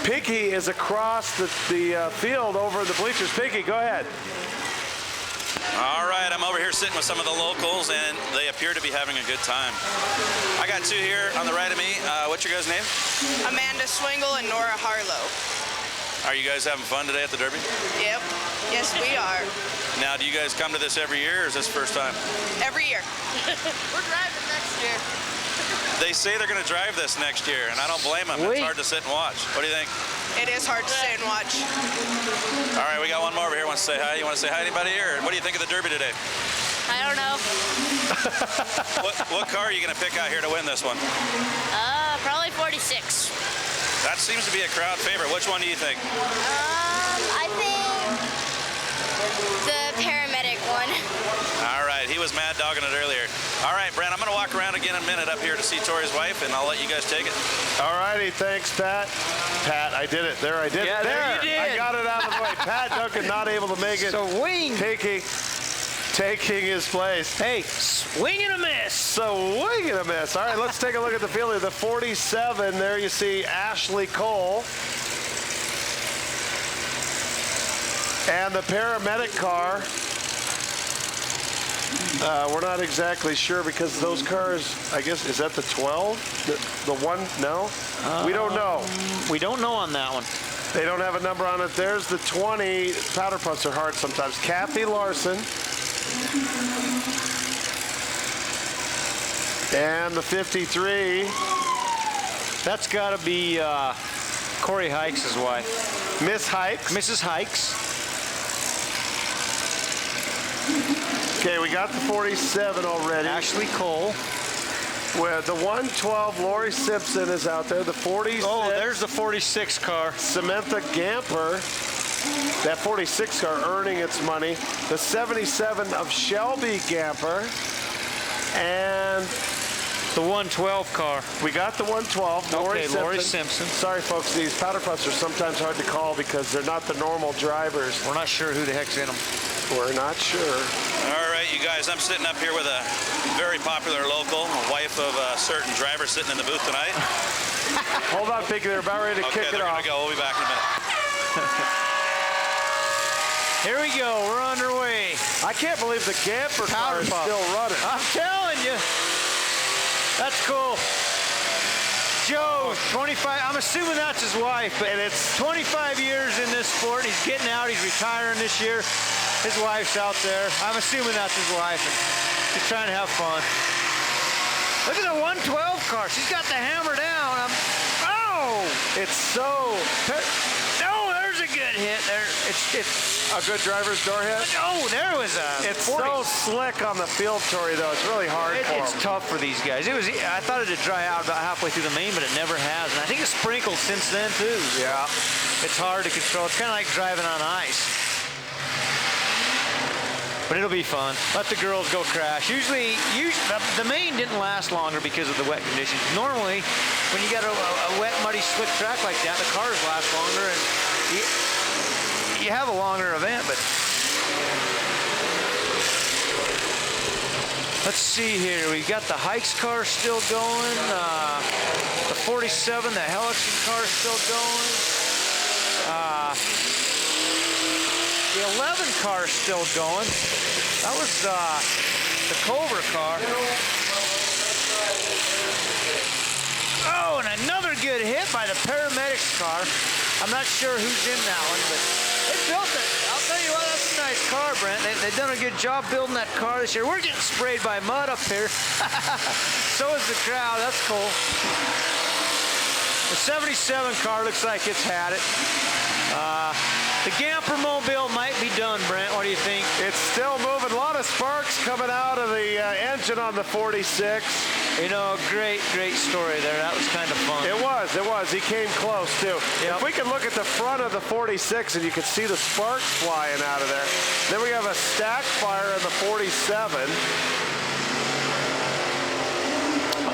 Pinky is across the field over the bleachers. Pinky, go ahead. All right, I'm over here sitting with some of the locals, and they appear to be having a good time. I got two here on the right of me. What's your guys' name? Amanda Swingle and Nora Harlow. Are you guys having fun today at the Derby? Yep. Yes, we are. Now, do you guys come to this every year, or is this first time? Every year. We're driving next year. They say they're going to drive this next year, and I don't blame them. It's hard to sit and watch. What do you think? It is hard to sit and watch. All right, we got one more over here. Wants to say hi. You want to say hi to anybody here? What do you think of the Derby today? I don't know. What car are you going to pick out here to win this one? Probably 46. That seems to be a crowd favorite. Which one do you think? I think The paramedic one. All right, he was mad dogging it earlier. All right, Brent, I'm going to walk around again in a minute up here to see Tori's wife, and I'll let you guys take it. All righty, thanks, Pat. Pat, I did it. There, I did Yeah, it. there you did. I got it out of the way. Pat Duncan not able to make it. So wing. Taking his place. Hey, swing and a miss. Swing and a miss. All right, let's take a look at the field here. The 47, there you see Ashley Cole. And the paramedic car, we're not exactly sure because those cars, I guess, is that the 12? The one? No? We don't know. We don't know on that one. They don't have a number on it. There's the 20. Powder puffs are hard sometimes. Kathy Larson. And the 53. That's got to be Corey Hikes' wife. Miss Hikes. Mrs. Hikes. Okay, we got the 47 already. Ashley Cole. Well, the 112, Lori Simpson is out there. The 46. Oh, there's the 46 car. Samantha Gamper. That 46 car earning its money. The 77 of Shelby Gamper. And The 112 car. We got the 112. Lori Simpson. Sorry, folks. These powder puffs are sometimes hard to call because they're not the normal drivers. We're not sure who the heck's in them. We're not sure. All right, you guys, I'm sitting up here with a very popular local, wife of a certain driver sitting in the booth tonight. Hold on, Piggy. They're about ready to kick it off. Okay, they're going to go. We'll be back in a minute. Here we go. We're underway. I can't believe the camper car is still running. I'm telling you. That's cool. Joe, 25, I'm assuming that's his wife, but it's 25 years in this sport. He's getting out, he's retiring this year. His wife's out there. I'm assuming that's his wife. And he's trying to have fun. Look at the 112 car. She's got the hammer down. It's so... No, there's a good hit there. It's a good driver's door hit? Oh, there was a... It's so slick on the field, Tori, though. It's really hard for It's them. tough for these guys. I thought it'd dry out about halfway through the main, but it never has. And I think it's sprinkled since then, too. Yeah. It's hard to control. It's kind of like driving on ice. But it'll be fun. Let the girls go crash. Usually the main didn't last longer because of the wet conditions. Normally, when you got a wet, muddy, slick track like that, the cars last longer, and you have a longer event. But let's see here. We got the Hikes car still going. The 47, the Hellickson car still going. The 11 car is still going. That was the Cobra car. Oh, and another good hit by the paramedics car. I'm not sure who's in that one, but they built it. I'll tell you what, that's a nice car, Brent. They've done a good job building that car this year. We're getting sprayed by mud up here. So is the crowd. That's cool. The 77 car looks like it's had it. The Gamper Mobile might be done, Brent. What do you think? It's still moving. A lot of sparks coming out of the engine on the 46. You know, great story there. That was kind of fun. It was. He came close, too. Yep. If we could look at the front of the 46 and you could see the sparks flying out of there. Then we have a stack fire in the 47.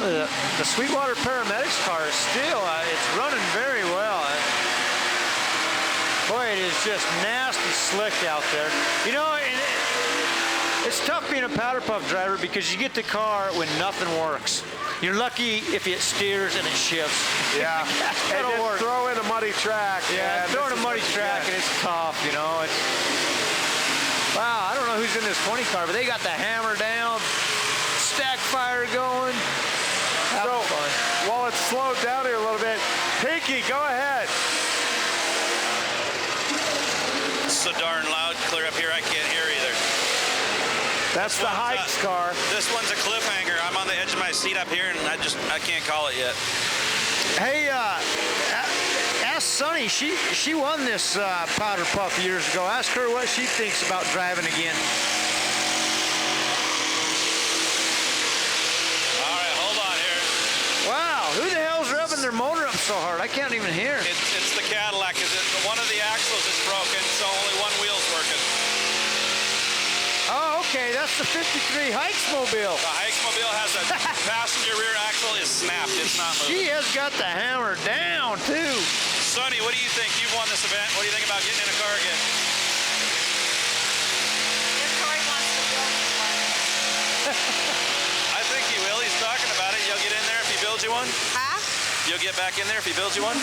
The Sweetwater Paramedics car is still, it's running very well. Boy, it is just nasty slick out there. You know, it's tough being a powder puff driver because you get the car when nothing works. You're lucky if it steers and it shifts. Yeah. And then throw in a muddy track. Yeah, throw in a muddy track and it's tough, you know. Wow, I don't know who's in this 20 car, but they got the hammer down, stack fire going. So, while it's slowed down here a little bit, Pinky, go ahead. So darn loud, clear up here, I can't hear either. That's the Hikes car. This one's a cliffhanger. I'm on the edge of my seat up here, and I can't call it yet. Hey, ask Sunny. She won this powder puff years ago. Ask her what she thinks about driving again. All right, hold on here. Wow, who the hell's revving their motor up so hard? I can't even hear. It's the Cadillac. One of the axles is broken, so only one wheel's working. Oh, okay, that's the 53 Hikes Mobile. The Hikes Mobile has a passenger rear axle is snapped. It's not moving. She has got the hammer down, too. Sonny, what do you think? You've won this event. What do you think about getting in a car again? If Troy wants to build one. I think he will. He's talking about it. You'll get in there if he builds you one? Huh? You'll get back in there if he builds you one?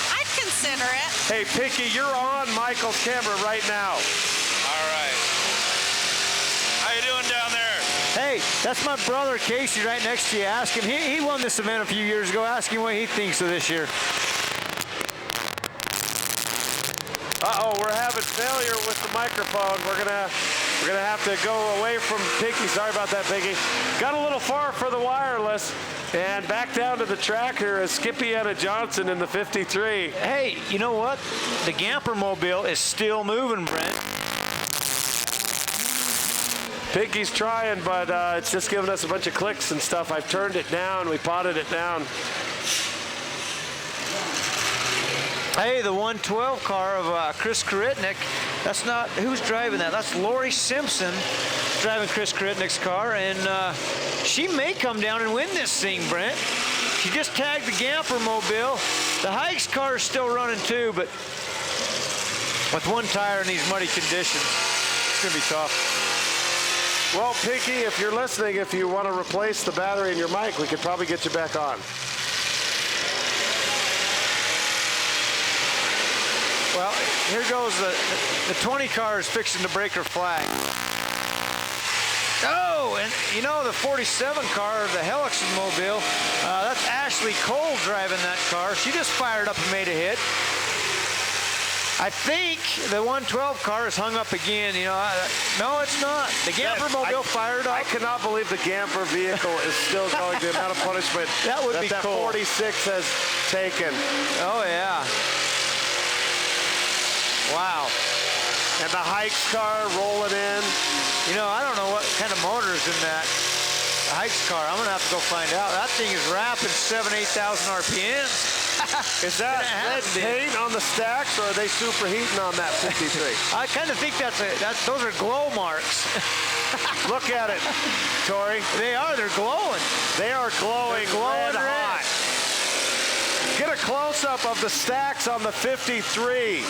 I'd consider it. Hey, Pinky, you're on Michael's camera right now. All right. How you doing down there? Hey, that's my brother Casey right next to you. Ask him. He won this event a few years ago. Ask him what he thinks of this year. Uh-oh, we're having failure with the microphone. We're gonna have to go away from Pinky. Sorry about that, Pinky. Got a little far for the wireless. And back down to the track here is Skippy-Anna Johnson in the 53. Hey, you know what? The Gamper Mobile is still moving, Brent. Pinky's trying, but it's just giving us a bunch of clicks and stuff. I've turned it down. We potted it down. Hey, the 112 car of Chris Karitnik. That's not, who's driving that? That's Lori Simpson driving Chris Karitnik's car, and She may come down and win this thing, Brent. She just tagged the Gamper Mobile. The Hikes car is still running too, but with one tire in these muddy conditions, it's going to be tough. Well, Pinky, if you're listening, if you want to replace the battery in your mic, we could probably get you back on. Well, here goes the 20 car is fixing to break her flag. Oh, and you know the 47 car, the Helix Mobile, that's Ashley Cole driving that car. She just fired up and made a hit. I think the 112 car is hung up again. You know, no, it's not. The Gamper Mobile fired up. I cannot believe the Gamper vehicle is still going the amount of punishment that would be that cool. 46 has taken. Oh, yeah. Wow. And the Hikes car rolling in. You know, I don't know what kind of motor is in that Hikes car. I'm going to have to go find out. That thing is rapping 7,000, 8,000 RPMs. Is that red paint on the stacks, or are they superheating on that 53? I kind of think those are glow marks. Look at it, Tori. They are. They're glowing. They are glowing, red hot. Get a close-up of the stacks on the 53.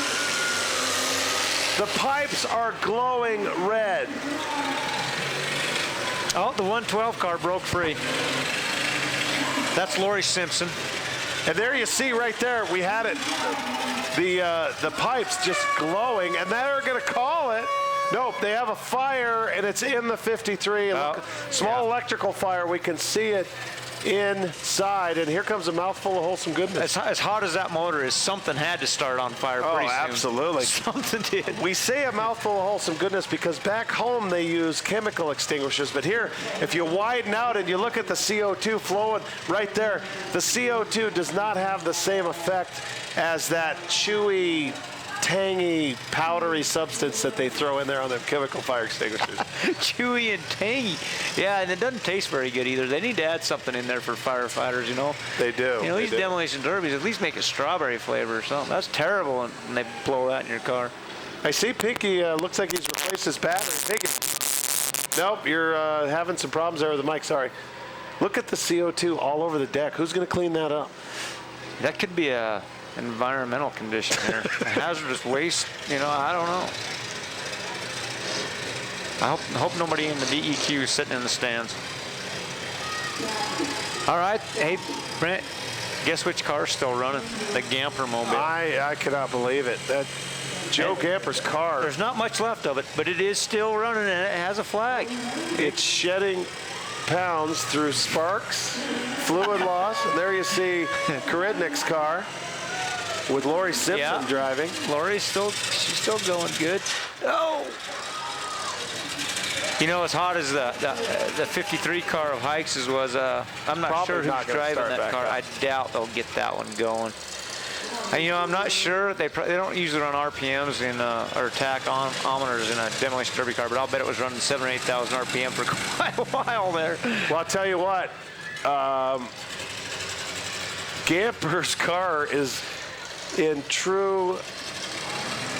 The pipes are glowing red. Oh, the 112 car broke free. That's Lori Simpson. And there you see right there, we had it. The pipes just glowing, and they're going to call it. Nope, they have a fire, and it's in the 53. Small electrical fire. We can see it inside, and here comes a mouthful of wholesome goodness. As hot as that motor is, something had to start on fire pretty soon. Absolutely. Something did. We say a mouthful of wholesome goodness because back home they use chemical extinguishers, but here, if you widen out and you look at the CO2 flowing right there, the CO2 does not have the same effect as that chewy, tangy, powdery substance that they throw in there on their chemical fire extinguishers. Chewy and tangy. Yeah, and it doesn't taste very good either. They need to add something in there for firefighters, you know. They do. You know, these demolition derbies, at least make it strawberry flavor or something. That's terrible when they blow that in your car. I see Pinky looks like he's replaced his battery. Pinky. Nope, you're having some problems there with the mic. Sorry. Look at the CO2 all over the deck. Who's going to clean that up? That could be a environmental condition here. A hazardous waste, you know, I don't know. I hope nobody in the DEQ is sitting in the stands. All right, hey, Brent, guess which car's still running? The Gamper Mobile. I cannot believe it. That Joe Gamper's car. There's not much left of it, but it is still running and it has a flag. It's shedding pounds through sparks, fluid loss, and there you see Karidnik's car with Lori Simpson driving. Lori's she's still going good. Oh! You know, as hot as the 53 car of Hikes was, I'm not sure who's driving that car. I doubt they'll get that one going. And, you know, I'm not sure. They don't usually run RPMs or tachometers in a demolition derby car, but I'll bet it was running 7,000 or 8,000 RPM for quite a while there. Well, I'll tell you what. Gamper's car is in true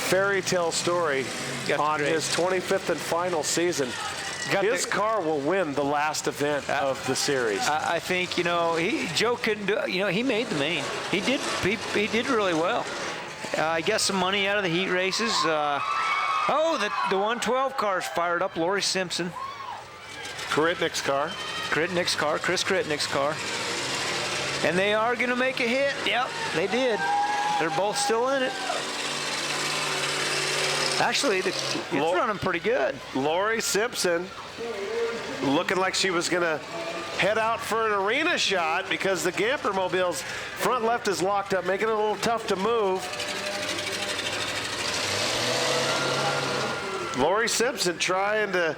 fairy tale story on his 25th and final season. His car will win the last event of the series. I think, you know, Joe couldn't do it. You know, he made the main. He did really well. He got some money out of the heat races. The 112 car's fired up. Lori Simpson. Karidnik's car. Chris Karidnik's car. And they are going to make a hit. Yep, they did. They're both still in it. Actually, it's running pretty good. Lori Simpson looking like she was going to head out for an arena shot because the Gamper Mobile's front left is locked up, making it a little tough to move. Lori Simpson trying to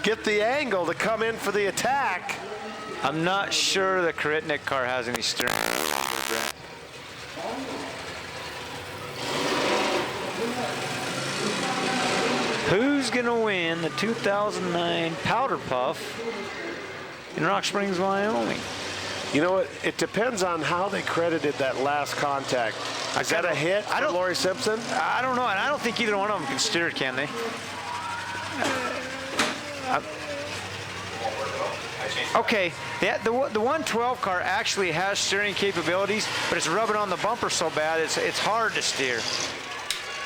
get the angle to come in for the attack. I'm not sure the Karidnik car has any steering. Who's going to win the 2009 Powder Puff in Rock Springs, Wyoming? You know what? It depends on how they credited that last contact. Is that a hit for Lori Simpson? I don't know, and I don't think either one of them can steer it, can they? Okay, the 112 car actually has steering capabilities, but it's rubbing on the bumper so bad it's hard to steer.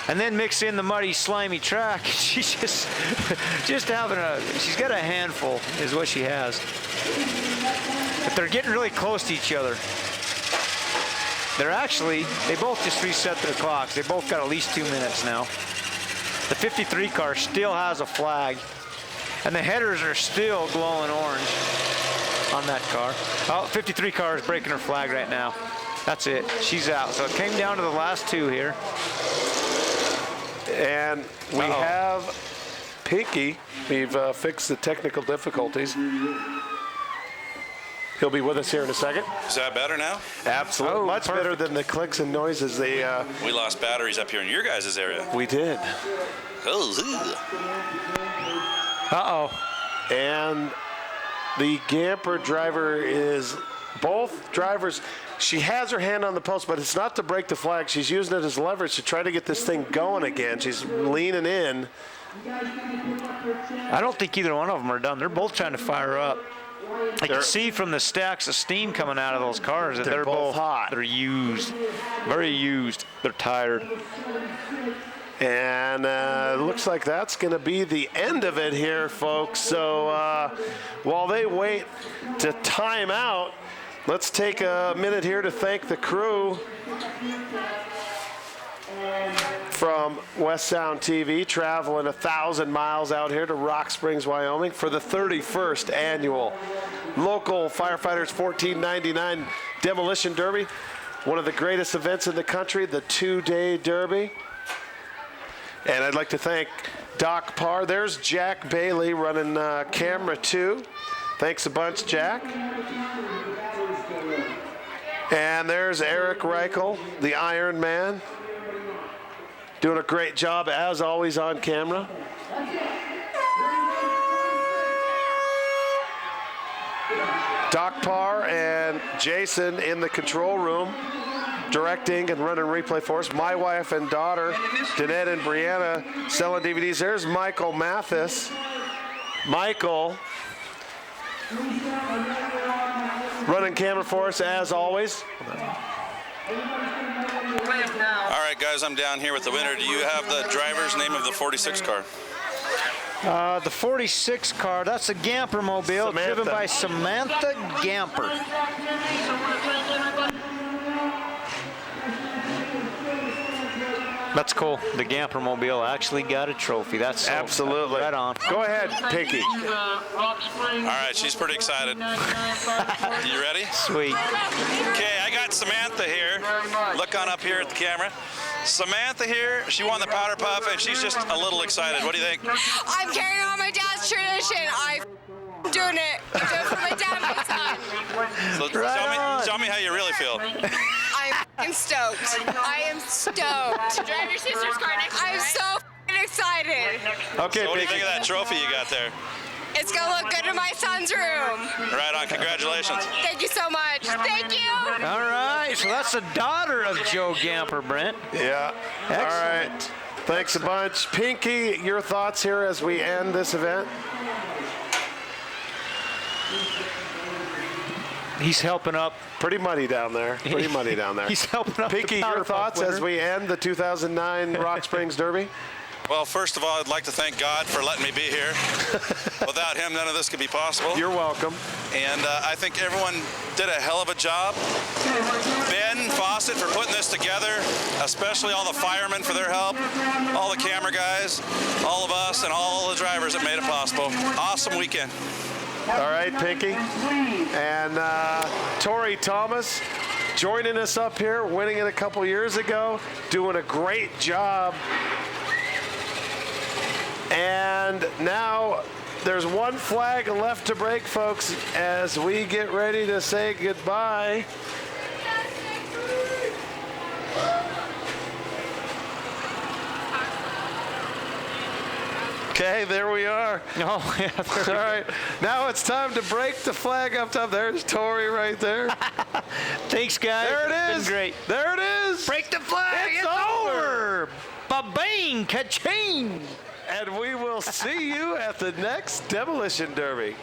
And then mix in the muddy, slimy track. She's just having she's got a handful is what she has. But they're getting really close to each other. They both just reset their clocks. They both got at least 2 minutes now. The 53 car still has a flag, and the headers are still glowing orange on that car. Oh, 53 car is breaking her flag right now. That's it. She's out. So it came down to the last two here. And we have Pinky. We've fixed the technical difficulties. He'll be with us here in a second. Is that better now? Absolutely. Much better than the clicks and noises. We lost batteries up here in your guys' area. We did. And the Gamper driver is both drivers. She has her hand on the post, but it's not to break the flag. She's using it as leverage to try to get this thing going again. She's leaning in. I don't think either one of them are done. They're both trying to fire up. I can see from the stacks of steam coming out of those cars that they're both hot. They're used, very used. They're tired. And it looks like that's going to be the end of it here, folks. So while they wait to time out, let's take a minute here to thank the crew from West Sound TV, traveling 1,000 miles out here to Rock Springs, Wyoming for the 31st annual Local Firefighters 1499 Demolition Derby, one of the greatest events in the country, the 2-day derby. And I'd like to thank Doc Parr. There's Jack Bailey running camera 2. Thanks a bunch, Jack. And there's Eric Reichel, the Iron Man, doing a great job, as always, on camera. Doc Parr and Jason in the control room, directing and running replay for us. My wife and daughter, Danette and Brianna, selling DVDs. There's Michael Mathis. Michael running camera for us, as always. All right, guys, I'm down here with the winner. Do you have the driver's name of the 46 car? The 46 car, that's a Gamper mobile driven by Samantha Gamper. That's cool. The Gamper mobile actually got a trophy. That's absolutely right on. Go ahead, Pinky. All right, she's pretty excited. You ready? Sweet. Okay, I got Samantha here. Look on up here at the camera. Samantha here, she won the Powder Puff, and she's just a little excited. What do you think? I'm carrying on my dad's tradition. I'm doing it. I'm doing it for my dad and my son. So tell me how you really feel. I'm stoked. I am stoked. To drive your sister's car next time. I'm so excited. Okay, so what do you think of that trophy you got there? It's going to look good in my son's room. Right on. Congratulations. Thank you so much. Thank you. All right. So that's the daughter of Joe Gamper, Brent. Yeah. Excellent. All right. Thanks a bunch. Pinky, your thoughts here as we end this event? He's helping up. Pretty muddy down there. Pretty muddy down there. He's helping up. Pinky, your thoughts as we end the 2009 Rock Springs Derby? Well, first of all, I'd like to thank God for letting me be here. Without him, none of this could be possible. You're welcome. And I think everyone did a hell of a job. Ben Fawcett for putting this together, especially all the firemen for their help, all the camera guys, all of us, and all the drivers that made it possible. Awesome weekend. All right, Pinky. And Tori Thomas joining us up here, winning it a couple years ago, doing a great job. And now there's one flag left to break, folks, as we get ready to say goodbye. Okay, there we are. Oh, yeah. All right. Now it's time to break the flag up top. There's Tori right there. Thanks, guys. There it is. It's been great. There it is. Break the flag. It's over. Ba-bing, ka-ching. And we will see you at the next Demolition Derby.